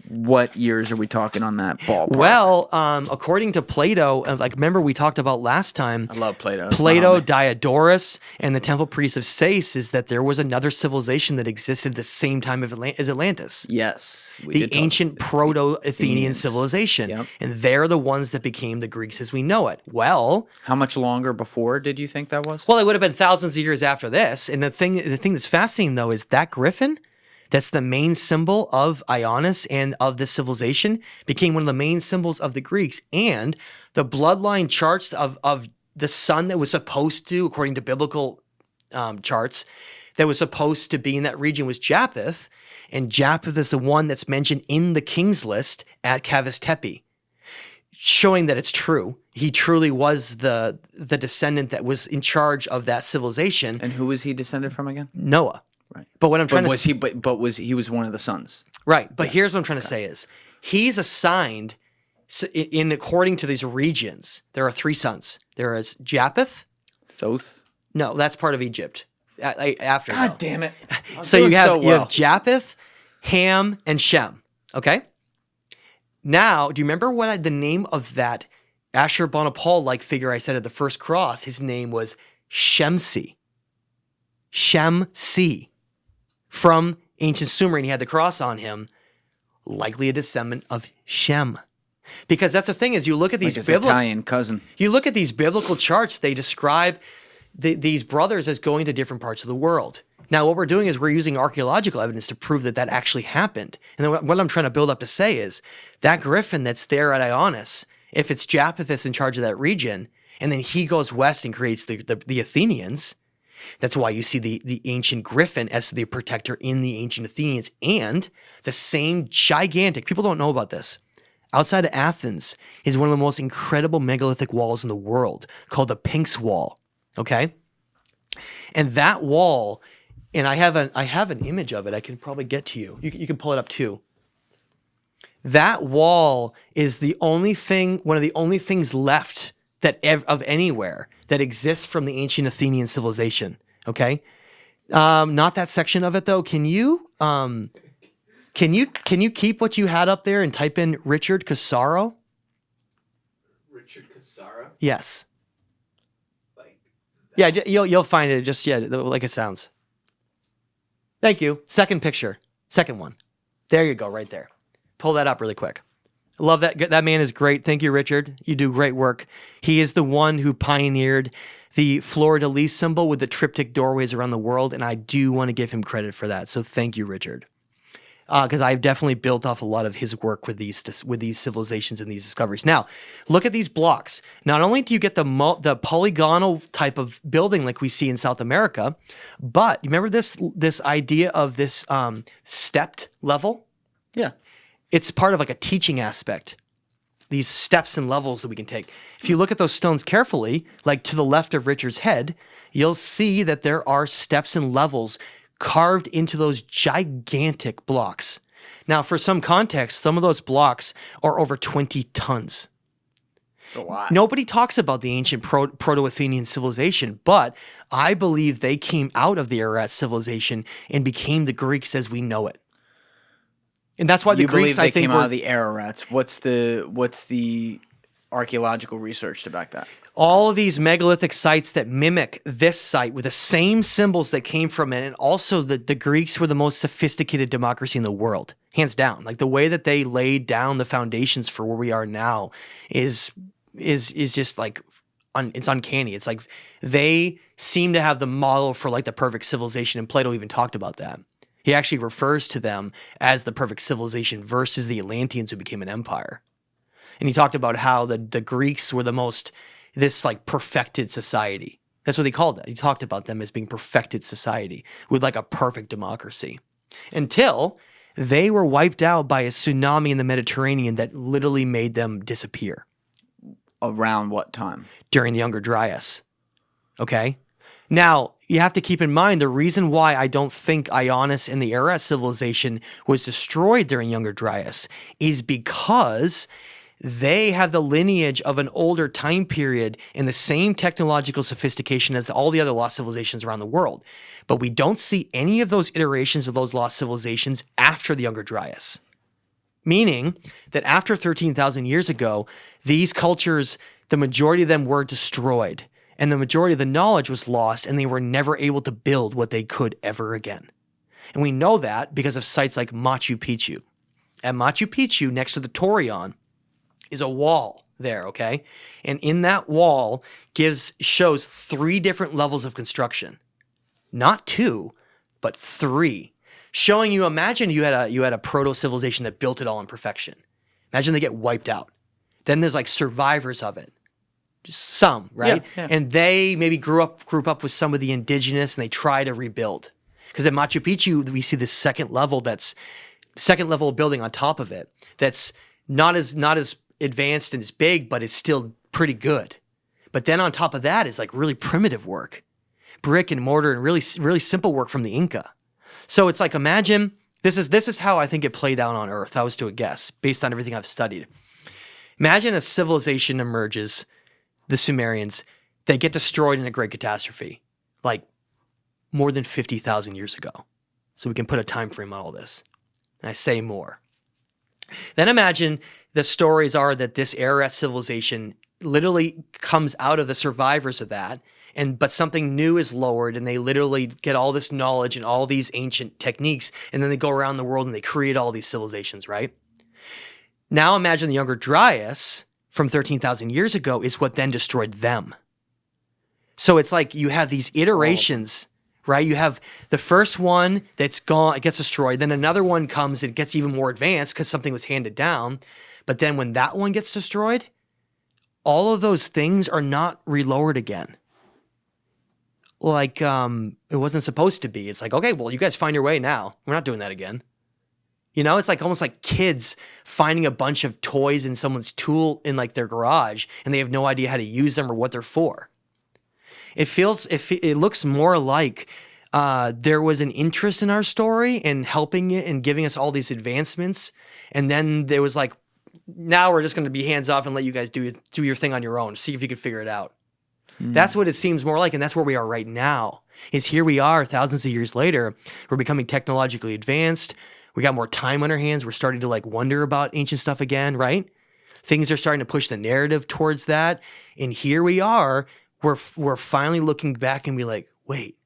What years are we talking on that ballpark? Well, according to Plato, like remember we talked about last time, I love Plato. It's Plato, my homie. Diodorus, and the temple priests of Sais is that there was another civilization that existed at the same time as Atlantis. Yes. we The did talk ancient about proto-Athenian Athenians. civilization. Yep. And they're the ones that became the Greeks as we know it. Well, How much longer before did you think that was? it would have been thousands of years after this. And the thing that's fascinating though is that griffin, that's the main symbol of Ionis and of this civilization, became one of the main symbols of the Greeks. And the bloodline charts of the sun that was supposed to, according to biblical charts, that was supposed to be in that region was Japheth. And Japheth is the one that's mentioned in the king's list at Cavus Tepe, showing that it's true. He truly was the descendant that was in charge of that civilization. And who was he descended from again? Noah. Right. But what I'm trying But to was he? But was he was one of the sons? Right. But here's what I'm trying to say is he's assigned in according to these regions. There are three sons. There is Japheth. Thoth. No, that's part of Egypt. After though. God damn it! So you have Japheth, Ham, and Shem. Okay. Now, do you remember what the name of that Ashurbanipal-like figure I said at the first cross? His name was Shemsi. Shemsi. From ancient Sumerian, he had the cross on him, likely a descendant of Shem. Because that's the thing is, you look at these Like his Italian cousin. you look at these biblical charts, they describe these brothers as going to different parts of the world. Now, what we're doing is we're using archaeological evidence to prove that that actually happened. And then what I'm trying to build up to say is that griffin that's there at Ionis, if it's Japheth that's in charge of that region, and then he goes west and creates the Athenians, that's why you see the ancient griffin as the protector in the ancient Athenians, and the same gigantic, people don't know about this, outside of Athens is one of the most incredible megalithic walls in the world called the Pnyx Wall, okay? And that wall, and I have an image of it I can probably get to you. You can pull it up too. That wall is the only thing, one of the only things left that of anywhere that exists from the ancient Athenian civilization. Okay, not that section of it though. Can you keep what you had up there and type in Richard Casaro? Richard Casaro? Yes. Like, Yeah, you'll find it. Just like it sounds. Thank you. Second picture, second one. There you go, right there. Pull that up really quick. I love that. That man is great. Thank you, Richard. You do great work. He is the one who pioneered the fleur-de-lis symbol with the triptych doorways around the world, and I do want to give him credit for that. So thank you, Richard. because I've definitely built off a lot of his work with these civilizations and these discoveries. Now, look at these blocks. Not only do you get the polygonal type of building like we see in South America, but you remember this idea of this stepped level? Yeah. It's part of like a teaching aspect. These steps and levels that we can take. If you look at those stones carefully, like to the left of Richard's head, you'll see that there are steps and levels carved into those gigantic blocks. Now, for some context, some of those blocks are over 20 tons. It's a lot. Nobody talks about the ancient Proto-Athenian civilization, but I believe they came out of the Ararat civilization and became the Greeks as we know it. And that's why the You believe Greeks, they I think, came were out of the Ararats. What's the archaeological research to back that? all of these megalithic sites that mimic this site with the same symbols that came from it. And also the Greeks were the most sophisticated democracy in the world, hands down. Like the way that they laid down the foundations for where we are now is just like, it's uncanny. It's like they seem to have the model for like the perfect civilization. And Plato even talked about that. He actually refers to them as the perfect civilization versus the Atlanteans who became an empire. And he talked about how the Greeks were this like perfected society. That's what they called it. He talked about them as being perfected society with like a perfect democracy until they were wiped out by a tsunami in the Mediterranean that literally made them disappear. Around what time? During the Younger Dryas. Okay? Now, you have to keep in mind the reason why I don't think Ionis and the Ararat civilization was destroyed during Younger Dryas is because they have the lineage of an older time period and the same technological sophistication as all the other lost civilizations around the world. But we don't see any of those iterations of those lost civilizations after the Younger Dryas. Meaning that after 13,000 years ago, these cultures, the majority of them were destroyed. And the majority of the knowledge was lost, and they were never able to build what they could ever again. And we know that because of sites like Machu Picchu. At Machu Picchu, next to the Torion, is a wall there, okay? And in that wall shows 3 different levels of construction. Not 2, but 3. Showing you, imagine you had a proto-civilization that built it all in perfection. Imagine they get wiped out. Then there's like survivors of it. Just some, right? Yeah. And they maybe grew up with some of the indigenous and they try to rebuild. Because at Machu Picchu, we see this second level of building on top of it that's not as advanced and as big, but it's still pretty good. But then on top of that is like really primitive work, brick and mortar and really, really simple work from the Inca. So it's like, imagine, this is how I think it played out on Earth. I was to a guess based on everything I've studied. Imagine a civilization emerges, the Sumerians, they get destroyed in a great catastrophe, like more than 50,000 years ago. So we can put a time frame on all this. And I say more. Then imagine the stories are that this Ararat civilization literally comes out of the survivors of that, but something new is lowered, and they literally get all this knowledge and all these ancient techniques, and then they go around the world and they create all these civilizations, right? Now imagine the Younger Dryas from 13,000 years ago is what then destroyed them. So it's like you have these iterations, right? You have the first one that's gone, it gets destroyed. Then another one comes, it gets even more advanced because something was handed down. But then when that one gets destroyed, all of those things are not relowered again. Like it wasn't supposed to be. It's like, okay, well, you guys find your way now. We're not doing that again. You know, it's like almost like kids finding a bunch of toys in someone's tool in like their garage and they have no idea how to use them or what they're for. It looks more like there was an interest in our story and helping it and giving us all these advancements. And then there was like, now we're just going to be hands off and let you guys do your thing on your own. See if you can figure it out. That's what it seems more like. And that's where we are right now is here we are thousands of years later. We're becoming technologically advanced. We got more time on our hands. We're starting to like wonder about ancient stuff again, right? Things are starting to push the narrative towards that. And here we are. We're finally looking back and be like, wait,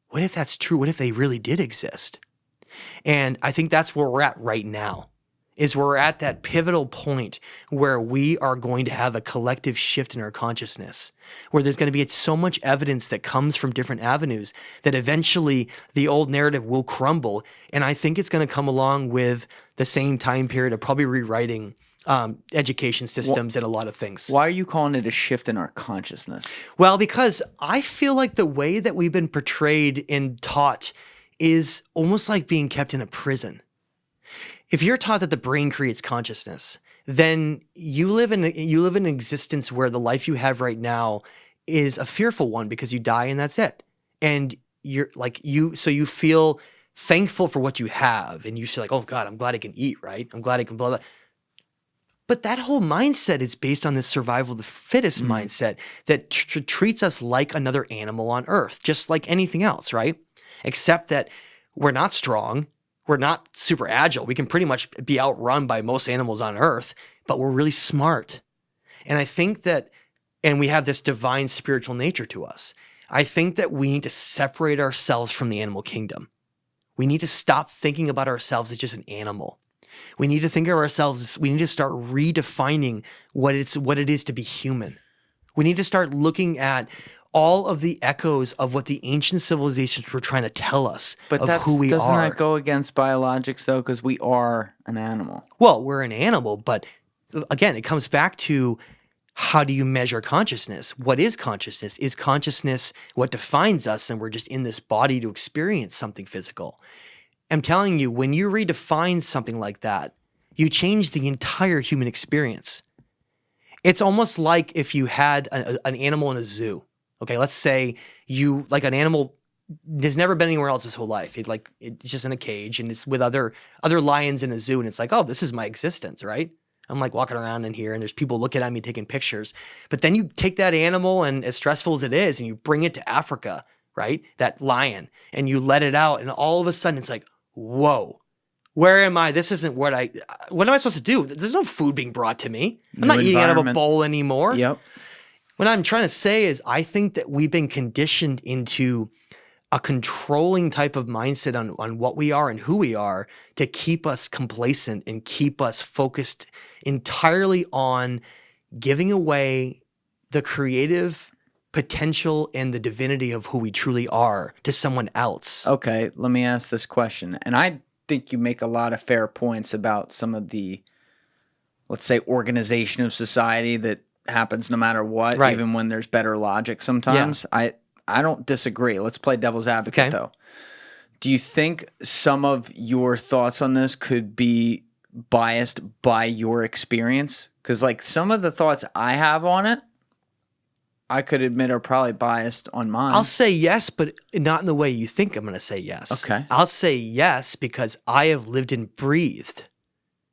what if that's true? What if they really did exist? And I think that's where we're at right now is we're at that pivotal point where we are going to have a collective shift in our consciousness, where there's going to be so much evidence that comes from different avenues that eventually the old narrative will crumble. And I think it's going to come along with the same time period of probably rewriting education systems and a lot of things. Why are you calling it a shift in our consciousness? Well, because I feel like the way that we've been portrayed and taught is almost like being kept in a prison. If you're taught that the brain creates consciousness, then you live in an existence where the life you have right now is a fearful one because you die and that's it. And so you feel thankful for what you have, and you feel like, oh God, I'm glad I can eat, right? I'm glad I can blah blah. But that whole mindset is based on this survival of the fittest mindset that treats us like another animal on Earth, just like anything else, right? Except that we're not strong. We're not super agile. We can pretty much be outrun by most animals on Earth, but we're really smart. And I think that, and we have this divine spiritual nature to us. I think that we need to separate ourselves from the animal kingdom. We need to stop thinking about ourselves as just an animal. We need to think of ourselves as, we need to start redefining what it is to be human. We need to start looking at all of the echoes of what the ancient civilizations were trying to tell us of who we doesn't are. that go against biologics, though? Because we are an animal. Well, we're an animal, but again, it comes back to how do you measure consciousness? What is consciousness? Is consciousness what defines us and we're just in this body to experience something physical? I'm telling you, when you redefine something like that, you change the entire human experience. It's almost like if you had an animal in a zoo. Okay, let's say you, like, an animal has never been anywhere else his whole life. It's just in a cage and it's with other lions in a zoo, and it's like, oh, this is my existence, right? I'm like walking around in here and there's people looking at me taking pictures. But then you take that animal, and as stressful as it is, and you bring it to Africa, right? That lion, and you let it out, and all of a sudden it's like, whoa, where am I? This isn't what am I supposed to do? There's no food being brought to me. I'm not eating out of a bowl anymore. Yep. What I'm trying to say is I think that we've been conditioned into a controlling type of mindset on what we are and who we are to keep us complacent and keep us focused entirely on giving away the creative potential and the divinity of who we truly are to someone else. Okay, let me ask this question. And I think you make a lot of fair points about some of the, let's say, organization of society that happens no matter what, Right. even when there's better logic sometimes. I don't disagree. Let's play devil's advocate, though. Do you think some of your thoughts on this could be biased by your experience? Because, like, some of the thoughts I have on it, I could admit are probably biased on mine. I'll say yes, but not in the way you think I'm going to say yes. Okay. I'll say yes because I have lived and breathed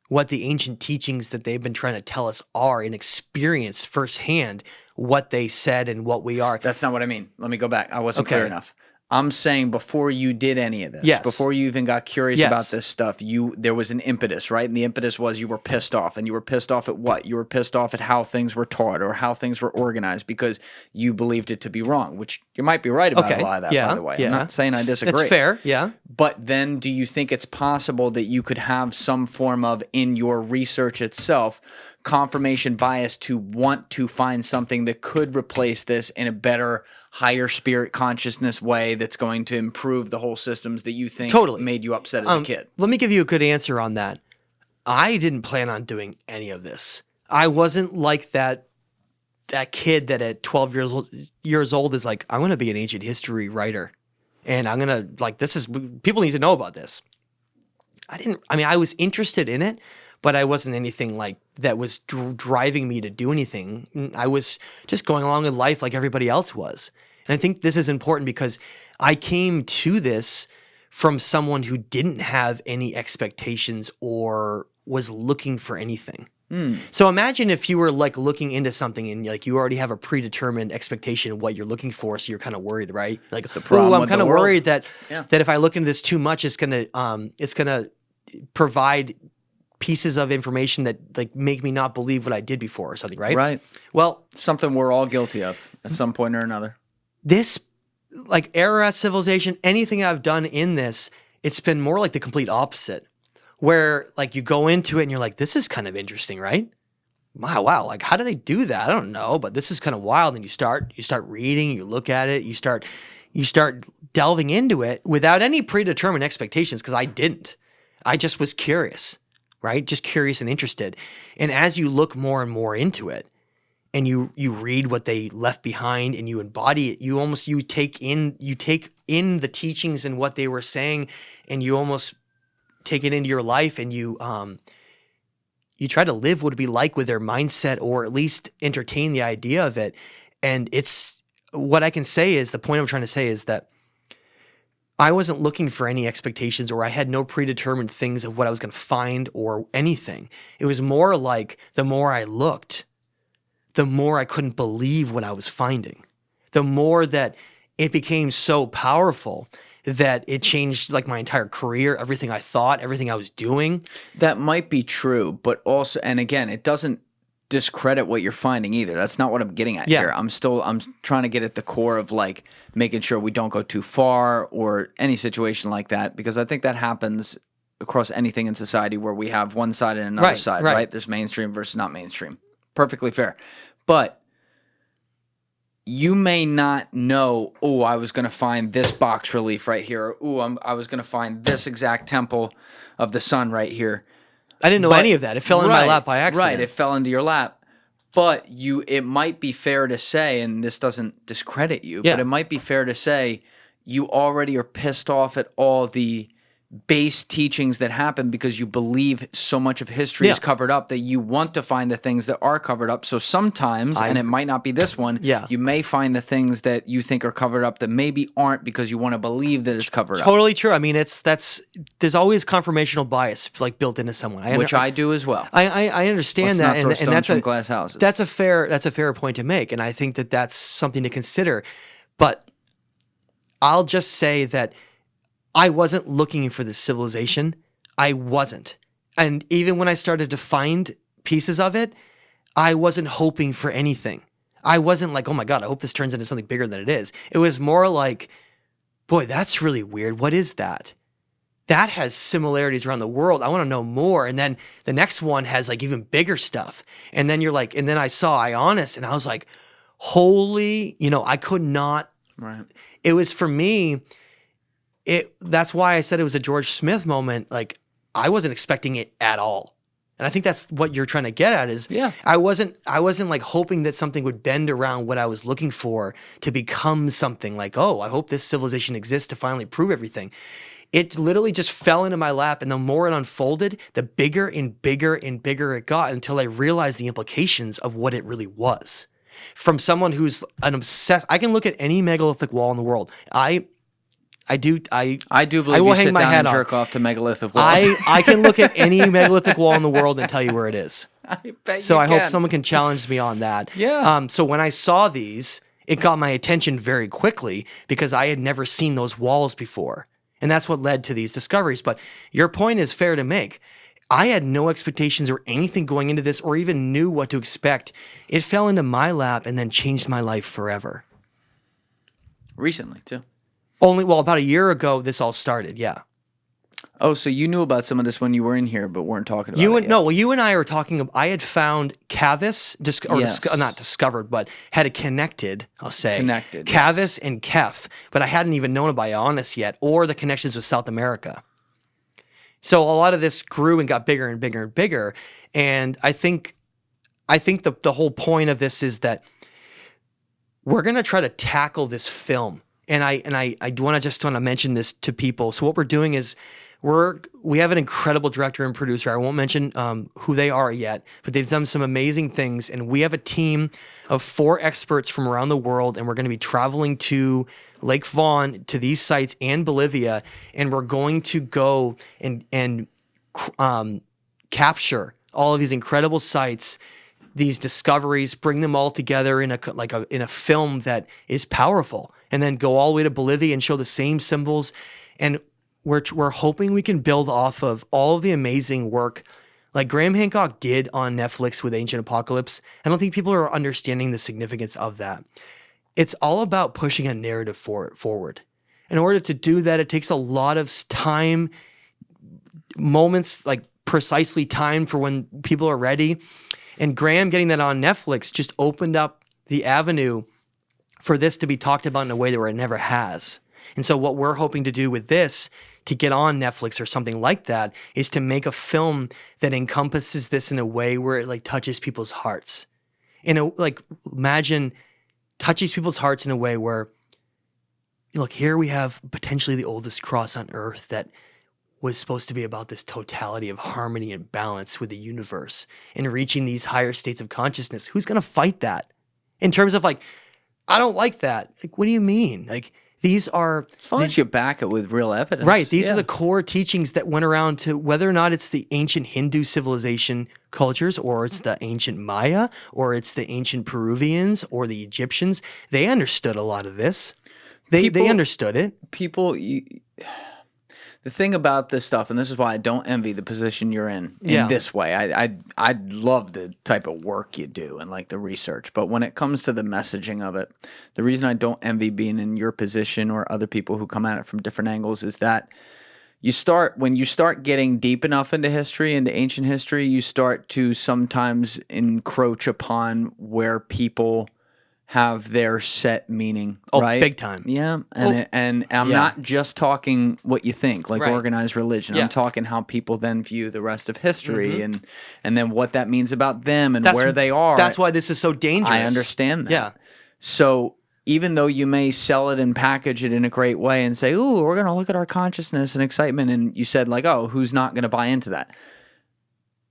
what the ancient teachings that they've been trying to tell us are and experienced firsthand what they said and what we are. That's not what I mean. Let me go back. I wasn't Okay. clear enough. I'm saying before you did any of this, Yes. before you even got curious Yes. about this stuff, there was an impetus, right? And the impetus was you were pissed off. And you were pissed off at what? You were pissed off at how things were taught or how things were organized because you believed it to be wrong, which you might be right about a lot of that, by the way. I'm not saying I disagree. That's fair, yeah. But then do you think it's possible that you could have some form of, in your research itself, confirmation bias to want to find something that could replace this in a better, higher spirit consciousness way that's going to improve the whole systems that you think Totally. made you upset as a kid? Let me give you a good answer on that. I didn't plan on doing any of this. I wasn't like that kid that at 12 years old is like, I'm going to be an ancient history writer. And I'm going to, people need to know about this. I was interested in it, but I wasn't anything like that was driving me to do anything. I was just going along with life like everybody else was. And I think this is important because I came to this from someone who didn't have any expectations or was looking for anything. So imagine if you were like looking into something and like you already have a predetermined expectation of what you're looking for, so you're kind of worried, right? Like, problem I'm with kind the of world. worried that if I look into this too much, it's gonna provide pieces of information that like make me not believe what I did before or something, right? Right. Well, Something we're all guilty of at some point or another. this like era civilization, anything I've done in this, it's been more like the complete opposite. where like you go into it and you're like, this is kind of interesting, right? Wow, like how do they do that? I don't know, but this is kind of wild. And you start reading, you look at it, you start delving into it without any predetermined expectations, because I didn't. I just was curious, right? Just curious and interested. And as you look more and more into it, and you read what they left behind and you embody it, you take in the teachings and what they were saying, and you almost take it into your life, and you try to live what it'd be like with their mindset, or at least entertain the idea of it. And it's what I can say is, the point I'm trying to say is that I wasn't looking for any expectations, or I had no predetermined things of what I was going to find or anything. It was more like the more I looked, the more I couldn't believe what I was finding. The more that it became so powerful that it changed like my entire career, everything I thought, everything I was doing. That might be true, but also, and again, it doesn't discredit what you're finding either. That's not what I'm getting at here. I'm trying to get at the core of like making sure we don't go too far or any situation like that, because I think that happens across anything in society where we have one side and another side, right? There's mainstream versus not mainstream. Perfectly fair. But you may not know, oh, I was going to find this box relief right here, or I was going to find this exact temple of the sun right here. I didn't know any of that. It fell in my lap by accident. Right, it fell into your lap. But it might be fair to say, and this doesn't discredit you, but it might be fair to say you already are pissed off at all the base teachings that happen because you believe so much of history is covered up that you want to find the things that are covered up. So sometimes, and it might not be this one, you may find the things that you think are covered up that maybe aren't, because you want to believe that it's covered up. Totally true. I mean, there's always confirmational bias like built into someone, which I do as well. I understand that, and that's glass houses. That's a fair point to make, and I think that that's something to consider. But I'll just say that I wasn't looking for this civilization. I wasn't. And even when I started to find pieces of it, I wasn't hoping for anything. I wasn't like, oh my God, I hope this turns into something bigger than it is. It was more like, boy, that's really weird. What is that? That has similarities around the world. I want to know more. And then the next one has like even bigger stuff. And then you're like, and then I saw Ionis and I was like, holy, I could not. Right. It was for me, that's why I said it was a George Smith moment. Like, I wasn't expecting it at all. And I think that's what you're trying to get at is I wasn't like hoping that something would bend around what I was looking for to become something like, oh, I hope this civilization exists to finally prove everything. It literally just fell into my lap, and the more it unfolded, the bigger and bigger and bigger it got, until I realized the implications of what it really was. From someone who's an obsessed, I can look at any megalithic wall in the world. I do believe you sit down and jerk off to megalithic walls. I can look at any megalithic wall in the world and tell you where it is. I bet so I hope someone can challenge me on that. Yeah. So when I saw these, it got my attention very quickly because I had never seen those walls before. And that's what led to these discoveries. But your point is fair to make. I had no expectations or anything going into this, or even knew what to expect. It fell into my lap and then changed my life forever. Recently, too. About a year ago, this all started, yeah. Oh, so you knew about some of this when you were in here, but weren't talking about it yet. No, you and I were talking. I had found Cavis, not discovered, but had connected. I'll say Cavis and Kef, but I hadn't even known about Ionis yet, or the connections with South America. So a lot of this grew and got bigger and bigger and bigger, and I think the whole point of this is that we're gonna try to tackle this film. And I want to mention this to people. So what we're doing is we have an incredible director and producer. I won't mention who they are yet, but they've done some amazing things. And we have a team of 4 experts from around the world, and we're going to be traveling to Lake Vaughn, to these sites, and Bolivia, and we're going to go and capture all of these incredible sites, these discoveries, bring them all together in a film that is powerful, and then go all the way to Bolivia and show the same symbols. And we're hoping we can build off of all of the amazing work like Graham Hancock did on Netflix with Ancient Apocalypse. I don't think people are understanding the significance of that. It's all about pushing a narrative forward. In order to do that, it takes a lot of time, moments like precisely timed for when people are ready. And Graham getting that on Netflix just opened up the avenue for this to be talked about in a way that it never has. And so what we're hoping to do with this to get on Netflix or something like that is to make a film that encompasses this in a way where it like touches people's hearts. Imagine touches people's hearts in a way where, look, here we have potentially the oldest cross on earth that was supposed to be about this totality of harmony and balance with the universe and reaching these higher states of consciousness. Who's going to fight that? In terms of like, I don't like that. Like, what do you mean? Like, these are... As long as you back it with real evidence. Right. These are the core teachings that went around to whether or not it's the ancient Hindu civilization cultures or it's the ancient Maya or it's the ancient Peruvians or the Egyptians. They understood a lot of this. They understood it. People... The thing about this stuff, and this is why I don't envy the position you're in this way. I love the type of work you do and like the research. But when it comes to the messaging of it, the reason I don't envy being in your position or other people who come at it from different angles is that when you start getting deep enough into history, into ancient history, you start to sometimes encroach upon where people have their set meaning, right? Big time. Yeah, and I'm not just talking what you think, like organized religion. I'm talking how people then view the rest of history and then what that means about them and where they are. That's why this is so dangerous. I understand that. Yeah. So even though you may sell it and package it in a great way and say, ooh, we're going to look at our consciousness and excitement, and you said like, oh, who's not going to buy into that?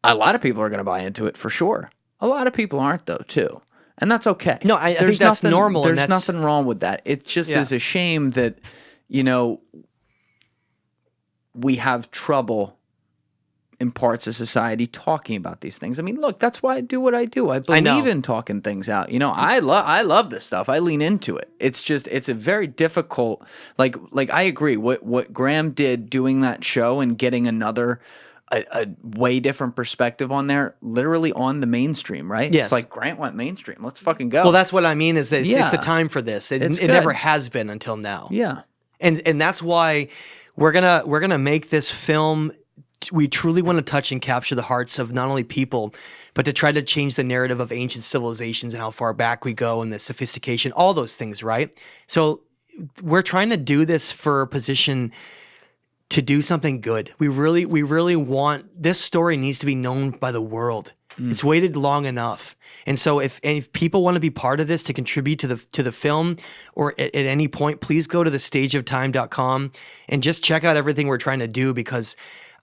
A lot of people are going to buy into it for sure. A lot of people aren't though, too. And that's okay. No, I think that's normal. There's nothing wrong with that. It just is a shame that, we have trouble in parts of society talking about these things. I mean, look, that's why I do what I do. I believe in talking things out. I love this stuff. I lean into it. It's just, it's a very difficult, like I agree. What Graham did doing that show and getting a way different perspective on there, literally on the mainstream, right? Yes. It's like Grant went mainstream. Let's fucking go. Well, that's what I mean is that it's the time for this. It never has been until now. Yeah. And that's why we're gonna make this film. We truly want to touch and capture the hearts of not only people, but to try to change the narrative of ancient civilizations and how far back we go and the sophistication, all those things, right? So we're trying to do this for a position to do something good. We really want, this story needs to be known by the world. It's waited long enough. And so if people want to be part of this, to contribute to the film, or at any point, please go to thestageoftime.com and just check out everything we're trying to do, because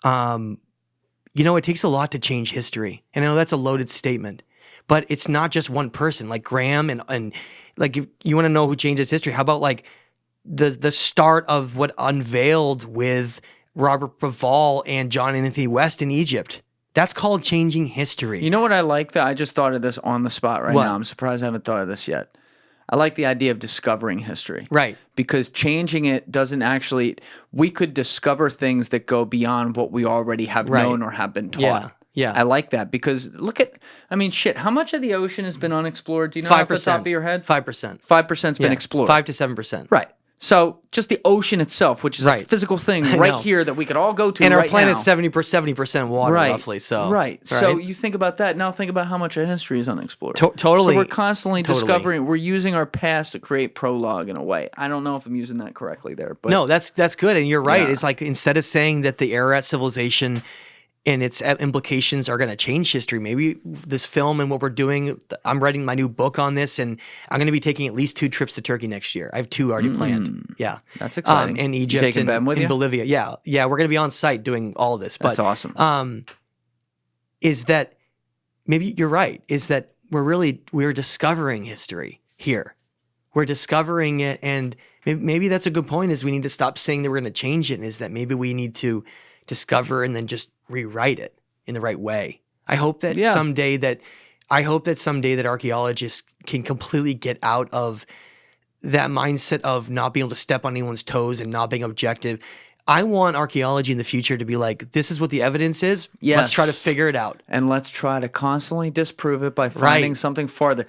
it takes a lot to change history. And I know that's a loaded statement, but it's not just one person like Graham and like, if you want to know who changes history, how about like the start of what unveiled with Robert Bauval and John Anthony West in Egypt. That's called changing history. You know what I like? That I just thought of this on the spot now. I'm surprised I haven't thought of this yet. I like the idea of discovering history. Right. Because changing it doesn't actually... We could discover things that go beyond what we already have known or have been taught. Yeah. I like that because look at... I mean, shit, how much of the ocean has been unexplored? Do you know off the top of your head? 5%. 5%'s been explored. 5 to 7%. Right. So just the ocean itself, which is a physical thing right here that we could all go to and right now. And our planet's 70% water, roughly. So Right. So you think about that. Now think about how much of history is unexplored. Totally. So we're constantly discovering. We're using our past to create prologue in a way. I don't know if I'm using that correctly there. But no, that's good. And you're right. Yeah. It's like instead of saying that the Ararat civilization and its implications are going to change history, maybe this film and what we're doing, I'm writing my new book on this, and I'm going to be taking at least 2 trips to Turkey next year. I have 2 already planned. Yeah. That's exciting. In Egypt and Bolivia. Yeah. Yeah. We're going to be on site doing all of this. That's awesome. Is that maybe you're right, is that we're discovering history here. We're discovering it. And maybe that's a good point, is we need to stop saying that we're going to change it. And is that maybe we need to discover and then just rewrite it in the right way. I hope that someday that archaeologists can completely get out of that mindset of not being able to step on anyone's toes and not being objective. I want archaeology in the future to be like, this is what the evidence is. Yes. Let's try to figure it out. And let's try to constantly disprove it by finding something farther.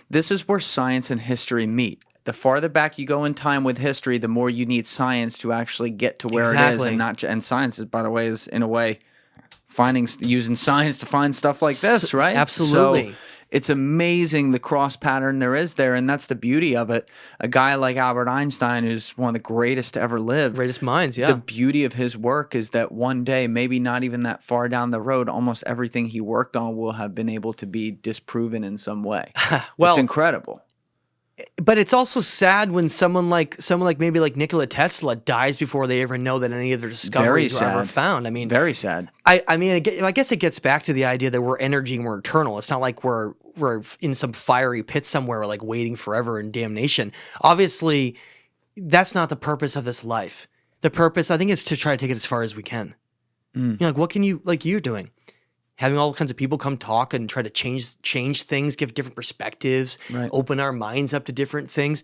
This is where science and history meet. the farther back you go in time with history, the more you need science to actually get to where it is, Exactly. and not. And science, is, by the way, is in a way using science to find stuff like this, right? Absolutely. So it's amazing the cross pattern there is there, and that's the beauty of it. A guy like Albert Einstein, who's one of the greatest to ever live, Greatest minds, yeah. the beauty of his work is that one day, maybe not even that far down the road, almost everything he worked on will have been able to be disproven in some way. Well, it's incredible. but it's also sad when someone like maybe like Nikola Tesla dies before they ever know that any of their discoveries were ever sad. found. I mean, Very sad. I mean, I guess it gets back to the idea that we're energy and we're eternal. It's not like we're in some fiery pit somewhere, like waiting forever in damnation. Obviously, that's not the purpose of this life. The purpose, I think, is to try to take it as far as we can. You know, like, what can you, like you're doing? Having all kinds of people come talk and try to change things, give different perspectives, Right. open our minds up to different things.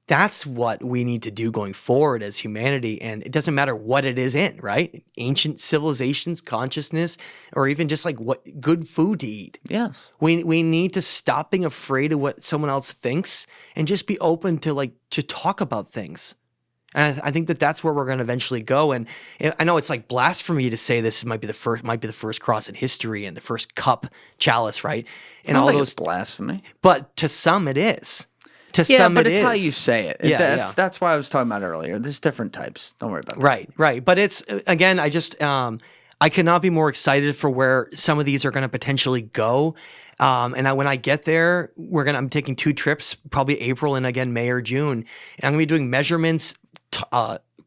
That's what we need to do going forward as humanity. And it doesn't matter what it is in, right? Ancient civilizations, consciousness, or even just like what good food to eat. Yes. We need to stop being afraid of what someone else thinks and just be open to talk about things. And I think that that's where we're going to eventually go. And I know it's like blasphemy to say this might be the first cross in history and the first cup chalice, right? And I all think those, it's blasphemy. but to some it is. To Yeah, some but it it's is. how you say it. Yeah, That's why I was talking about earlier. There's different types. Don't worry about that. Right. But it's, again, I cannot be more excited for where some of these are going to potentially go. When I get there, I'm taking 2 trips, probably April and again, May or June. And I'm going to be doing measurements,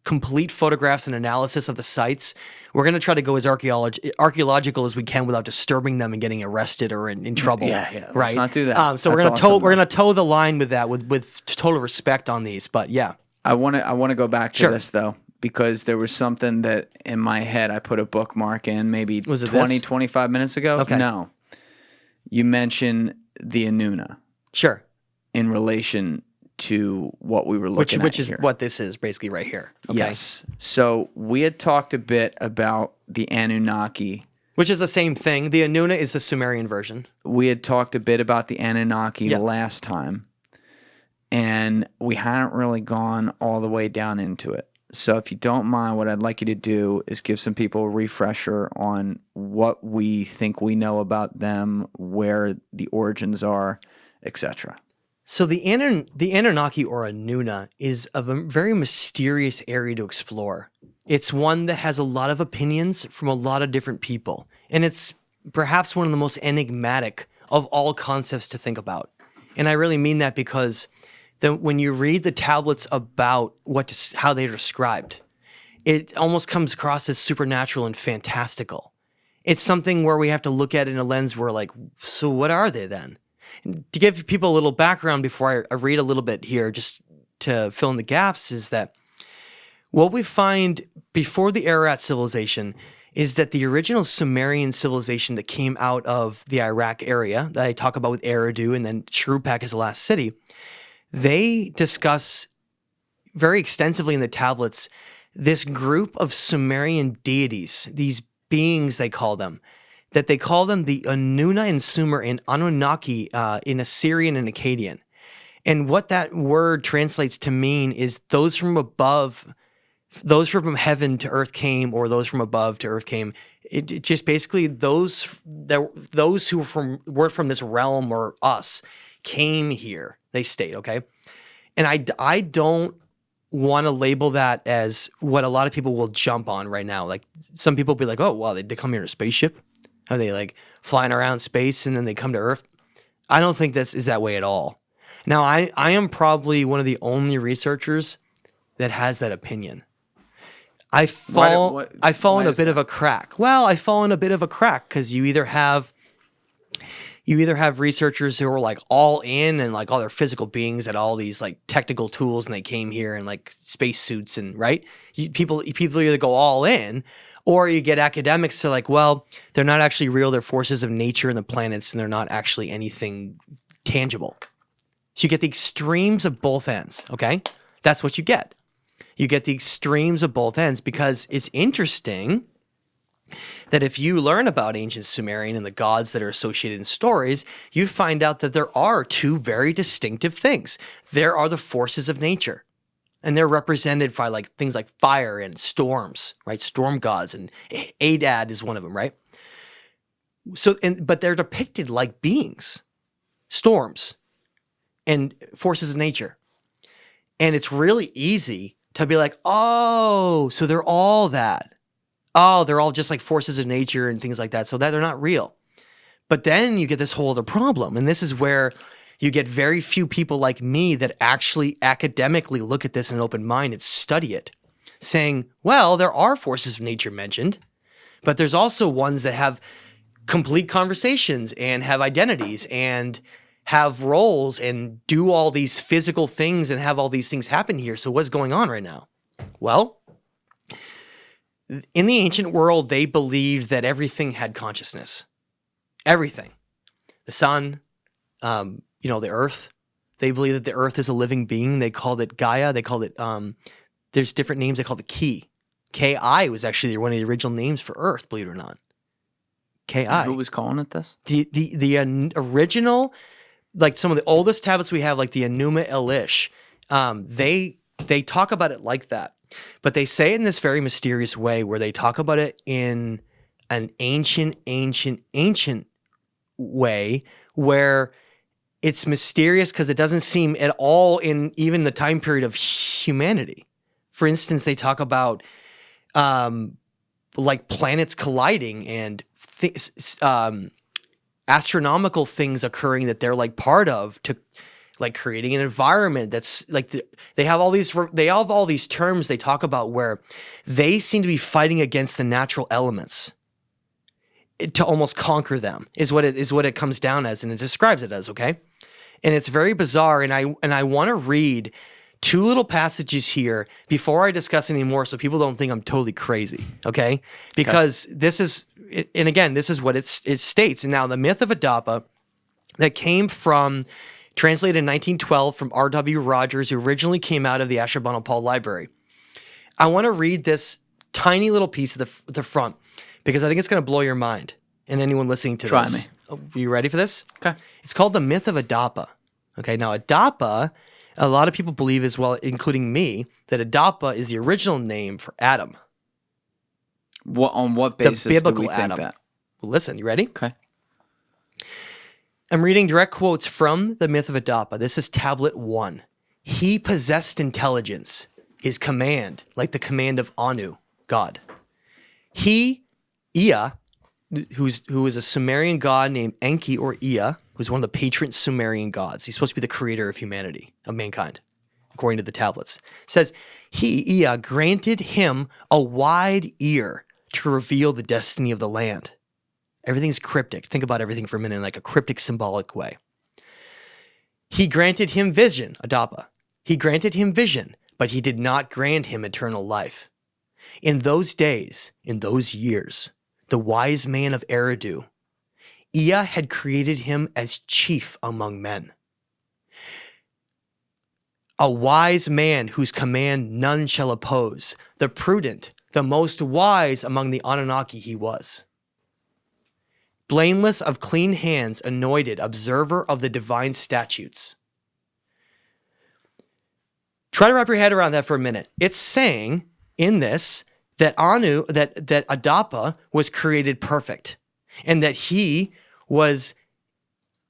complete photographs and analysis of the sites. We're going to try to go as archaeological as we can without disturbing them and getting arrested or in trouble. Yeah. Let's Right. not do that. So That's we're awesome, going to toe the line with that with total respect on these. But yeah. I want to go back to Sure. this though, because there was something that in my head I put a bookmark in maybe Was it 20, this? 25 minutes ago. Okay. No. You mentioned the Anuna Sure. in relation to what we were looking at Which is here. what this is basically right here. Okay. Yes. So we had talked a bit about the Anunnaki. Which is the same thing. The Anuna is the Sumerian version. We had talked a bit about the Anunnaki Yeah. last time, and we hadn't really gone all the way down into it. So if you don't mind, what I'd like you to do is give some people a refresher on what we think we know about them, where the origins are, etc. So the Anunnaki or Anuna is a very mysterious area to explore. It's one that has a lot of opinions from a lot of different people. And it's perhaps one of the most enigmatic of all concepts to think about. And I really mean that because when you read the tablets about how they're described, it almost comes across as supernatural and fantastical. It's something where we have to look at it in a lens where like, so what are they then? To give people a little background before I read a little bit here, just to fill in the gaps, is that what we find before the Ararat civilization is that the original Sumerian civilization that came out of the Iraq area that I talk about with Eridu and then Shrupak as the last city, they discuss very extensively in the tablets this group of Sumerian deities, these beings they call them, that they call them the Anuna in Sumer and Anunnaki in Assyrian and Akkadian. And what that word translates to mean is those from above, those from heaven to earth came, or those from above to earth came. It just basically those who were from this realm or us came here, they state, okay? And I don't want to label that as what a lot of people will jump on right now. Like some people will be like, oh, wow, they come here in a spaceship? Are they like flying around space and then they come to Earth? I don't think this is that way at all. Now, I am probably one of the only researchers that has that opinion. I fall in a bit of a crack. Well, I fall in a bit of a crack because you either have researchers who are like all in and like all their physical beings at all these like technical tools and they came here in like spacesuits and right. People either go all in, or you get academics to like, well, they're not actually real. They're forces of nature and the planets, and they're not actually anything tangible. So you get the extremes of both ends. Okay, that's what you get. You get the extremes of both ends because it's interesting that if you learn about ancient Sumerian and the gods that are associated in stories, you find out that there are two very distinctive things. There are the forces of nature, and they're represented by like things like fire and storms, right? Storm gods, and Adad is one of them, right? So, but they're depicted like beings, storms, and forces of nature. And it's really easy to be like, oh, so they're all that. Oh, they're all just like forces of nature and things like that, so that they're not real. But then you get this whole other problem, and this is where you get very few people like me that actually academically look at this in an open mind and study it, saying, well, there are forces of nature mentioned, but there's also ones that have complete conversations and have identities and have roles and do all these physical things and have all these things happen here. So what's going on right now? Well, in the ancient world, they believed that everything had consciousness. Everything. The sun, the earth. They believe that the earth is a living being. They called it Gaia. They called it, there's different names. They called it Ki. Ki was actually one of the original names for earth, believe it or not. Ki. Who was calling it this? The original, like some of the oldest tablets we have, like the Enuma Elish, they talk about it like that. But they say it in this very mysterious way where they talk about it in an ancient way where it's mysterious because it doesn't seem at all in even the time period of humanity. For instance, they talk about like planets colliding and astronomical things occurring that they're like part of to like creating an environment that's like they have all these terms they talk about where they seem to be fighting against the natural elements to almost conquer them is what it comes down as, and it describes it as, okay? And it's very bizarre, and I want to read two little passages here before I discuss any more so people don't think I'm totally crazy, okay? Because this is what it states. And now the myth of Adapa that came from translated in 1912 from R.W. Rogers, who originally came out of the Ashurbanipal Library. I want to read this tiny little piece at the front because I think it's going to blow your mind and anyone listening to Try this. me. Oh, are you ready for this? Okay. It's called the myth of Adapa. Okay, now Adapa, a lot of people believe as well, including me, that Adapa is the original name for Adam. On what basis biblical do we think Adam. that? Well, listen, you ready? Okay. I'm reading direct quotes from the myth of Adapa. This is tablet 1. He possessed intelligence, his command, like the command of Anu, God. He, Ea, who is a Sumerian god named Enki or Ea, who's one of the patron Sumerian gods. He's supposed to be the creator of humanity, of mankind, according to the tablets. It says, he, Ea, granted him a wide ear to reveal the destiny of the land. Everything's cryptic. Think about everything for a minute in like a cryptic, symbolic way. He granted him vision, Adapa. He granted him vision, but he did not grant him eternal life. In those days, in those years, the wise man of Eridu, Ea had created him as chief among men. A wise man whose command none shall oppose, the prudent, the most wise among the Anunnaki he was. Blameless of clean hands, anointed, observer of the divine statutes. Try to wrap your head around that for a minute. It's saying in this that that Adapa was created perfect, and that he was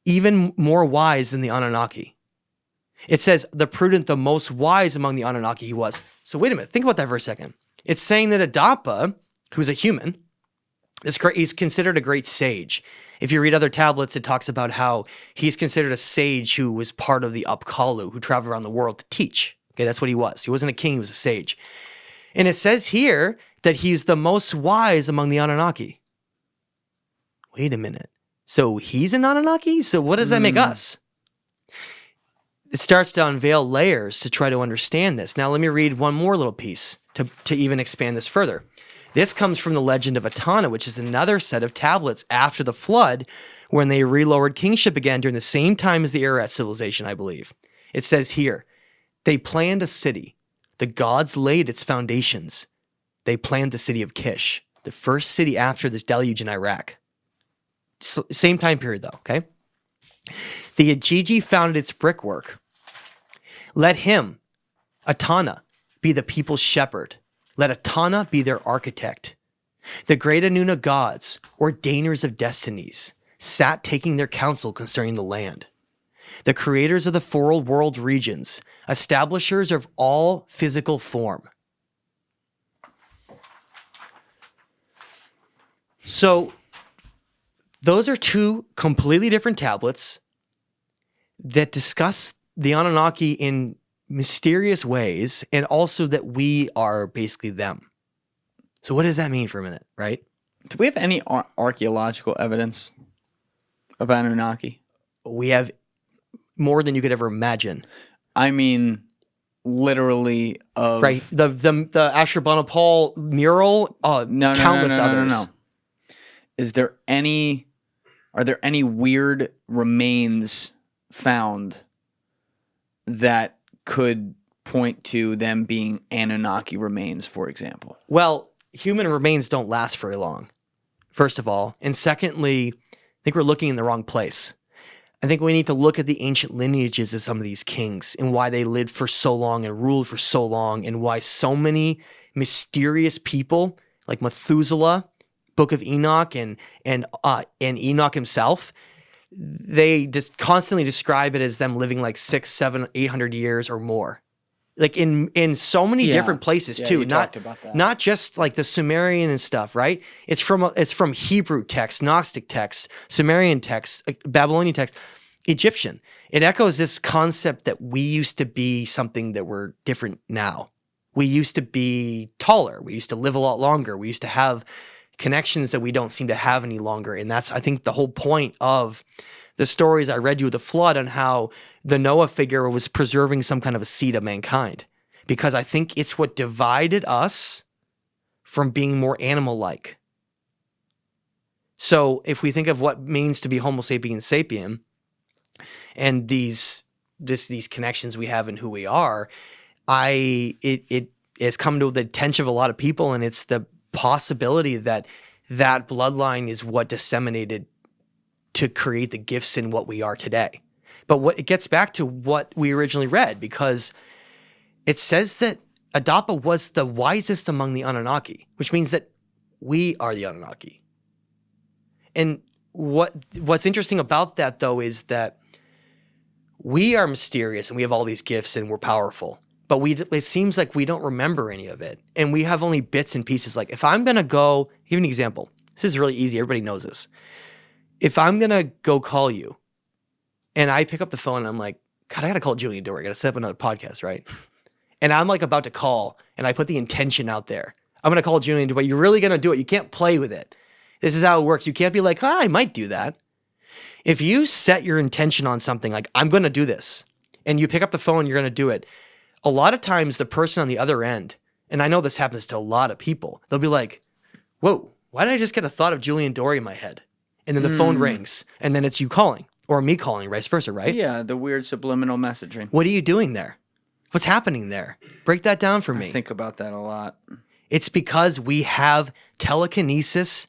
even more wise than the Anunnaki. It says the prudent, the most wise among the Anunnaki he was. So wait a minute, think about that for a second. It's saying that Adapa, who's a human, he's considered a great sage. If you read other tablets, it talks about how he's considered a sage who was part of the Apkallu, who traveled around the world to teach. Okay, that's what he was. He wasn't a king, he was a sage. And it says here that he's the most wise among the Anunnaki. Wait a minute. So he's an Anunnaki? So what does that make us? It starts to unveil layers to try to understand this. Now let me read one more little piece to even expand this further. This comes from the legend of Etana, which is another set of tablets after the flood, when they relowered kingship again during the same time as the Ararat civilization, I believe. It says here, they planned a city. The gods laid its foundations. They planned the city of Kish. the first city after this deluge in Iraq. Same time period, though, okay? The Ajiji founded its brickwork. Let him, Atana, be the people's shepherd. Let Atana be their architect. The great Anuna gods, ordainers of destinies, sat taking their counsel concerning the land. The creators of the 4 world regions, establishers of all physical form. So, those are 2 completely different tablets that discuss the Anunnaki in mysterious ways, and also that we are basically them. So what does that mean for a minute, right? Do we have any archaeological evidence of Anunnaki? We have more than you could ever imagine. I mean, literally of... Right. The Ashurbanipal mural, countless others. No. Are there any weird remains found that could point to them being Anunnaki remains, for example? Well, human remains don't last very long, first of all. And secondly, I think we're looking in the wrong place. I think we need to look at the ancient lineages of some of these kings and why they lived for so long and ruled for so long, and why so many mysterious people like Methuselah, Book of Enoch, and Enoch himself, they just constantly describe it as them living like 600, 700, 800 years or more. Like in so many different places too. Not just like the Sumerian and stuff, right? It's from Hebrew text, Gnostic text, Sumerian text, Babylonian text, Egyptian. It echoes this concept that we used to be something that we're different now. We used to be taller. We used to live a lot longer. We used to have connections that we don't seem to have any longer. And that's, I think, the whole point of the stories I read you with the flood, on how the Noah figure was preserving some kind of a seed of mankind. Because I think it's what divided us from being more animal-like. So if we think of what it means to be Homo sapiens sapien, and these connections we have in who we are, it has come to the attention of a lot of people, and it's the possibility that bloodline is what disseminated to create the gifts in what we are today. But it gets back to what we originally read, because it says that Adapa was the wisest among the Anunnaki, which means that we are the Anunnaki. And what's interesting about that, though, is that we are mysterious and we have all these gifts and we're powerful. But it seems like we don't remember any of it. And we have only bits and pieces. Like if I'm going to go, give an example. This is really easy. Everybody knows this. If I'm going to go call you and I pick up the phone and I'm like, God, I got to call Julian Dorey. I got to set up another podcast, right? And I'm like about to call and I put the intention out there. I'm going to call Julian Dorey. You're really going to do it. You can't play with it. This is how it works. You can't be like, I might do that. If you set your intention on something like, I'm going to do this, and you pick up the phone, you're going to do it. A lot of times the person on the other end, and I know this happens to a lot of people, they'll be like, whoa, why did I just get a thought of Julian Dorey in my head? And then the phone rings, and then it's you calling, or me calling, vice versa, right? Yeah, the weird subliminal messaging. What are you doing there? What's happening there? Break that down for me. I think about that a lot. It's because we have telekinesis,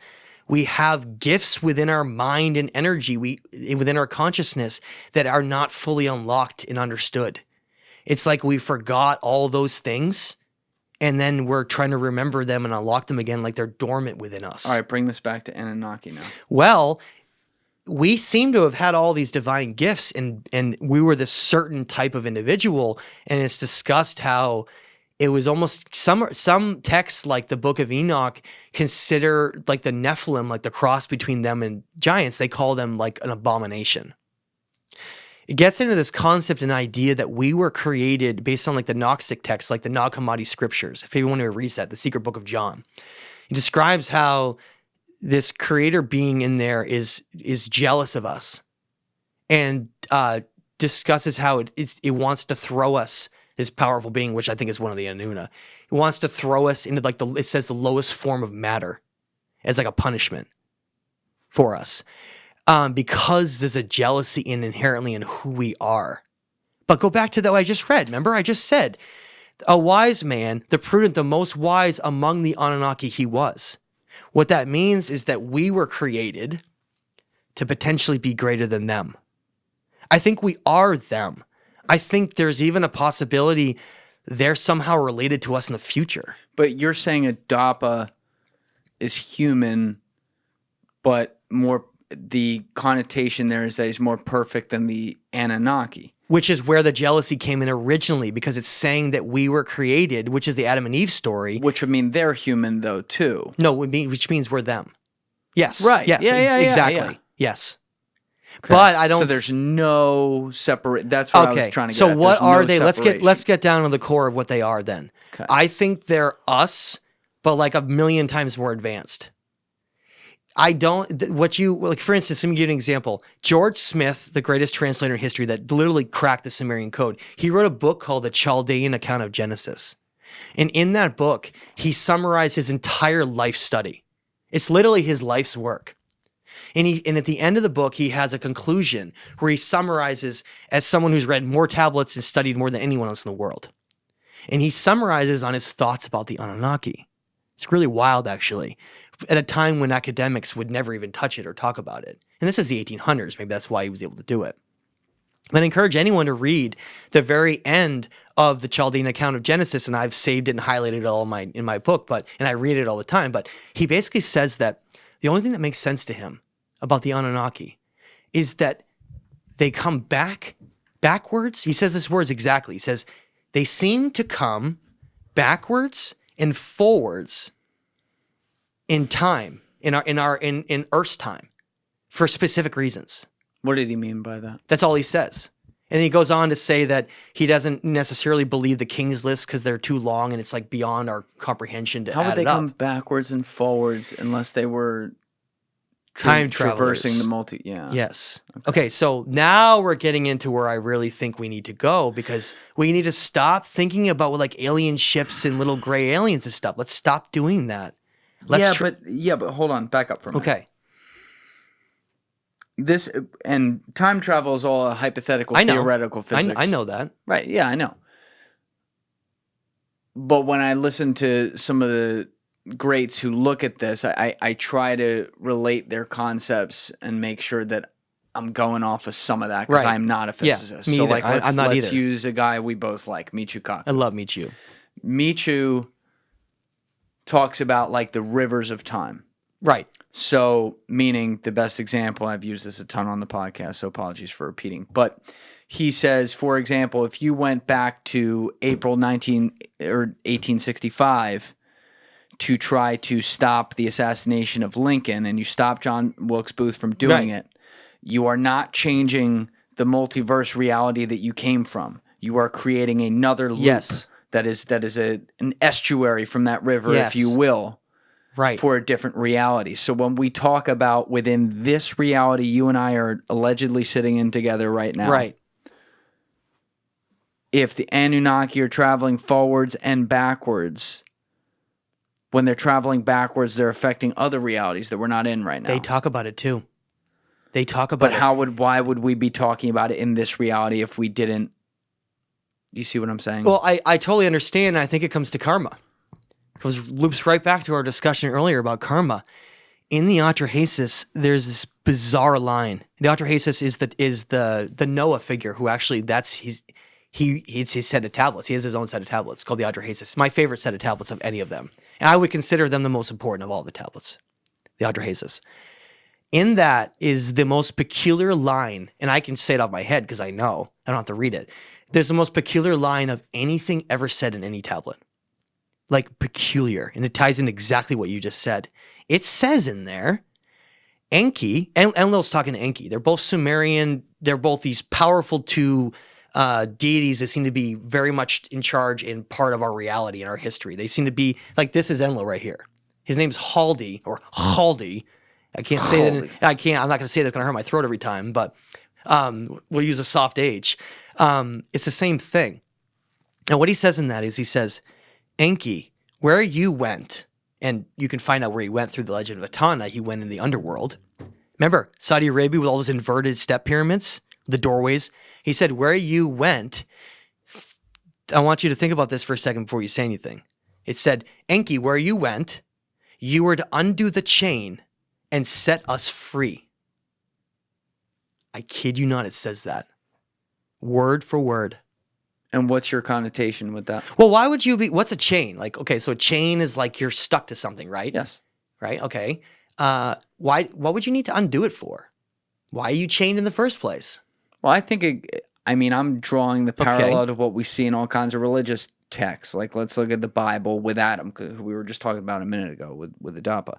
we have gifts within our mind and energy, within our consciousness, that are not fully unlocked and understood. It's like we forgot all those things, and then we're trying to remember them and unlock them again like they're dormant within us. All right, bring this back to Anunnaki now. Well, we seem to have had all these divine gifts, and we were this certain type of individual, and it's discussed how it was almost some texts like the Book of Enoch consider like the Nephilim, like the cross between them and giants, they call them like an abomination. It gets into this concept and idea that we were created based on like the Gnostic texts, like the Nag Hammadi scriptures. If anyone wants to read that, the Secret Book of John, it describes how this creator being in there is jealous of us, and discusses how it wants to throw us, this powerful being, which I think is one of the Anuna. It wants to throw us into like it says the lowest form of matter as like a punishment for us. Because there's a jealousy inherently in who we are. But go back to that what I just read. Remember, I just said, a wise man, the prudent, the most wise among the Anunnaki he was. What that means is that we were created to potentially be greater than them. I think we are them. I think there's even a possibility they're somehow related to us in the future. But you're saying a Dappa is human, but more the connotation there is that he's more perfect than the Anunnaki. Which is where the jealousy came in originally, because it's saying that we were created, which is the Adam and Eve story. Which would mean they're human, though, too. No, which means we're them. Yes. Right. Yes. Yeah, exactly. yeah. Yes. Okay. But I don't. So there's no separate. That's what I was trying to get so at. what There's are no they? separation. Let's get down to the core of what they are then. Okay. I think they're us, but like a million times more advanced. I don't, what you, like, for instance, let me give you an example. George Smith, the greatest translator in history that literally cracked the Sumerian code, he wrote a book called The Chaldean Account of Genesis. And in that book, he summarized his entire life study. It's literally his life's work. And at the end of the book, he has a conclusion where he summarizes, as someone who's read more tablets and studied more than anyone else in the world. And he summarizes on his thoughts about the Anunnaki. It's really wild, actually, at a time when academics would never even touch it or talk about it. And this is the 1800s. Maybe that's why he was able to do it. But I encourage anyone to read the very end of the Chaldean account of Genesis, and I've saved it and highlighted it all in my book, and I read it all the time. But he basically says that the only thing that makes sense to him about the Anunnaki is that they come backwards. He says this words exactly. He says, they seem to come backwards and forwards in time, in Earth's time, for specific reasons. What did he mean by that? That's all he says. And then he goes on to say that he doesn't necessarily believe the King's List because they're too long and it's like beyond our comprehension to How add would they it up. come backwards and forwards unless they were Time traversing travelers. the multi? Yeah. Yes. Okay, so now we're getting into where I really think we need to go, because we need to stop thinking about like alien ships and little gray aliens and stuff. Let's stop doing that. But hold on, back up for a minute. Okay. This and time travel is all a hypothetical, I know. theoretical physics. I know that. Right? Yeah, I know. But when I listen to some of the greats who look at this, I try to relate their concepts and make sure that I'm going off of some of that, because Right. I'm not a Yeah, physicist. me so either. like, I'm not let's either. use a guy we both like, Michio Kaku. I love Michio. Michio talks about like the rivers of time. Right. So, meaning the best example, I've used this a ton on the podcast, so apologies for repeating. But he says, for example, if you went back to April 1865 to try to stop the assassination of Lincoln, and you stop John Wilkes Booth from doing Right. it, you are not changing the multiverse reality that you came from. You are creating another loop Yes. that is an estuary from that river, Yes. if you will. Right. For a different reality. So when we talk about within this reality you and I are allegedly sitting in together right now, Right. if the Anunnaki are traveling forwards and backwards, when they're traveling backwards, they're affecting other realities that we're not in right now. They talk about it too. They talk about But why would we be talking about it in this reality if we didn't? You see what I'm saying? Well, I totally understand. I think it comes to karma. It loops right back to our discussion earlier about karma. In the Atrahasis, there's this bizarre line. The Atrahasis is the Noah figure who actually it's his set of tablets. He has his own set of tablets called the Atrahasis. My favorite set of tablets of any of them. And I would consider them the most important of all the tablets, the Atrahasis. In that is the most peculiar line, and I can say it off my head because I know. I don't have to read it. There's the most peculiar line of anything ever said in any tablet. Like peculiar, and it ties in exactly what you just said. It says in there, Enki, and Enlil's talking to Enki. They're both Sumerian. They're both these powerful two deities that seem to be very much in charge in part of our reality and our history. They seem to be like, this is Enlil right here. His name's Haldi or Haldi. I can't say that. I'm not going to say that's going to hurt my throat every time, but we'll use a soft H. It's the same thing. And what he says in that is he says, Enki, where you went, and you can find out where he went through the legend of Etana, he went in the underworld. Remember, Saudi Arabia with all those inverted step pyramids, the doorways? He said, where you went, I want you to think about this for a second before you say anything. It said, Enki, where you went, you were to undo the chain and set us free. I kid you not, it says that. Word for word. And what's your connotation with that? Well, why would you be, what's a chain? Like, okay, so a chain is like you're stuck to something, right? Yes. Right, okay. What would you need to undo it for? Why are you chained in the first place? Well, I think, I'm drawing the parallel to what we see in all kinds of religious texts. Like, let's look at the Bible with Adam, who we were just talking about a minute ago with Adapa.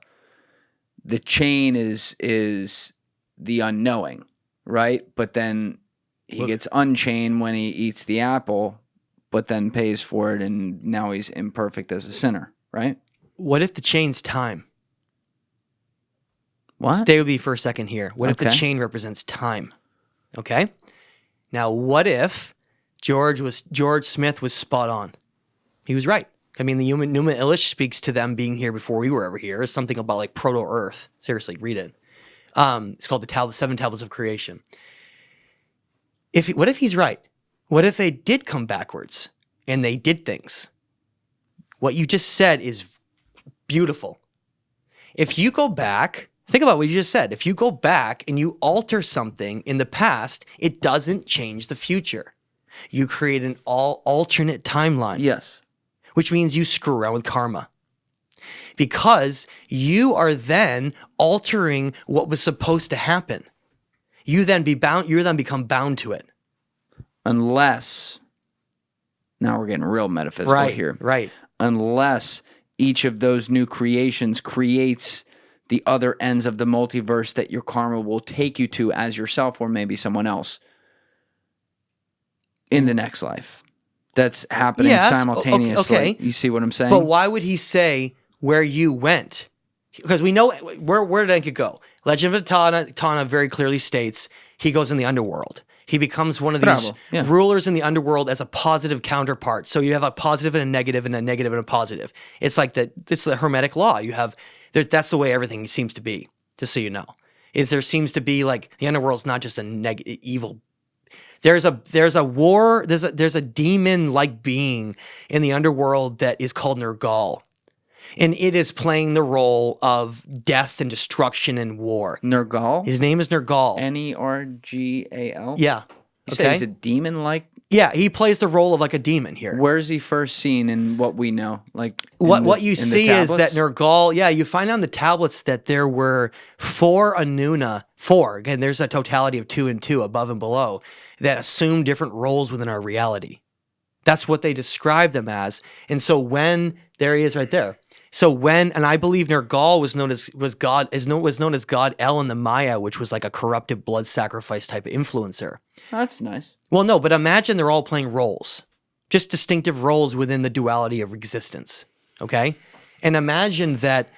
The chain is the unknowing, right? But then he gets unchained when he eats the apple, but then pays for it, and now he's imperfect as a sinner, right? What if the chain's time? What? Stay with me for a second here. What if the Okay. chain represents time? Okay? Now, what if George Smith was spot on? He was right. I mean, the Numa Elish speaks to them being here before we were ever here. It's something about like proto-Earth. Seriously, read it. It's called the Seven Tablets of Creation. What if he's right? What if they did come backwards and they did things? What you just said is beautiful. If you go back, think about what you just said. If you go back and you alter something in the past, it doesn't change the future. You create an alternate timeline. Yes. Which means you screw around with karma. Because you are then altering what was supposed to happen. You then become bound to it. Unless, now we're getting real metaphysical here. Right. Unless each of those new creations creates the other ends of the multiverse that your karma will take you to as yourself or maybe someone else in the next life. That's happening simultaneously. Okay. You see what I'm saying? But why would he say where you went? Because we know where did Enki go? Legend of Tana very clearly states he goes in the underworld. He becomes one of these rulers in the underworld as a positive counterpart. So you have a positive and a negative and a positive. It's like it's the Hermetic law. That's the way everything seems to be, just so you know. There seems to be like the underworld's not just a evil. There's a demon-like being in the underworld that is called Nergal. And it is playing the role of death and destruction and war. Nergal? His name is Nergal. Nergal? Yeah. You say he's a demon-like? Yeah, he plays the role of like a demon here. Where is he first seen in what we know? Like what you see is that Nergal, you find on the tablets that there were 4 Anuna, 4, again, there's a totality of 2 and 2 above and below, that assume different roles within our reality. That's what they describe them as. And so there he is right there. So and I believe Nergal was known as God El in the Maya, which was like a corrupted blood sacrifice type of influencer. That's nice. Well, no, but imagine they're all playing roles, just distinctive roles within the duality of existence. Okay, and imagine that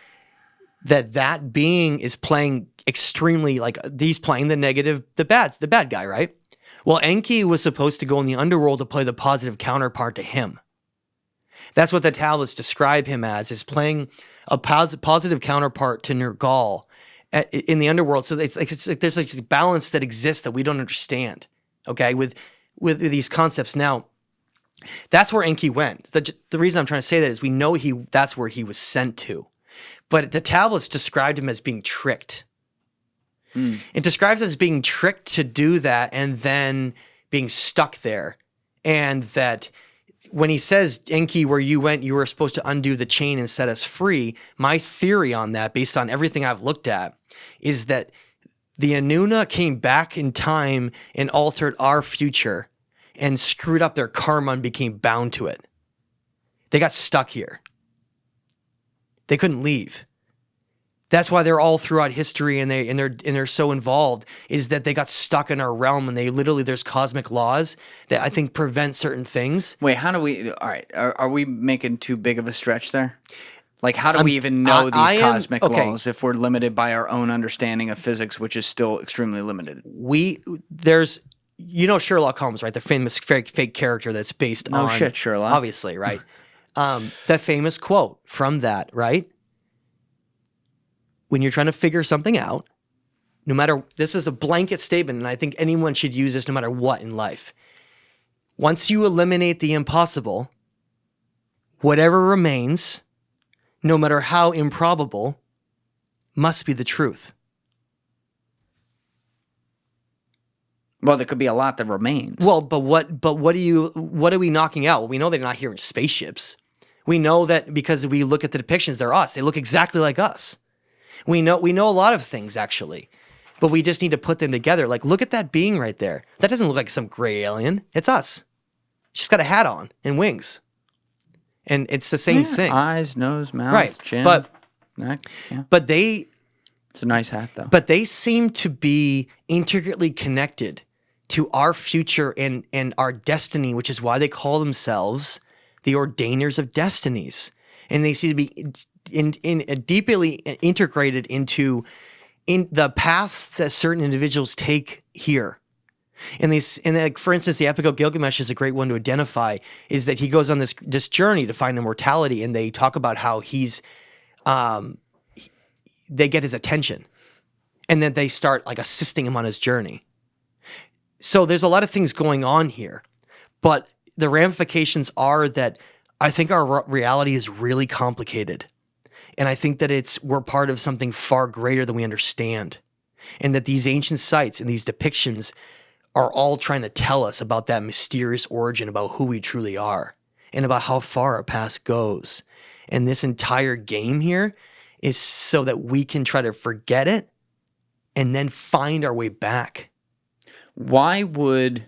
being is playing extremely like he's playing the negative, the bad guy, right? Well, Enki was supposed to go in the underworld to play the positive counterpart to him. That's what the tablets describe him as, is playing a positive counterpart to Nergal in the underworld. So it's like there's like this balance that exists that we don't understand. Okay, with these concepts. Now, that's where Enki went. The reason I'm trying to say that is we know that's where he was sent to, but the tablets described him as being tricked. It describes as being tricked to do that and then being stuck there, and that when he says, Enki, where you went, you were supposed to undo the chain and set us free. My theory on that, based on everything I've looked at, is that the Anuna came back in time and altered our future and screwed up their karma and became bound to it. They got stuck here. They couldn't leave. That's why they're all throughout history and they're so involved, is that they got stuck in our realm, and there's cosmic laws that I think prevent certain things. Wait, how do we? All right, are we making too big of a stretch there? Like, how do we even know these cosmic laws if we're limited by our own understanding of physics, which is still extremely limited? Sherlock Holmes, right? The famous fake character that's based on. No shit, Sherlock. Obviously, right? That famous quote from that, right? When you're trying to figure something out, this is a blanket statement, and I think anyone should use this no matter what in life. Once you eliminate the impossible, whatever remains no matter how improbable, must be the truth. Well, there could be a lot that remains. Well, but what are we knocking out? Well, we know they're not here in spaceships. We know that because we look at the depictions, they're us. They look exactly like us. We know a lot of things, actually, but we just need to put them together. Like, look at that being right there. That doesn't look like some gray alien. It's us. She's got a hat on and wings. And it's the same thing. Eyes, nose, mouth, Right. chin, But neck. Yeah. but they It's a nice hat, though. but they seem to be intricately connected to our future and our destiny, which is why they call themselves the ordainers of destinies. And they seem to be deeply integrated into the paths that certain individuals take here. And like, for instance, the Epic of Gilgamesh is a great one to identify, is that he goes on this journey to find immortality, and they talk about how they get his attention, and then they start like assisting him on his journey. So there's a lot of things going on here, but the ramifications are that I think our reality is really complicated. And I think that we're part of something far greater than we understand. And that these ancient sites and these depictions are all trying to tell us about that mysterious origin, about who we truly are, and about how far our past goes. And this entire game here is so that we can try to forget it and then find our way back. Why would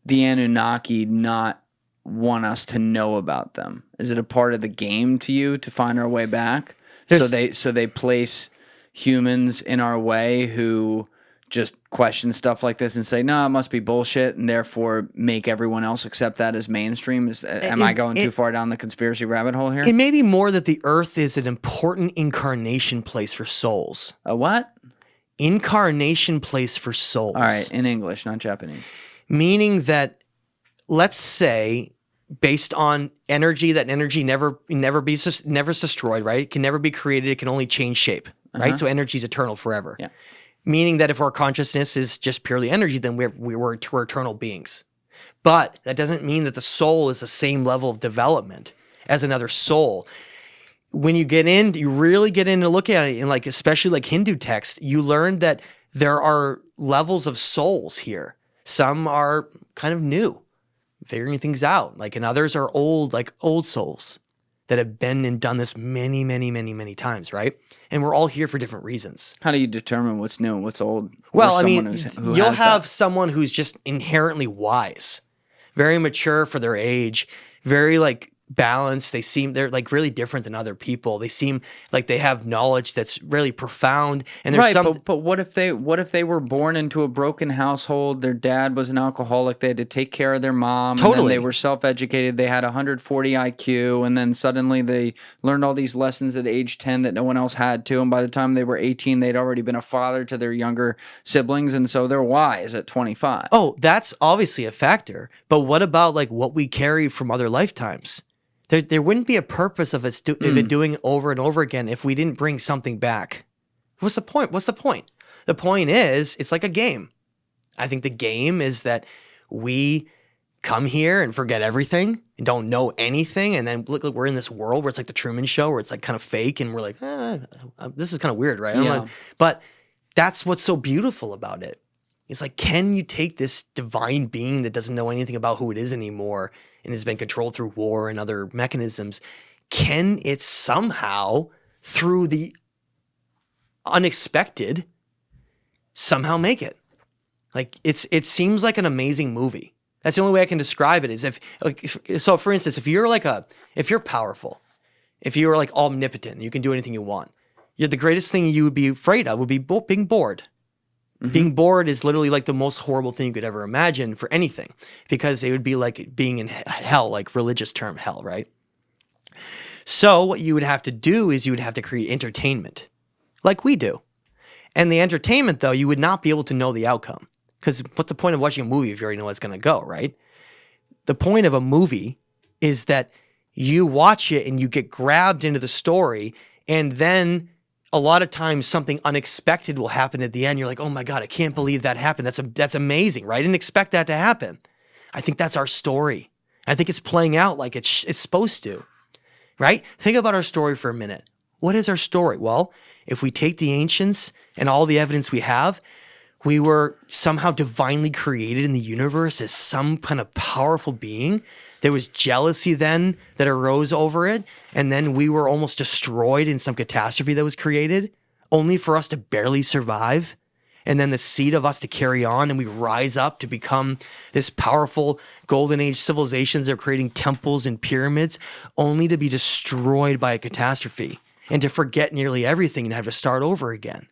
the Anunnaki not want us to know about them? Is it a part of the game to you to find our way back? So they place humans in our way who just question stuff like this and say, no, it must be bullshit, and therefore make everyone else accept that as mainstream? Am I going too far down the conspiracy rabbit hole here? It may be more that the Earth is an important incarnation place for souls. A what? Incarnation place for souls. All right, in English, not Japanese. Meaning that, let's say, based on energy, that energy never destroyed, right? It can never be created. It can only change shape, right? So energy is eternal forever. Yeah. Meaning that if our consciousness is just purely energy, then we're eternal beings. But that doesn't mean that the soul is the same level of development as another soul. When you really get in to look at it, and like especially like Hindu texts, you learn that there are levels of souls here. Some are kind of new, figuring things out, and others are old souls that have been and done this many, many, many, many times, right? And we're all here for different reasons. How do you determine what's new and what's old? Well, I mean, you'll have someone who's just inherently wise, very mature for their age, very balanced. They're really different than other people. They seem like they have knowledge that's really profound. And there's but what if they were born into a broken household? Their dad was an alcoholic. They had to take care of their mom. Totally. And then they were self-educated. They had 140 IQ, and then suddenly they learned all these lessons at age 10 that no one else had to. And by the time they were 18, they'd already been a father to their younger siblings, and so they're wise at 25. Oh, that's obviously a factor. But what about what we carry from other lifetimes? There wouldn't be a purpose of it doing it over and over again if we didn't bring something back. What's the point? The point is, it's like a game. I think the game is that we come here and forget everything and don't know anything, and then look, we're in this world where it's like the Truman Show, where it's kind of fake, and we're like, this is kind of weird, right? Yeah. But that's what's so beautiful about it. It's like, can you take this divine being that doesn't know anything about who it is anymore and has been controlled through war and other mechanisms, can it somehow, through the unexpected, somehow make it? It seems like an amazing movie. That's the only way I can describe it. Is so for instance, if you're powerful, if you were omnipotent, you can do anything you want, the greatest thing you would be afraid of would be being bored. Mm-hmm. Being bored is literally the most horrible thing you could ever imagine for anything, because it would be like being in hell, religious term hell, right? So what you would have to do is you would have to create entertainment like we do. And the entertainment, though, you would not be able to know the outcome, because what's the point of watching a movie if you already know it's going to go, right? The point of a movie is that you watch it and you get grabbed into the story, and then a lot of times something unexpected will happen at the end. You're like, oh my God, I can't believe that happened. That's amazing, right? I didn't expect that to happen. I think that's our story. I think it's playing out like it's supposed to, right? Think about our story for a minute. What is our story? Well, if we take the ancients and all the evidence we have, we were somehow divinely created in the universe as some kind of powerful being. There was jealousy then that arose over it, and then we were almost destroyed in some catastrophe that was created, only for us to barely survive. And then the seed of us to carry on, and we rise up to become this powerful golden age civilizations that are creating temples and pyramids, only to be destroyed by a catastrophe and to forget nearly everything and have to start over again.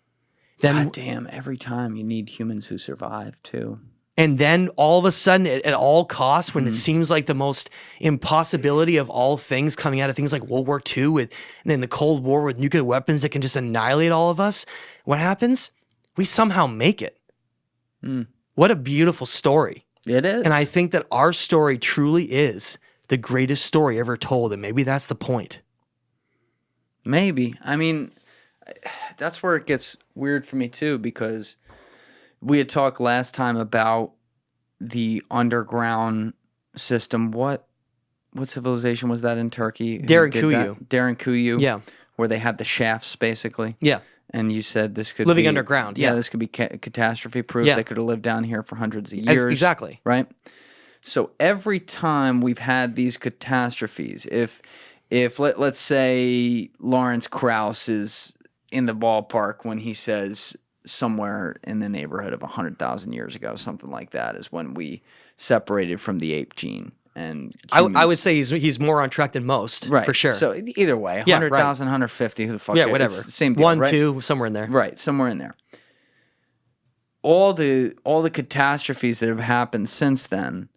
Then, God damn, every time you need humans who survive too. and then all of a sudden, at all costs, when it seems like the most impossibility of all things coming out of things like World War II and then the Cold War with nuclear weapons that can just annihilate all of us, what happens? We somehow make it. What a beautiful story. It is. And I think that our story truly is the greatest story ever told. And maybe that's the point. Maybe. I mean, that's where it gets weird for me too, because we had talked last time about the underground system. What civilization was that in Turkey? Derinkuyu. Yeah. Where they had the shafts, basically. Yeah. And you said this could Living be underground, Yeah, yeah. this could be catastrophe proof. Yeah. They could have lived down here for hundreds of years. Exactly. Right? So every time we've had these catastrophes, if let's say Lawrence Krauss is in the ballpark when he says somewhere in the neighborhood of 100,000 years ago, something like that, is when we separated from the ape gene. And I humans- would say he's more on track than most, right, for sure. So either way, Yeah, 100,000, 150, who the fuck yeah, cares? whatever. It's the same deal, 1, right? 2, somewhere in there. Right, somewhere in there. All the catastrophes that have happened since then,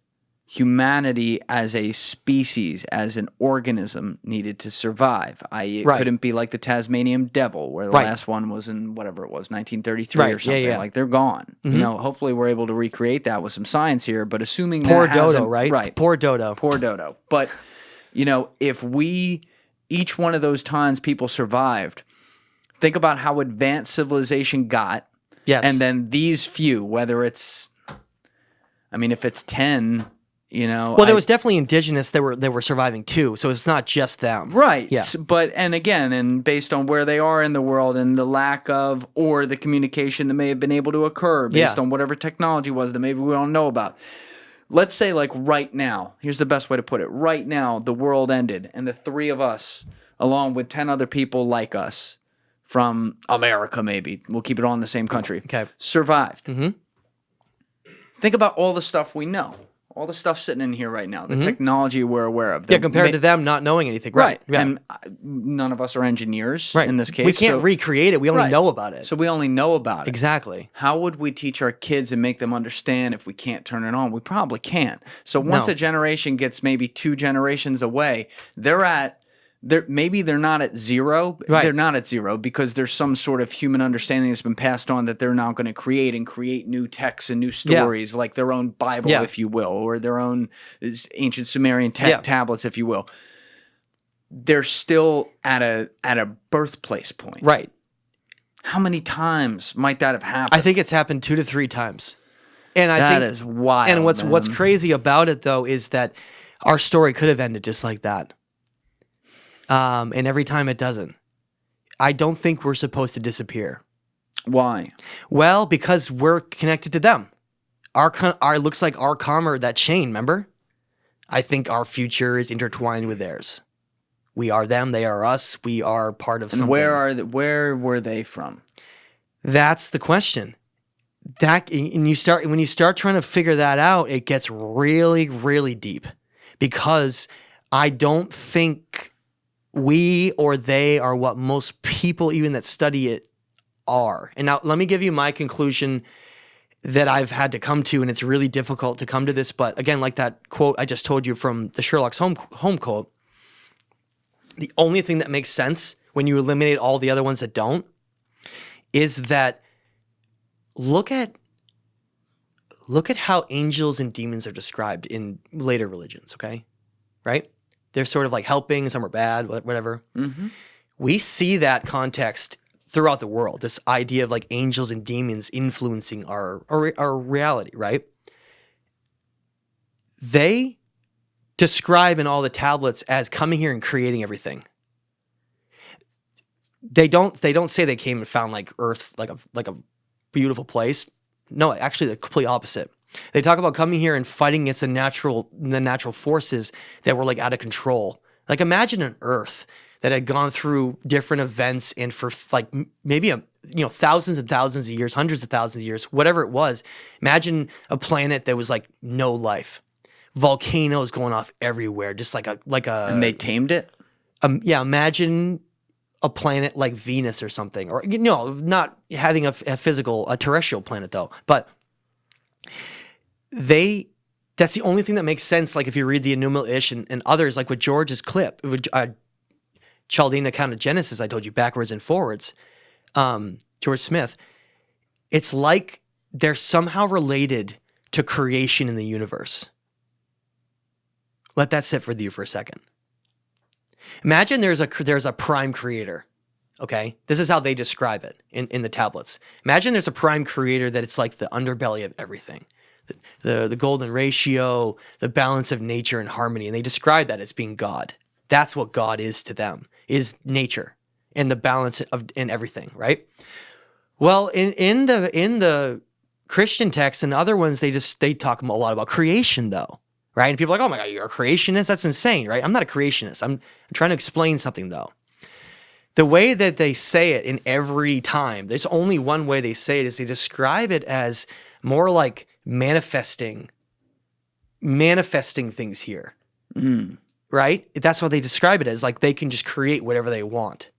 humanity as a species, as an organism, needed to survive. I.e., it Right. couldn't be like the Tasmanian devil, where the Right. last one was in whatever it was, 1933 Right, or something. yeah. Like they're gone. You know, hopefully we're able to recreate that with some science here. But assuming Poor that Dodo, hasn't- right? Right. Poor Dodo. Poor Dodo. But, if each one of those times people survived, think about how advanced civilization got. Yes. And then these few, whether it's, if it's 10, Well, there was definitely indigenous that were surviving too, so it's not just them. right. Yeah. But, and based on where they are in the world and the lack of, or the communication that may have been able to occur based Yeah. on whatever technology was that maybe we don't know about. Let's say, like, right now, here's the best way to put it. Right now, the world ended, and the three of us, along with 10 other people like us, from America maybe, we'll keep it all in the same country, Okay. survived. Think about all the stuff we know. All the stuff sitting in here right now, the technology we're aware of. Yeah, compared to them not knowing anything. Right. Yeah. And none of us are engineers right. in this case. We can't recreate it. We only Right. know about it. So we only know about it. Exactly. How would we teach our kids and make them understand if we can't turn it on? We probably can't. So once No. a generation gets maybe 2 generations away, maybe they're not at zero. Right. They're not at zero because there's some sort of human understanding that's been passed on that they're now going to create new texts and new stories, like their own Bible, Yeah. if you will, or their own ancient Sumerian Yeah. tablets, if you will. They're still at a birthplace point. Right. How many times might that have happened? I think it's happened 2 to 3 times. And I That think is wild. And what's man. crazy about it though is that our story could have ended just like that. And every time it doesn't. I don't think we're supposed to disappear. Why? Well, because we're connected to them. Our looks like our karma, that chain, remember? I think our future is intertwined with theirs. We are them, they are us, we are part of And something. where were they from? That's the question. When you start trying to figure that out, it gets really, really deep. Because I don't think we or they are what most people, even that study it, are. And now let me give you my conclusion that I've had to come to, and it's really difficult to come to this, but again, like that quote I just told you from the Sherlock's home quote, the only thing that makes sense when you eliminate all the other ones that don't is that look at how angels and demons are described in later religions, okay? Right? They're sort of like helping, some are bad, whatever. Mm-hmm. We see that context throughout the world, this idea of like angels and demons influencing our reality, right? They describe in all the tablets as coming here and creating everything. They don't say they came and found like Earth, like a beautiful place. No, actually the complete opposite. They talk about coming here and fighting against the natural forces that were like out of control. Like imagine an Earth that had gone through different events and for like maybe thousands and thousands of years, hundreds of thousands of years, whatever it was. Imagine a planet that was like no life, volcanoes going off everywhere, just like a. And they tamed it. Yeah, imagine a planet like Venus or something, or not having a terrestrial planet though, but that's the only thing that makes sense. Like if you read the Enuma Ish and others, like with George's clip, Chaldean account of Genesis, I told you backwards and forwards, George Smith, it's like they're somehow related to creation in the universe. Let that sit with you for a second. Imagine there's a prime creator, okay? This is how they describe it in the tablets. Imagine there's a prime creator that it's like the underbelly of everything. The golden ratio, the balance of nature and harmony, and they describe that as being God. That's what God is to them, is nature and the balance in everything, right? Well, in the Christian texts and other ones, they talk a lot about creation though, right? And people are like, oh my God, you're a creationist? That's insane, right? I'm not a creationist. I'm trying to explain something though. The way that they say it in every time, there's only one way they say it, is they describe it as more like manifesting things here, right? That's what they describe it as. Like they can just create whatever they want.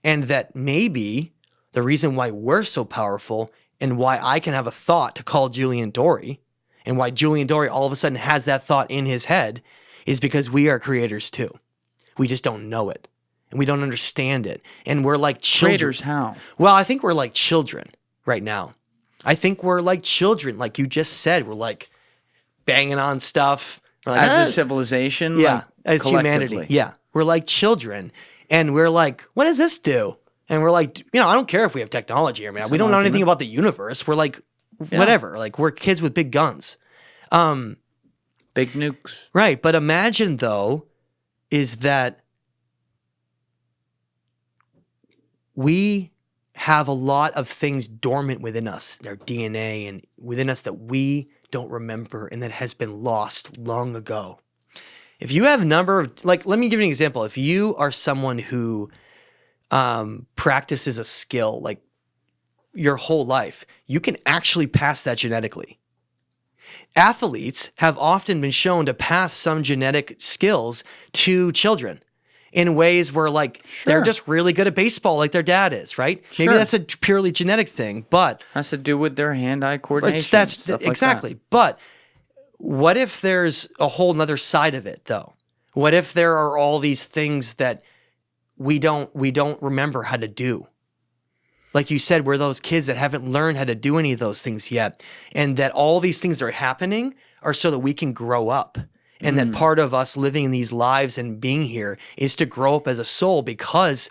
And that maybe the reason why we're so powerful and why I can have a thought to call Julian Dorey and why Julian Dorey all of a sudden has that thought in his head is because we are creators too. We just don't know it and we don't understand it. And we're like children. Creators how? Well, I think we're like children right now. I think we're like children, like you just said. We're like banging on stuff. Like, as a civilization? Yeah, like, as humanity. Yeah, we're like children. And we're like, what does this do? And we're like, I don't care if we have technology here, man. We don't know anything about the universe. We're like, whatever. Like we're kids with big guns. Big nukes. Right. But imagine though, is that we have a lot of things dormant within us, their DNA and within us that we don't remember and that has been lost long ago. If you have a number of, like, let me give you an example. If you are someone who practices a skill like your whole life, you can actually pass that genetically. Athletes have often been shown to pass some genetic skills to children in ways where like they're just really good at baseball like their dad is, right? Sure. Maybe that's a purely genetic thing, but has to do with their hand-eye coordination. That's stuff exactly. Like that. But what if there's a whole nother side of it though? What if there are all these things that we don't remember how to do? Like you said, we're those kids that haven't learned how to do any of those things yet. And that all these things that are happening are so that we can grow up. And that part of us living in these lives and being here is to grow up as a soul, because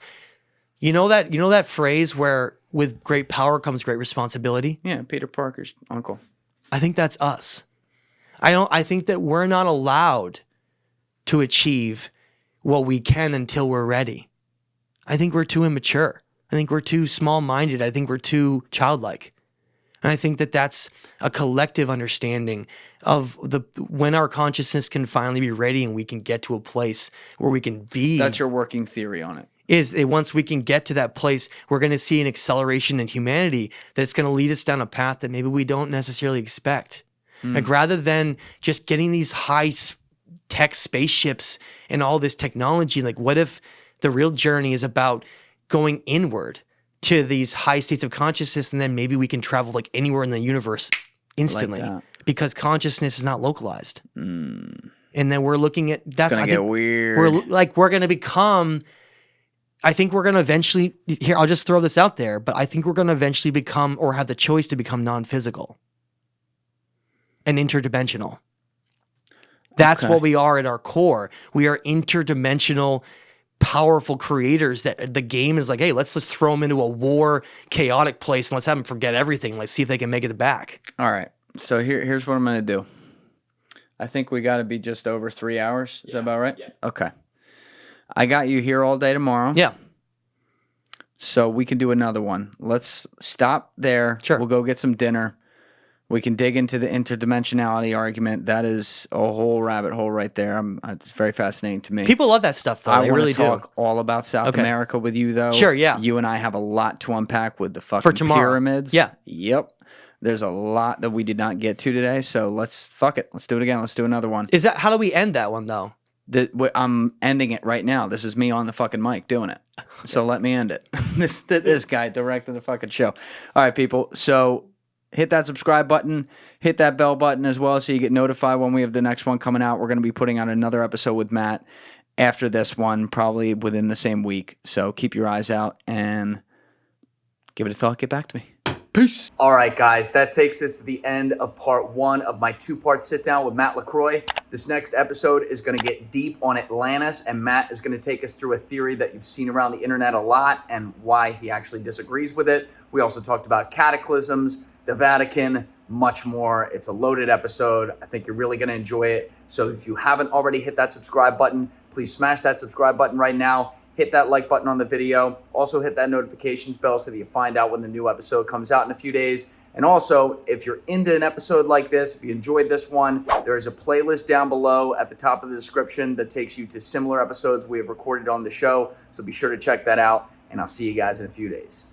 you know that phrase where with great power comes great responsibility? Yeah, Peter Parker's uncle. I think that's us. I think that we're not allowed to achieve what we can until we're ready. I think we're too immature. I think we're too small-minded. I think we're too childlike. And I think that that's a collective understanding of when our consciousness can finally be ready and we can get to a place where we can be. That's your working theory on it. Is that once we can get to that place, we're going to see an acceleration in humanity that's going to lead us down a path that maybe we don't necessarily expect. Like rather than just getting these high-tech spaceships and all this technology, like what if the real journey is about going inward to these high states of consciousness, and then maybe we can travel like anywhere in the universe instantly because consciousness is not localized. And then we're looking at that's gonna get weird. We're going to become. I think we're going to eventually. Here, I'll just throw this out there, but I think we're going to eventually become, or have the choice to become, non-physical and interdimensional. That's what we are at our core. We are interdimensional, powerful creators that the game is like, hey, let's just throw them into a war, chaotic place and let's have them forget everything. Let's see if they can make it back. All right. So here's what I'm going to do. I think we got to be just over 3 hours. Is that about right? Yeah. Okay. I got you here all day tomorrow. Yeah. So we can do another one. Let's stop there. Sure. We'll go get some dinner. We can dig into the interdimensionality argument. That is a whole rabbit hole right there. It's very fascinating to me. People love that stuff, though. I They want really to talk do. all about South Okay. America with you, though. Sure, yeah. You and I have a lot to unpack with the fucking For tomorrow. pyramids. Yeah. Yep. There's a lot that we did not get to today, so fuck it. Let's do it again. Let's do another one. Is that how do we end that one though? I'm ending it right now. This is me on the fucking mic doing it. So let me end it. This guy directed the fucking show. All right, people. So hit that subscribe button. Hit that bell button as well so you get notified when we have the next one coming out. We're going to be putting out another episode with Matt after this one, probably within the same week. So keep your eyes out and give it a thought. Get back to me. Peace. All right, guys, that takes us to the end of part 1 of my 2-part sit-down with Matt LaCroix. This next episode is going to get deep on Atlantis, and Matt is going to take us through a theory that you've seen around the internet a lot and why he actually disagrees with it. We also talked about cataclysms, the Vatican, much more. It's a loaded episode. I think you're really going to enjoy it. So if you haven't already hit that subscribe button, please smash that subscribe button right now. Hit that like button on the video. Also hit that notifications bell so that you find out when the new episode comes out in a few days. And also, if you're into an episode like this, if you enjoyed this one, there is a playlist down below at the top of the description that takes you to similar episodes we have recorded on the show. So be sure to check that out, and I'll see you guys in a few days.